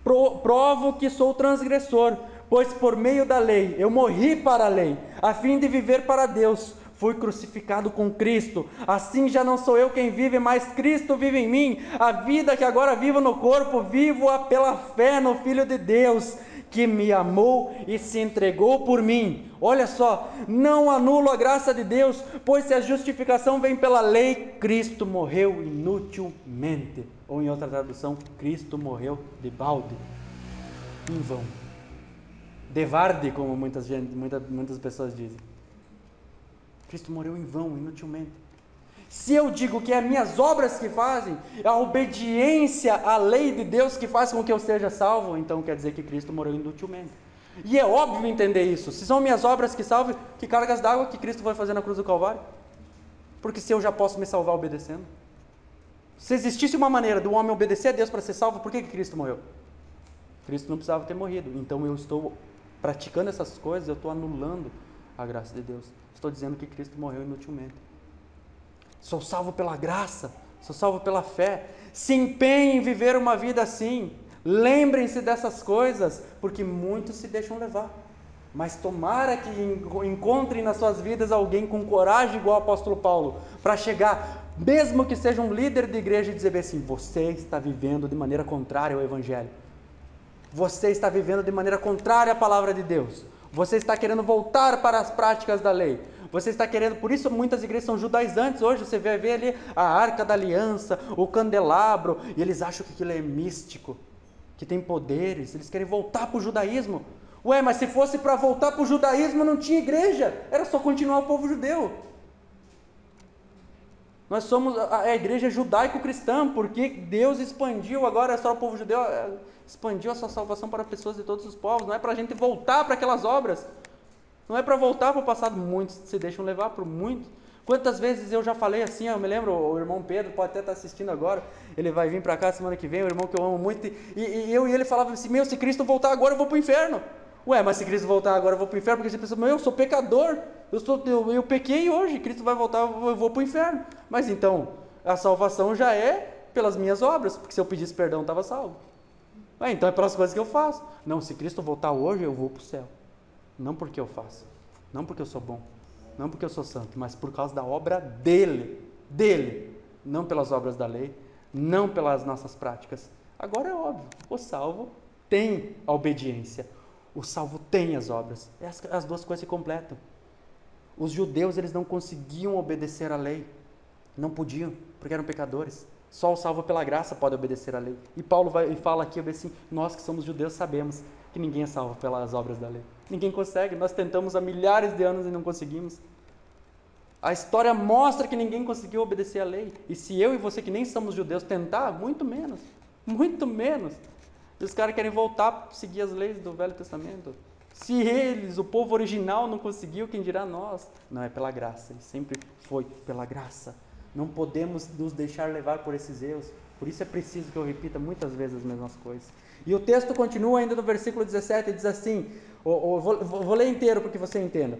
provo que sou transgressor, pois por meio da lei, eu morri para a lei, a fim de viver para Deus. Fui crucificado com Cristo, assim já não sou eu quem vive, mas Cristo vive em mim. A vida que agora vivo no corpo, vivo-a pela fé no Filho de Deus, que me amou e se entregou por mim. Olha só, não anulo a graça de Deus, pois se a justificação vem pela lei, Cristo morreu inutilmente. Ou em outra tradução, Cristo morreu de balde, em vão. De varde, como muitas pessoas dizem. Cristo morreu em vão, inutilmente. Se eu digo que é as minhas obras que fazem, a obediência à lei de Deus que faz com que eu seja salvo, então quer dizer que Cristo morreu inutilmente. E é óbvio entender isso. Se são minhas obras que salvam, que cargas d'água que Cristo vai fazer na cruz do Calvário? Porque se eu já posso me salvar obedecendo. Se existisse uma maneira do homem obedecer a Deus para ser salvo, por que Cristo morreu? Cristo não precisava ter morrido. Então eu estou praticando essas coisas, eu estou anulando a graça de Deus. Estou dizendo que Cristo morreu inutilmente. Sou salvo pela graça, sou salvo pela fé. Se empenhem em viver uma vida assim. Lembrem-se dessas coisas, porque muitos se deixam levar. Mas tomara que encontrem nas suas vidas alguém com coragem igual o apóstolo Paulo, para chegar, mesmo que seja um líder de igreja, e dizer assim: você está vivendo de maneira contrária ao Evangelho. Você está vivendo de maneira contrária à palavra de Deus. Você está querendo voltar para as práticas da lei. Você está querendo, por isso muitas igrejas são judaizantes hoje, você vai ver ali a Arca da Aliança, o candelabro, e eles acham que aquilo é místico, que tem poderes, eles querem voltar para o judaísmo. Ué, mas se fosse para voltar para o judaísmo não tinha igreja, era só continuar o povo judeu. Nós somos a igreja judaico-cristã, porque Deus expandiu, agora é só o povo judeu, expandiu a sua salvação para pessoas de todos os povos, não é para a gente voltar para aquelas obras, não é para voltar para o passado. Muitos se deixam levar por muito. Quantas vezes eu já falei assim, eu me lembro, o irmão Pedro pode até estar assistindo agora, ele vai vir para cá semana que vem, o irmão que eu amo muito, e eu e ele falava assim, se Cristo voltar agora eu vou para o inferno. Ué, mas se Cristo voltar agora eu vou para o inferno, porque você pensa, eu sou pecador, eu pequei hoje, Cristo vai voltar, eu vou para o inferno. Mas então, a salvação já é pelas minhas obras, porque se eu pedisse perdão estava salvo. Ué, então é pelas coisas que eu faço. Não, se Cristo voltar hoje eu vou para o céu. Não porque eu faço, não porque eu sou bom, não porque eu sou santo, mas por causa da obra dele, não pelas obras da lei, não pelas nossas práticas. Agora é óbvio, o salvo tem a obediência, o salvo tem as obras, as duas coisas se completam. Os judeus, eles não conseguiam obedecer à lei, não podiam, porque eram pecadores. Só o salvo pela graça pode obedecer à lei. E Paulo fala aqui assim, nós que somos judeus sabemos que ninguém é salvo pelas obras da lei. Ninguém consegue, nós tentamos há milhares de anos e não conseguimos. A história mostra que ninguém conseguiu obedecer à lei. E se eu e você que nem somos judeus tentar, muito menos. Muito menos. E os caras querem voltar a seguir as leis do Velho Testamento. Se eles, o povo original, não conseguiu, quem dirá nós? Não, é pela graça, e sempre foi pela graça. Não podemos nos deixar levar por esses erros. Por isso é preciso que eu repita muitas vezes as mesmas coisas. E o texto continua ainda no versículo 17, diz assim, vou ler inteiro para que você entenda.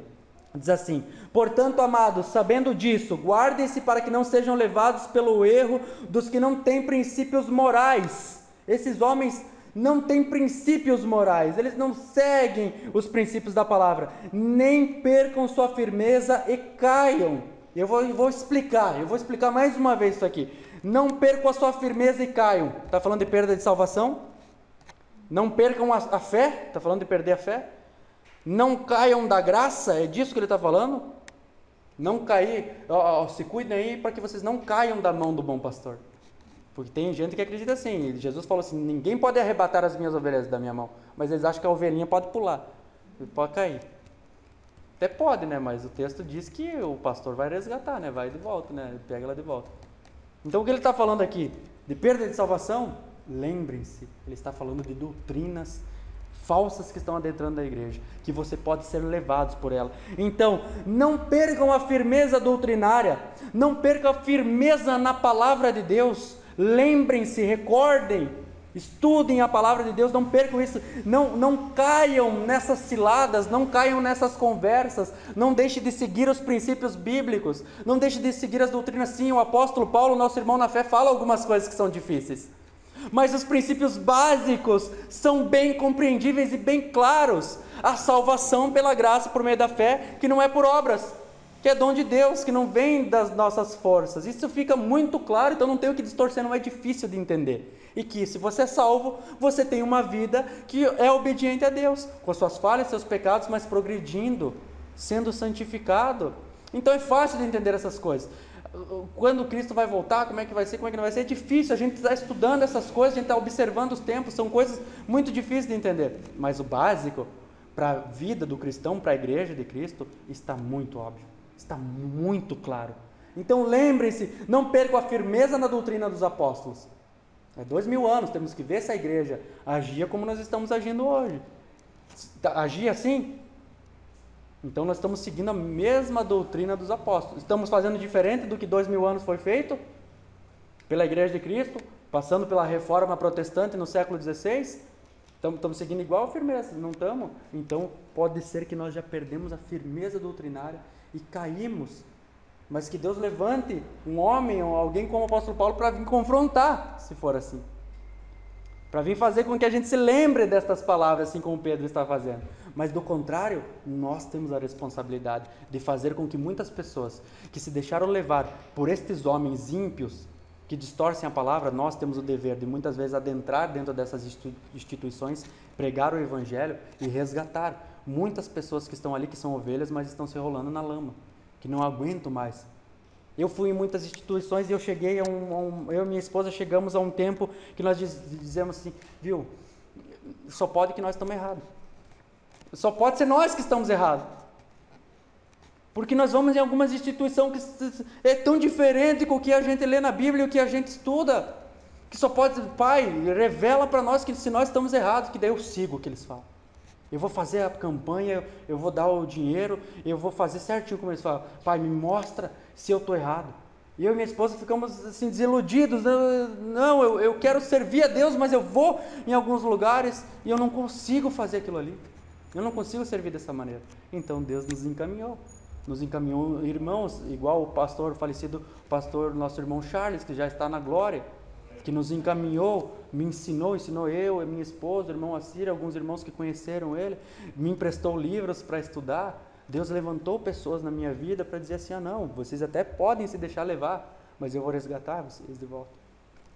Diz assim, portanto, amados, sabendo disso, guardem-se para que não sejam levados pelo erro dos que não têm princípios morais. Esses homens não têm princípios morais, eles não seguem os princípios da palavra, nem percam sua firmeza e caiam. Eu vou explicar mais uma vez isso aqui. Não percam a sua firmeza e caiam. Está falando de perda de salvação? Não percam a fé? Está falando de perder a fé? Não caiam da graça? É disso que ele está falando? Não cair, se cuidem aí para que vocês não caiam da mão do bom pastor. Porque tem gente que acredita assim, Jesus falou assim, ninguém pode arrebatar as minhas ovelhas da minha mão, mas eles acham que a ovelhinha pode pular, pode cair. Até pode, né? Mas o texto diz que o pastor vai resgatar, né? Vai de volta, né? Pega ela de volta. Então o que ele está falando aqui? De perda de salvação? Lembrem-se, ele está falando de doutrinas falsas que estão adentrando a igreja, que você pode ser levados por ela. Então, não percam a firmeza doutrinária, não percam a firmeza na palavra de Deus. Lembrem-se, recordem, estudem a palavra de Deus, não percam isso, não caiam nessas ciladas, não caiam nessas conversas, não deixem de seguir os princípios bíblicos, não deixem de seguir as doutrinas. Sim, o apóstolo Paulo, nosso irmão na fé, fala algumas coisas que são difíceis, mas os princípios básicos são bem compreendíveis e bem claros. A salvação pela graça por meio da fé, que não é por obras, que é dom de Deus, que não vem das nossas forças. Isso fica muito claro, então não tem o que distorcer, não é difícil de entender. E que se você é salvo, você tem uma vida que é obediente a Deus, com suas falhas, seus pecados, mas progredindo, sendo santificado. Então é fácil de entender essas coisas. Quando Cristo vai voltar, como é que vai ser, como é que não vai ser? É difícil, a gente está estudando essas coisas, a gente está observando os tempos, são coisas muito difíceis de entender. Mas o básico para a vida do cristão, para a igreja de Cristo, está muito óbvio, está muito claro. Então lembrem-se, não percam a firmeza na doutrina dos apóstolos. É 2000 anos, temos que ver se a igreja agia como nós estamos agindo hoje. Agia assim? Então nós estamos seguindo a mesma doutrina dos apóstolos. Estamos fazendo diferente do que 2000 anos foi feito pela igreja de Cristo, passando pela reforma protestante no século XVI. Estamos seguindo igual a firmeza, não estamos? Então pode ser que nós já perdemos a firmeza doutrinária e caímos. Mas que Deus levante um homem ou alguém como o apóstolo Paulo para vir confrontar, se for assim. Para vir fazer com que a gente se lembre destas palavras, assim como Pedro está fazendo. Mas do contrário, nós temos a responsabilidade de fazer com que muitas pessoas que se deixaram levar por estes homens ímpios, que distorcem a palavra, nós temos o dever de muitas vezes adentrar dentro dessas instituições, pregar o evangelho e resgatar muitas pessoas que estão ali, que são ovelhas, mas estão se enrolando na lama. que não aguento mais. Eu fui em muitas instituições e eu cheguei eu e minha esposa chegamos a um tempo que nós dizemos assim, viu, só pode que nós estamos errados. Só pode ser nós que estamos errados. Porque nós vamos em algumas instituições que é tão diferente com o que a gente lê na Bíblia e o que a gente estuda, que só pode, Pai, revela para nós que se nós estamos errados, que daí eu sigo o que eles falam. Eu vou fazer a campanha, eu vou dar o dinheiro, eu vou fazer certinho como eles falam. Pai, me mostra se eu estou errado. E eu e minha esposa ficamos assim desiludidos. Não, eu quero servir a Deus, mas eu vou em alguns lugares e eu não consigo fazer aquilo ali. Eu não consigo servir dessa maneira. Então Deus nos encaminhou irmãos, igual o pastor falecido, nosso irmão Charles, que já está na glória, que nos encaminhou, me ensinou eu, a minha esposa, o irmão Assir, alguns irmãos que conheceram ele, me emprestou livros para estudar. Deus levantou pessoas na minha vida para dizer assim, não, vocês até podem se deixar levar, mas eu vou resgatar vocês de volta.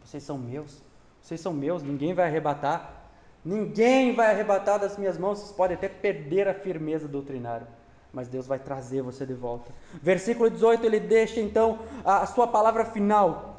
Vocês são meus, ninguém vai arrebatar das minhas mãos. Vocês podem até perder a firmeza doutrinária, mas Deus vai trazer você de volta. Versículo 18, ele deixa então a sua palavra final.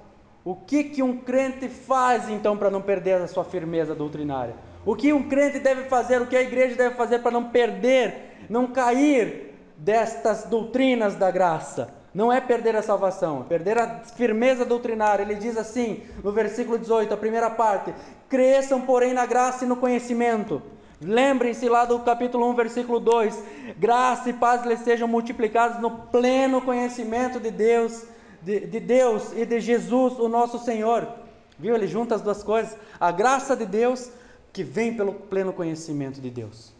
O que um crente faz então para não perder a sua firmeza doutrinária? O que um crente deve fazer, o que a igreja deve fazer para não perder, não cair destas doutrinas da graça? Não é perder a salvação, é perder a firmeza doutrinária. Ele diz assim, no versículo 18, a primeira parte: cresçam, porém, na graça e no conhecimento. Lembrem-se lá do capítulo 1, versículo 2, graça e paz lhes sejam multiplicados no pleno conhecimento de Deus, de Deus e de Jesus, o nosso Senhor. Viu? Ele junta as duas coisas, a graça de Deus que vem pelo pleno conhecimento de Deus.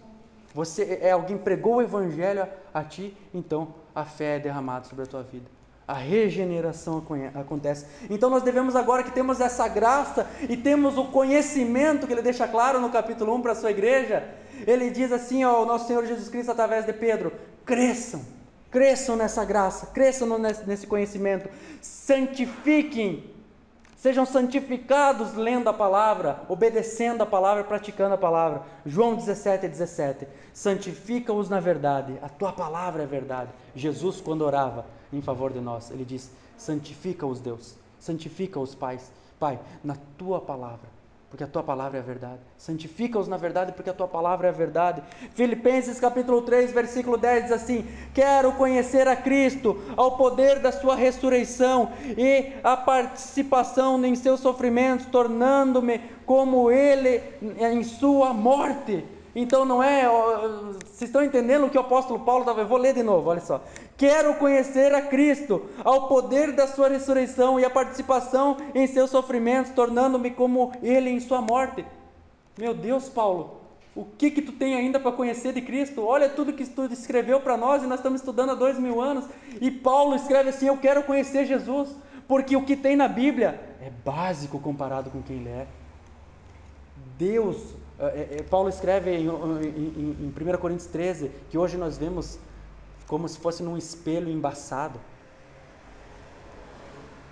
Alguém pregou o evangelho a ti, então a fé é derramada sobre a tua vida. A regeneração acontece. Então nós devemos, agora que temos essa graça e temos o conhecimento, que ele deixa claro no capítulo 1 para a sua igreja, ele diz assim ao nosso Senhor Jesus Cristo através de Pedro: cresçam nessa graça, cresçam nesse conhecimento, santifiquem, sejam santificados lendo a palavra, obedecendo a palavra, praticando a palavra. João 17:17, santifica-os na verdade, a tua palavra é verdade. Jesus, quando orava em favor de nós, ele diz: santifica-os, Deus, santifica-os, Pai, na tua palavra, porque a tua palavra é a verdade. Santifica-os na verdade, porque a tua palavra é a verdade. Filipenses capítulo 3, versículo 10 diz assim: quero conhecer a Cristo, ao poder da sua ressurreição e a participação em seus sofrimentos, tornando-me como ele em sua morte. Então não é, vocês estão entendendo o que o apóstolo Paulo estava? Eu vou ler de novo, olha só. Quero conhecer a Cristo, ao poder da sua ressurreição e a participação em seus sofrimentos, tornando-me como ele em sua morte. Meu Deus, Paulo, o que tu tem ainda para conhecer de Cristo? Olha tudo que tu escreveu para nós, e nós estamos estudando há 2000 anos, e Paulo escreve assim: eu quero conhecer Jesus, porque o que tem na Bíblia é básico comparado com quem ele é. Paulo escreve em 1 Coríntios 13, que hoje nós vemos como se fosse num espelho embaçado,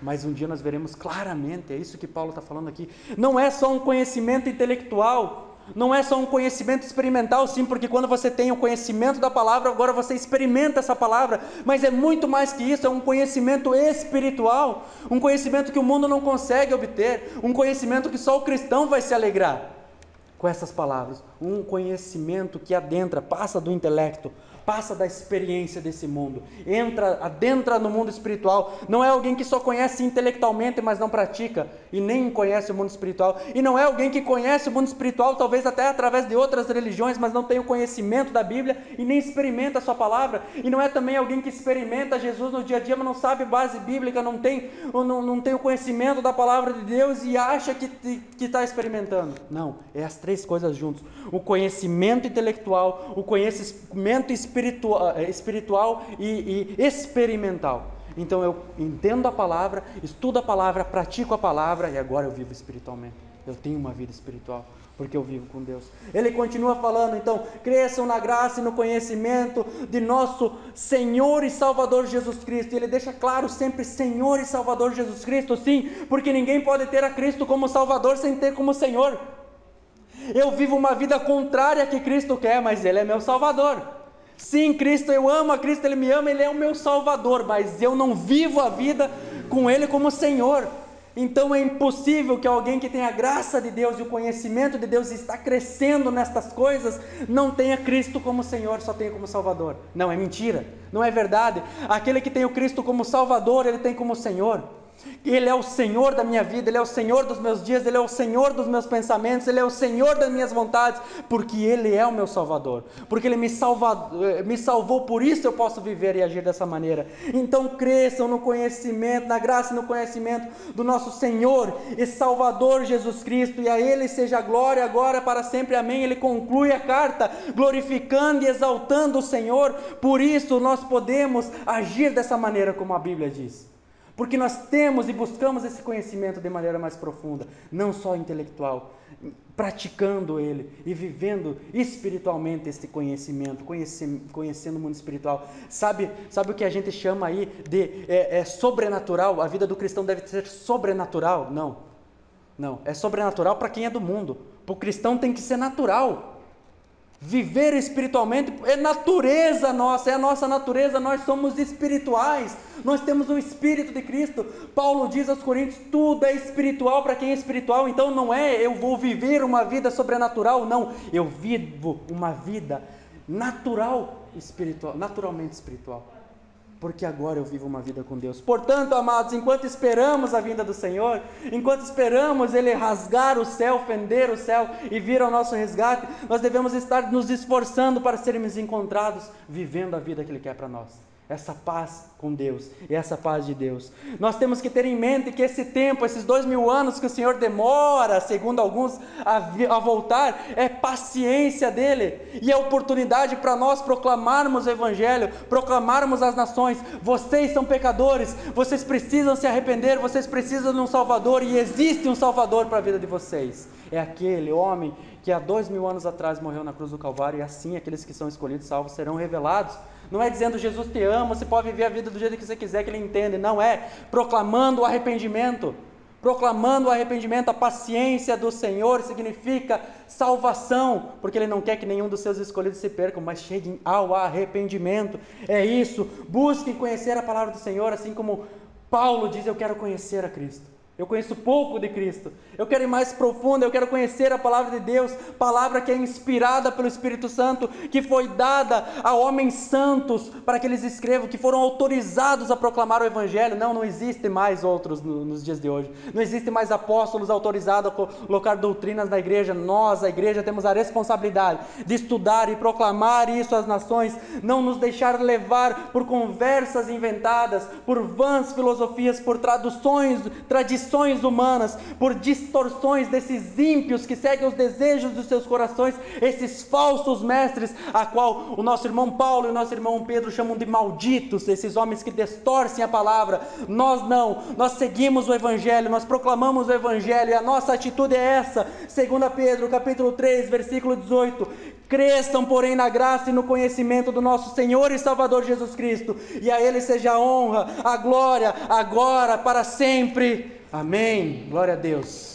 mas um dia nós veremos claramente. É isso que Paulo está falando aqui. Não é só um conhecimento intelectual, não é só um conhecimento experimental, sim, porque quando você tem o conhecimento da palavra, agora você experimenta essa palavra, mas é muito mais que isso, é um conhecimento espiritual, um conhecimento que o mundo não consegue obter, um conhecimento que só o cristão vai se alegrar com essas palavras, um conhecimento que adentra, passa do intelecto, passa da experiência desse mundo, adentra no mundo espiritual. Não é alguém que só conhece intelectualmente, mas não pratica, e nem conhece o mundo espiritual, e não é alguém que conhece o mundo espiritual, talvez até através de outras religiões, mas não tem o conhecimento da Bíblia, e nem experimenta a sua palavra, e não é também alguém que experimenta Jesus no dia a dia, mas não sabe base bíblica, não tem o conhecimento da palavra de Deus, e acha que está experimentando. Não, é as três coisas juntas: o conhecimento intelectual, o conhecimento espiritual e experimental. Então eu entendo a palavra, estudo a palavra, pratico a palavra, e agora eu vivo espiritualmente. Eu tenho uma vida espiritual, porque eu vivo com Deus. Ele continua falando, então: cresçam na graça e no conhecimento de nosso Senhor e Salvador Jesus Cristo. E ele deixa claro sempre: Senhor e Salvador Jesus Cristo, sim, porque ninguém pode ter a Cristo como Salvador sem ter como Senhor. Eu vivo uma vida contrária que Cristo quer, mas Ele é meu Salvador. Sim, Cristo, eu amo a Cristo, Ele me ama, Ele é o meu Salvador, mas eu não vivo a vida com Ele como Senhor. Então é impossível que alguém que tem a graça de Deus e o conhecimento de Deus e está crescendo nestas coisas, não tenha Cristo como Senhor, só tenha como Salvador. Não, é mentira, não é verdade. Aquele que tem o Cristo como Salvador, ele tem como Senhor. Ele é o Senhor da minha vida, Ele é o Senhor dos meus dias, Ele é o Senhor dos meus pensamentos, Ele é o Senhor das minhas vontades, porque Ele é o meu Salvador, porque Ele me salvou, por isso eu posso viver e agir dessa maneira. Então cresçam no conhecimento, na graça e no conhecimento do nosso Senhor e Salvador Jesus Cristo, e a Ele seja a glória agora para sempre, amém. Ele conclui a carta glorificando e exaltando o Senhor, por isso nós podemos agir dessa maneira como a Bíblia diz. Porque nós temos e buscamos esse conhecimento de maneira mais profunda, não só intelectual, praticando ele e vivendo espiritualmente esse conhecimento, conhecendo o mundo espiritual. Sabe o que a gente chama aí de sobrenatural? A vida do cristão deve ser sobrenatural? Não, é sobrenatural para quem é do mundo. Para o cristão tem que ser natural. Viver espiritualmente é natureza nossa, é a nossa natureza, nós somos espirituais, nós temos o Espírito de Cristo. Paulo diz aos Coríntios, tudo é espiritual para quem é espiritual. Então não é eu vou viver uma vida sobrenatural, não, eu vivo uma vida natural, espiritual, naturalmente espiritual, porque agora eu vivo uma vida com Deus. Portanto, amados, enquanto esperamos a vinda do Senhor, enquanto esperamos Ele rasgar o céu, fender o céu e vir ao nosso resgate, nós devemos estar nos esforçando para sermos encontrados, vivendo a vida que Ele quer para nós. Essa paz com Deus e essa paz de Deus. Nós temos que ter em mente que esse tempo, esses 2000 anos que o Senhor demora, segundo alguns, a voltar, é paciência dEle e é oportunidade para nós proclamarmos o Evangelho, proclamarmos às nações, vocês são pecadores, vocês precisam se arrepender, vocês precisam de um Salvador e existe um Salvador para a vida de vocês. É aquele homem que há 2000 anos atrás morreu na cruz do Calvário, e assim aqueles que são escolhidos, salvos, serão revelados. Não é dizendo Jesus te ama, você pode viver a vida do jeito que você quiser, que Ele entende. Não é, proclamando o arrependimento. Proclamando o arrependimento, a paciência do Senhor significa salvação, porque Ele não quer que nenhum dos seus escolhidos se percam, mas cheguem ao arrependimento. É isso, busquem conhecer a palavra do Senhor, assim como Paulo diz, eu quero conhecer a Cristo. Eu conheço pouco de Cristo, eu quero ir mais profundo, eu quero conhecer a palavra de Deus, palavra que é inspirada pelo Espírito Santo, que foi dada a homens santos, para que eles escrevam, que foram autorizados a proclamar o Evangelho. Não existe mais outros nos dias de hoje, não existe mais apóstolos autorizados a colocar doutrinas na igreja. Nós, a igreja, temos a responsabilidade de estudar e proclamar isso às nações, não nos deixar levar por conversas inventadas, por vãs filosofias, por tradições humanas, por distorções desses ímpios que seguem os desejos dos seus corações, esses falsos mestres, a qual o nosso irmão Paulo e o nosso irmão Pedro chamam de malditos, esses homens que distorcem a palavra. Nós não, nós seguimos o Evangelho, nós proclamamos o Evangelho, e a nossa atitude é essa. 2 Pedro capítulo 3, versículo 18, cresçam porém na graça e no conhecimento do nosso Senhor e Salvador Jesus Cristo, e a Ele seja a honra, a glória, agora, para sempre. Amém. Glória a Deus.